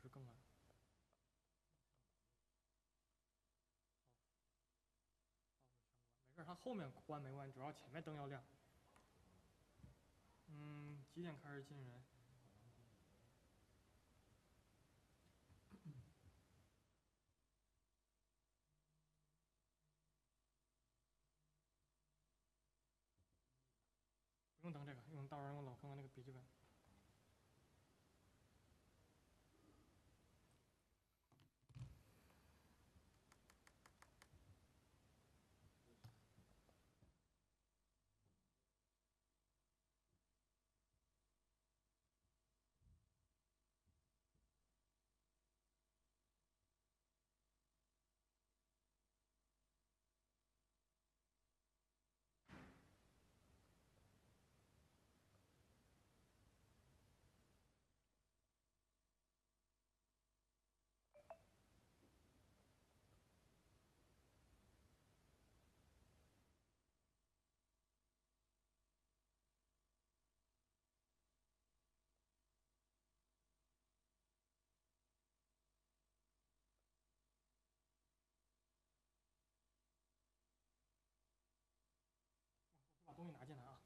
？50更暗。没事，它后面关没关，主要前面灯要亮。几点开始进人？不用等这个，到时候用老冯的那个笔记本。东西拿进来啊。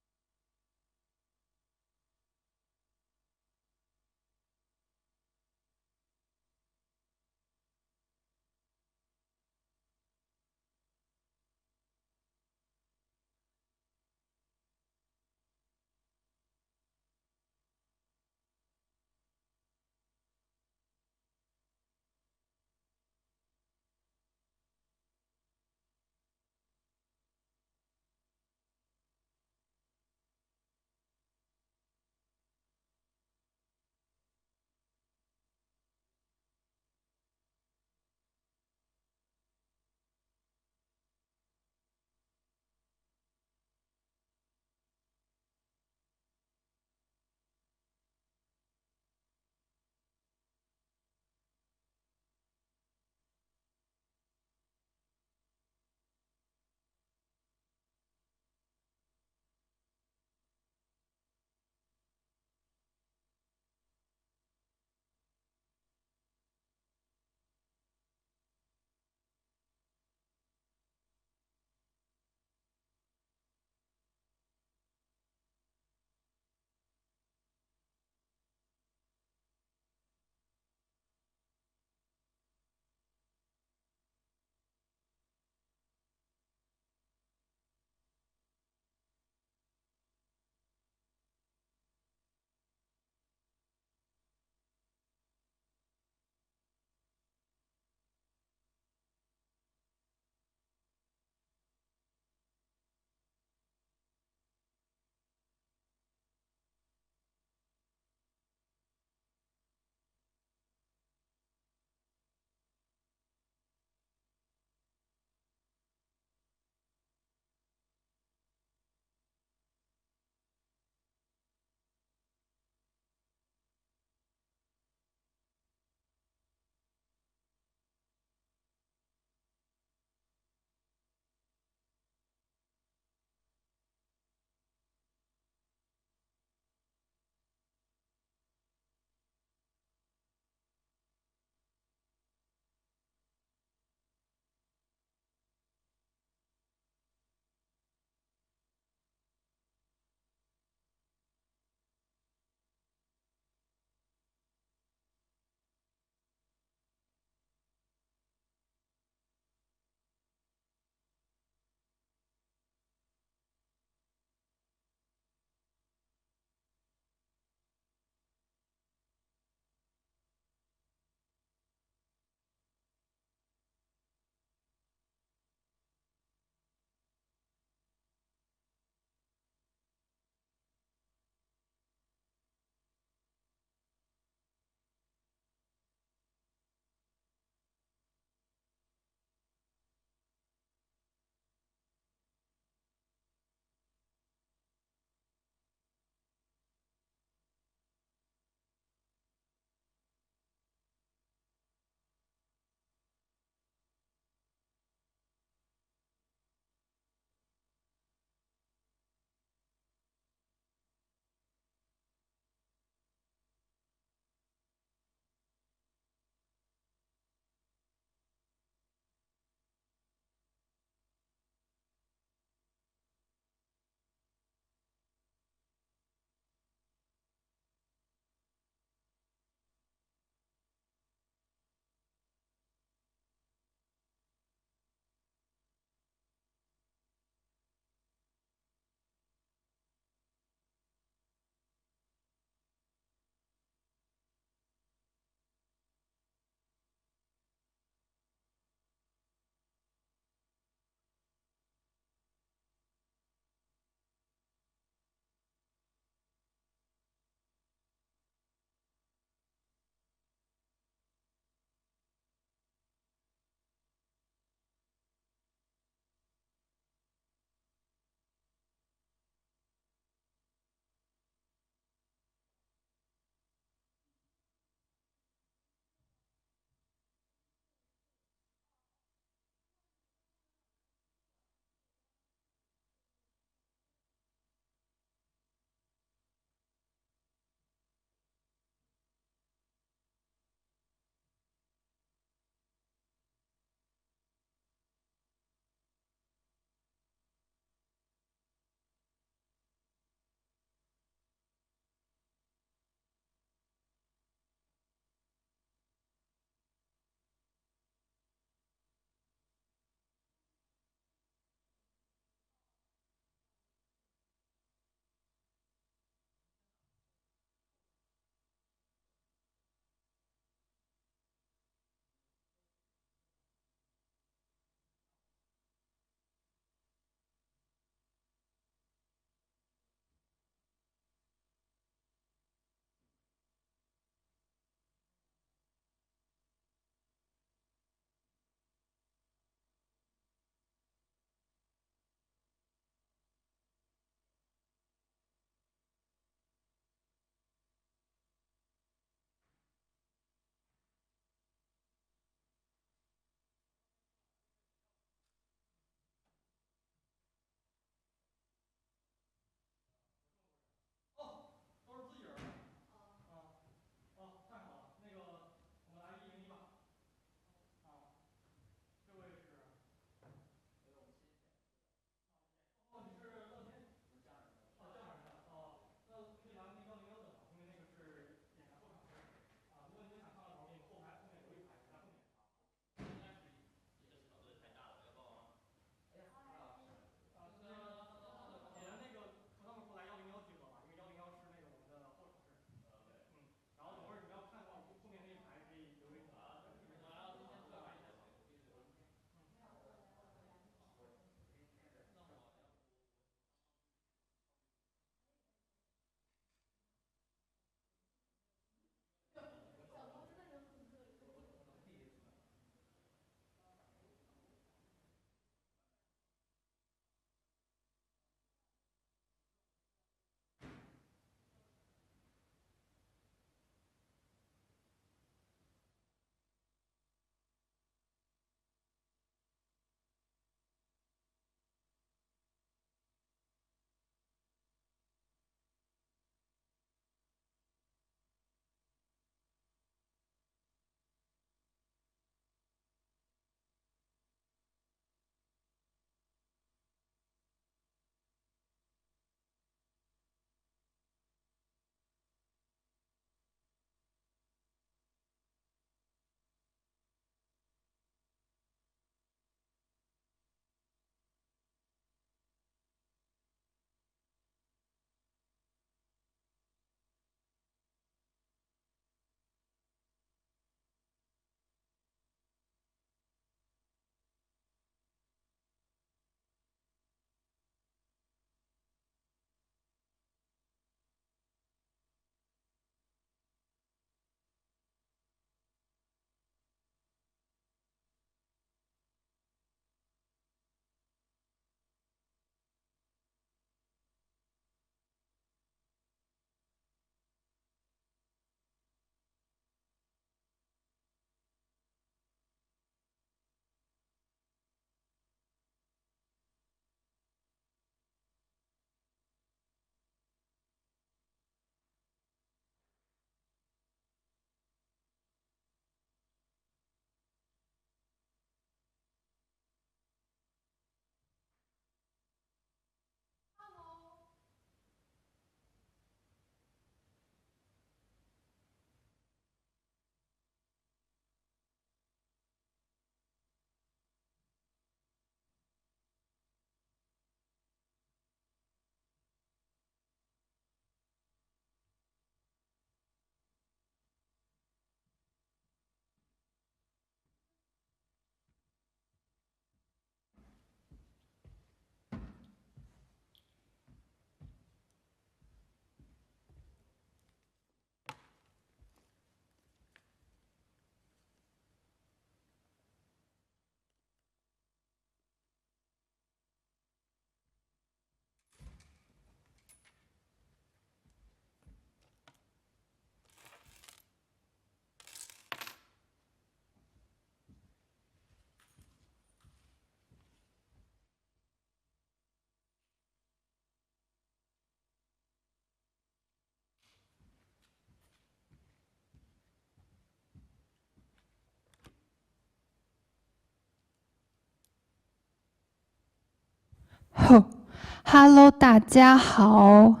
Hello，大家好，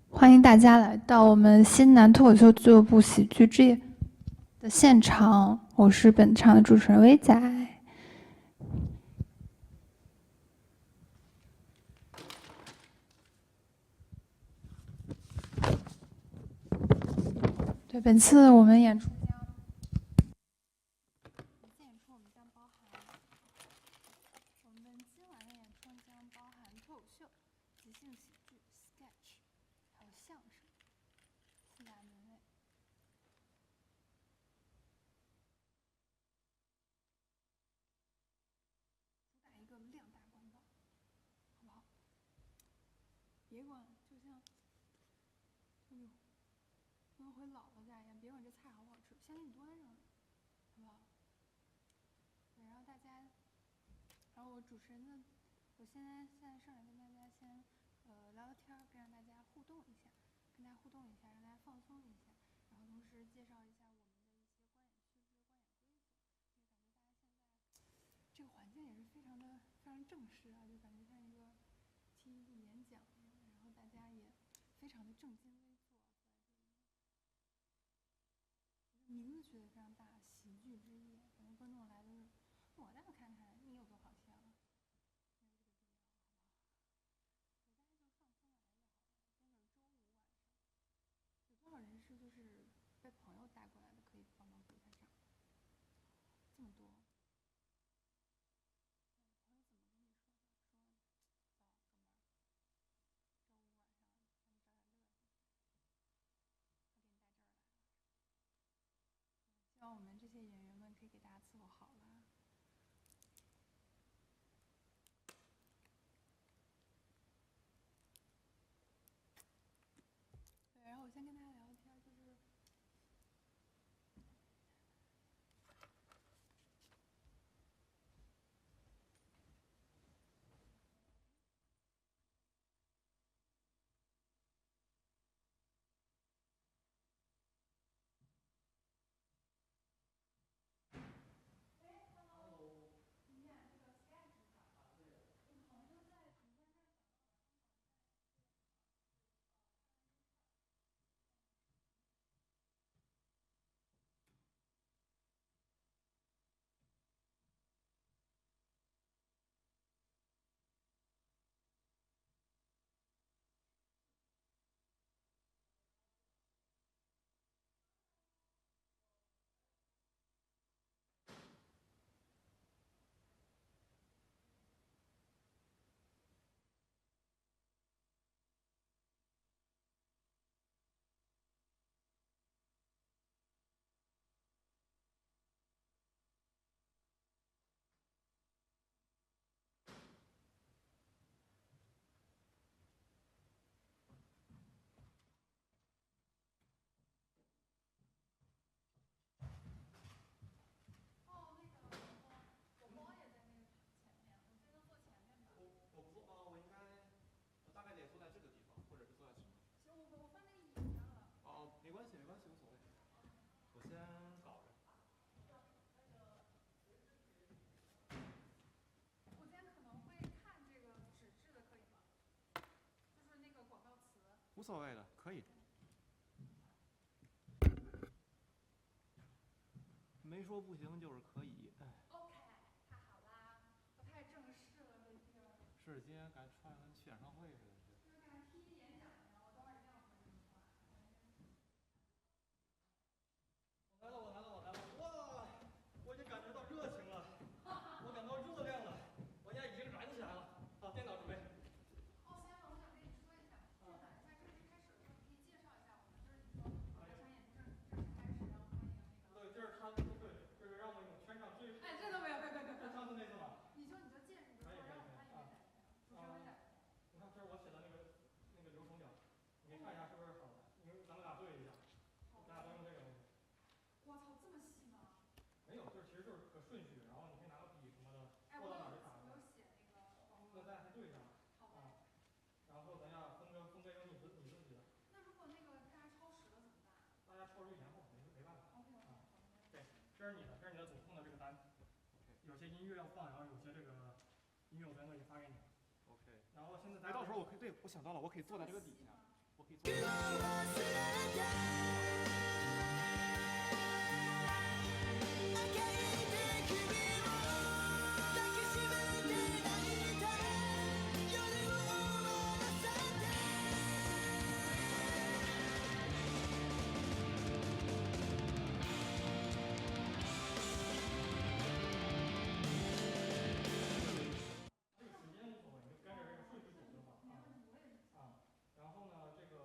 欢迎大家来到我们新南脱口秀俱乐部喜剧之夜的现场，我是本场的主持人威仔。对，本次我们演出今晚的演出将包含脱口秀、即兴喜剧、sketch， 还有相声4大门类。主打一个量大管饱，好不好？别管，就像回姥姥家一样，别管这菜好不好吃，先给你端上来，好不好？对，然后大家，然后我主持人呢，我现在上来跟大家先聊聊天，跟让大家互动一下，跟大家互动一下，让大家放松一下，然后同时介绍一下我们的一些观演须知、观演规则，就感觉大家现在这个环境也是非常正式啊，就感觉像一个听一个演讲一样，然后大家也非常的正襟危坐。名字取得非常大，喜剧之夜，可能观众来的是，我倒要看看你有多好笑啊，没有这个必要，好不好？大家就放松的来就好了。今天是周五晚上，有多少人是就是被朋友带过来的，可以帮忙数一下账？这么多。朋友怎么跟你说的？说，走，哥们儿，周五晚上咱们找点乐子，他给你带这儿来了。希望我们这些演员们可以给大家伺候好了。对，然后我先跟大家聊天，就是。无所谓的，可以。没说不行，就是可以。OK， 太好啦，我太正式了这地儿。是，今天感觉穿跟去演唱会似的。就是感觉听演讲一样，我等会儿一定要说这句话。我来了，哇！我已经感觉到热情了，我感到热量了，我现在已经燃起来了。好，电脑准备。哦，先生，我想跟你说一下，电脑一下正式开始的时候，你可以介绍一下我们，就是你说这场演出正式开始，然后欢迎那个。对，这是他，对，这是让我们全场最。哎，这都没有，别。上次那次吧。你就介绍，你就说让我欢迎威仔，主持人威仔。你看，这是我写的那个流程表，你看一下是不是好的？因为咱们俩对一下，咱俩都用这个东西。我操，这么细吗？没有，其实就是个顺序，然后你可以拿个笔什么的，哎，过到哪儿就打。我有写那个。那咱俩先对一下。好的。然后咱俩分成你自己的。那如果那个大家超时了怎么办？大家超时延后，没办法。OK，对，这是你的总控的这个单。有些音乐要放，然后有些这个音乐我在那里发给你。然后现在到时候我可以，对，我想到了，我可以坐在这个底下，我可以坐。然后呢，这个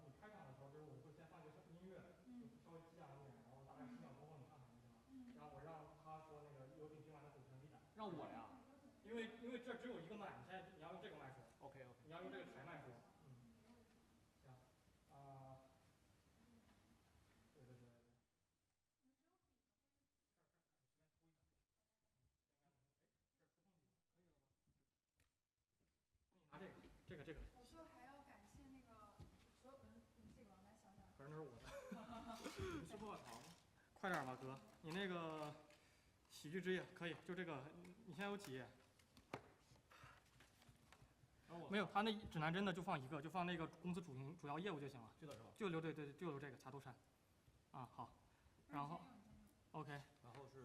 你开场的时候，就是我会先放一个音乐，就稍微激昂一点，然后大概10秒过后你上台就行了。然后我让他说那个有请今晚的主持人 leader。让我呀？因为这只有一个麦，你现在你要用这个麦说。OK。你要用这个台麦说。行。对。拿这个。我最后还要感谢那个所有人，这个来想想。反正都是我的。你吃泡泡糖？快点吧，哥，你那个喜剧之夜可以，就这个，你现在有几页？没有，他那指南针的就放一个，就放那个公司主要业务就行了。这个是吧？就留就留这个掐头删。好。然后 ，OK。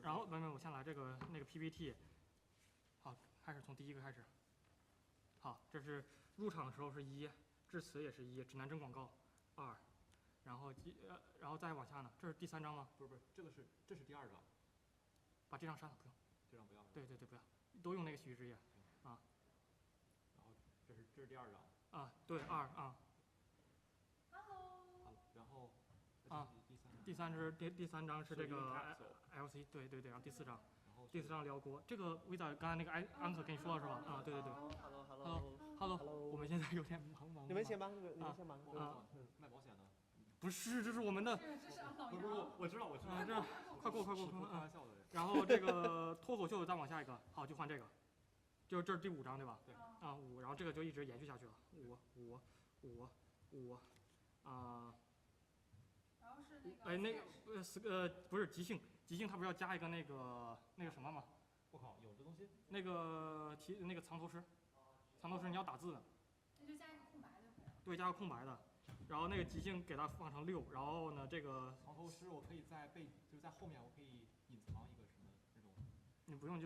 然后没，我先来这个那个 PPT。好，开始从第一个开始。好，这是入场的时候是1，致辞也是1，指南针广告2，然后再往下呢，这是第3章吗？不是，这是第2章。把这张删了，不用。这张不要。对，不要，都用那个喜剧之夜。然后这是第2章。对2。Hello。然后第三章是这个 LC， 对，然后第4章。第4章撩锅，这个Visa刚才那个安可跟你说了是吧？对。Hello， 我们现在有点忙。你们先忙，卖保险的。不是，这是我们的。不，我知道。这快过。开玩笑的。然后这个脱口秀再往下一个，好，就换这个，就是这是第5章对吧？对。5，然后这个就一直延续下去了。5。然后是那个。不是即兴，它不是要加一个那个什么吗？我靠，有这东西？那个藏头诗你要打字的。那就加一个空白就可以了。对，加个空白的。然后那个即兴给它放成6，然后呢这个藏头诗我可以就是在后面我可以隐藏一个什么那种。你不用，你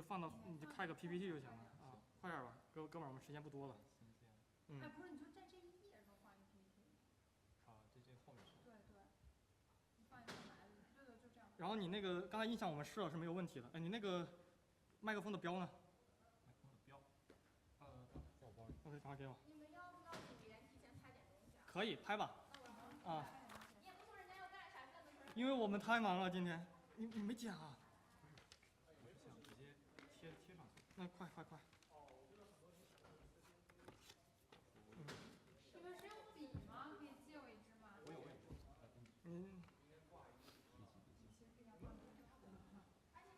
就开个 PPT 就行了啊！快点吧，哥们儿，我们时间不多了。不是，你就在这一页上放一个 PPT。这后面是。对。你放一个空白的，对，就这样。然后你那个刚才音响我们试了是没有问题的，你那个麦克风的标呢？麦克风的标，在我包里。OK， 赶快给我。你们要不要组员提前拍点东西啊？可以拍吧。你也不说人家要干啥，干的时候。因为我们太忙了今天，你没剪啊？我是想直接贴上去。那快。你们是用笔吗？可以借我一支吗？我有。你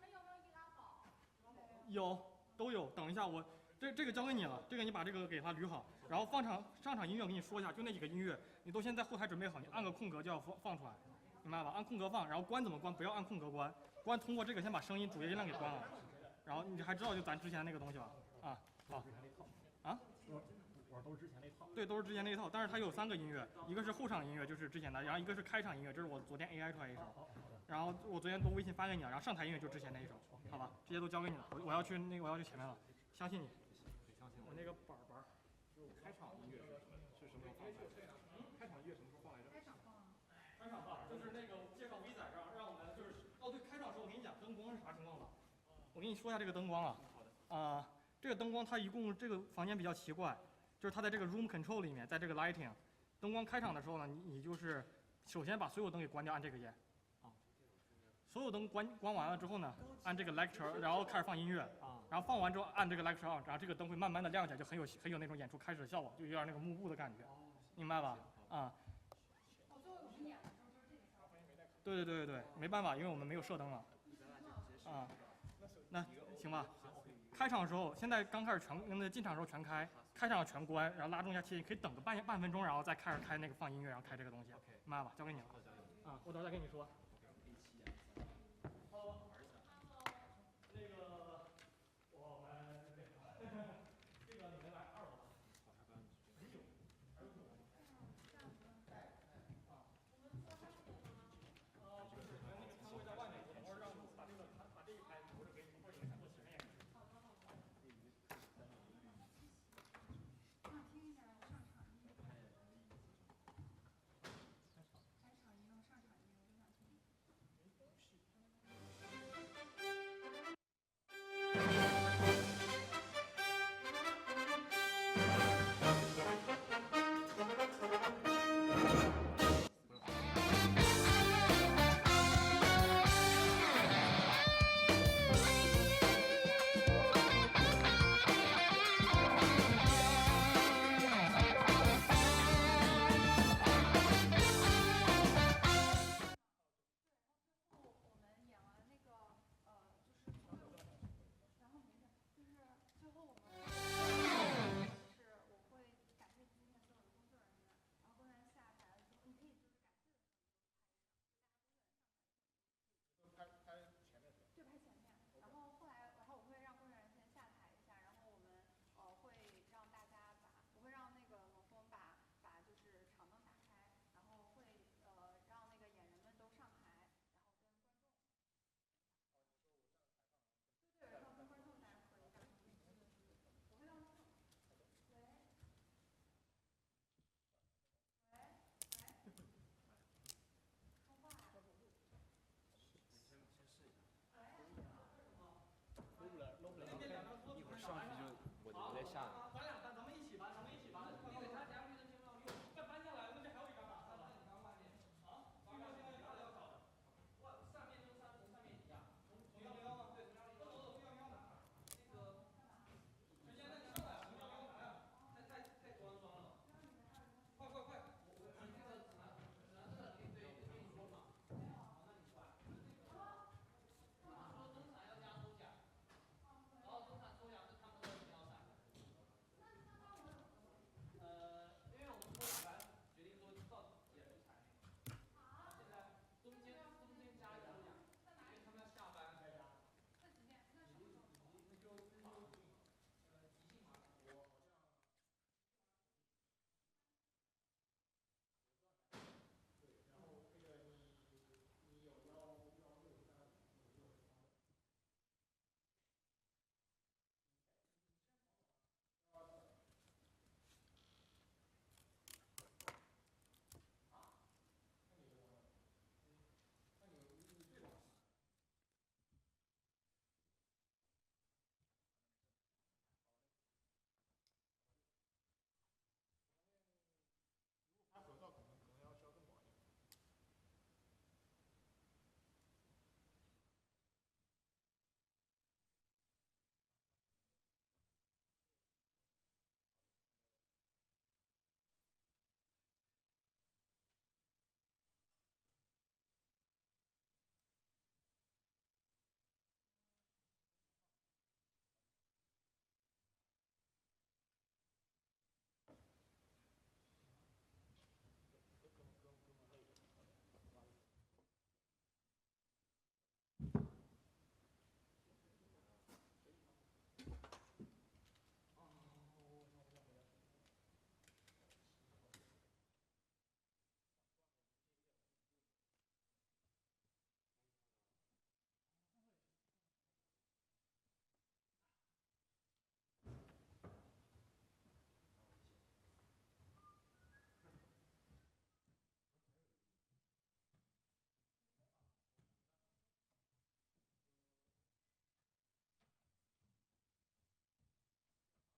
们有没有易拉宝？都有。等一下，我这个交给你了，这个你把这个给它捋好，然后上场音乐我跟你说一下，就那几个音乐，你都先在后台准备好，你按个空格就要放出来，明白吧？按空格放，然后关怎么关？不要按空格关，通过这个先把声音主页音量给关了，然后你还知道就咱之前那个东西吧？好。我都是之前那套。对，都是之前那一套，但是它有3个音乐，一个是后场音乐，就是之前的，然后一个是开场音乐，这是我昨天 AI 出来一首，然后我昨天都微信发给你了，然后上台音乐就之前那一首，好吧，这些都交给你了，我要去前面了，相信你。相信我那个板。开场音乐是什么时候放来着？开场音乐什么时候放来着？开场放。开场放，就是那个介绍 Visa 让我们就是对，开场的时候我跟你讲灯光是啥情况吧，我跟你说一下这个灯光啊。好的。这个灯光它一共这个房间比较奇怪。就是它在这个 room control 里面，在这个 lighting 灯光开场的时候呢，你就是首先把所有灯给关掉，按这个键。所有灯关完了之后呢，按这个 lecture， 然后开始放音乐。然后放完之后按这个 lecture on， 然后这个灯会慢慢的亮起来，就很有那种演出开始的效果，就有点那个幕布的感觉，明白吧？最后有演的时候就是这个声。对，没办法，因为我们没有射灯了。那行吧。开场的时候，现在刚开始进场的时候全开，开场全关，然后拉中一下切，你可以等个半分钟，然后再开始开那个放音乐，然后开这个东西，明白吧？交给你了。我等会儿再跟你说。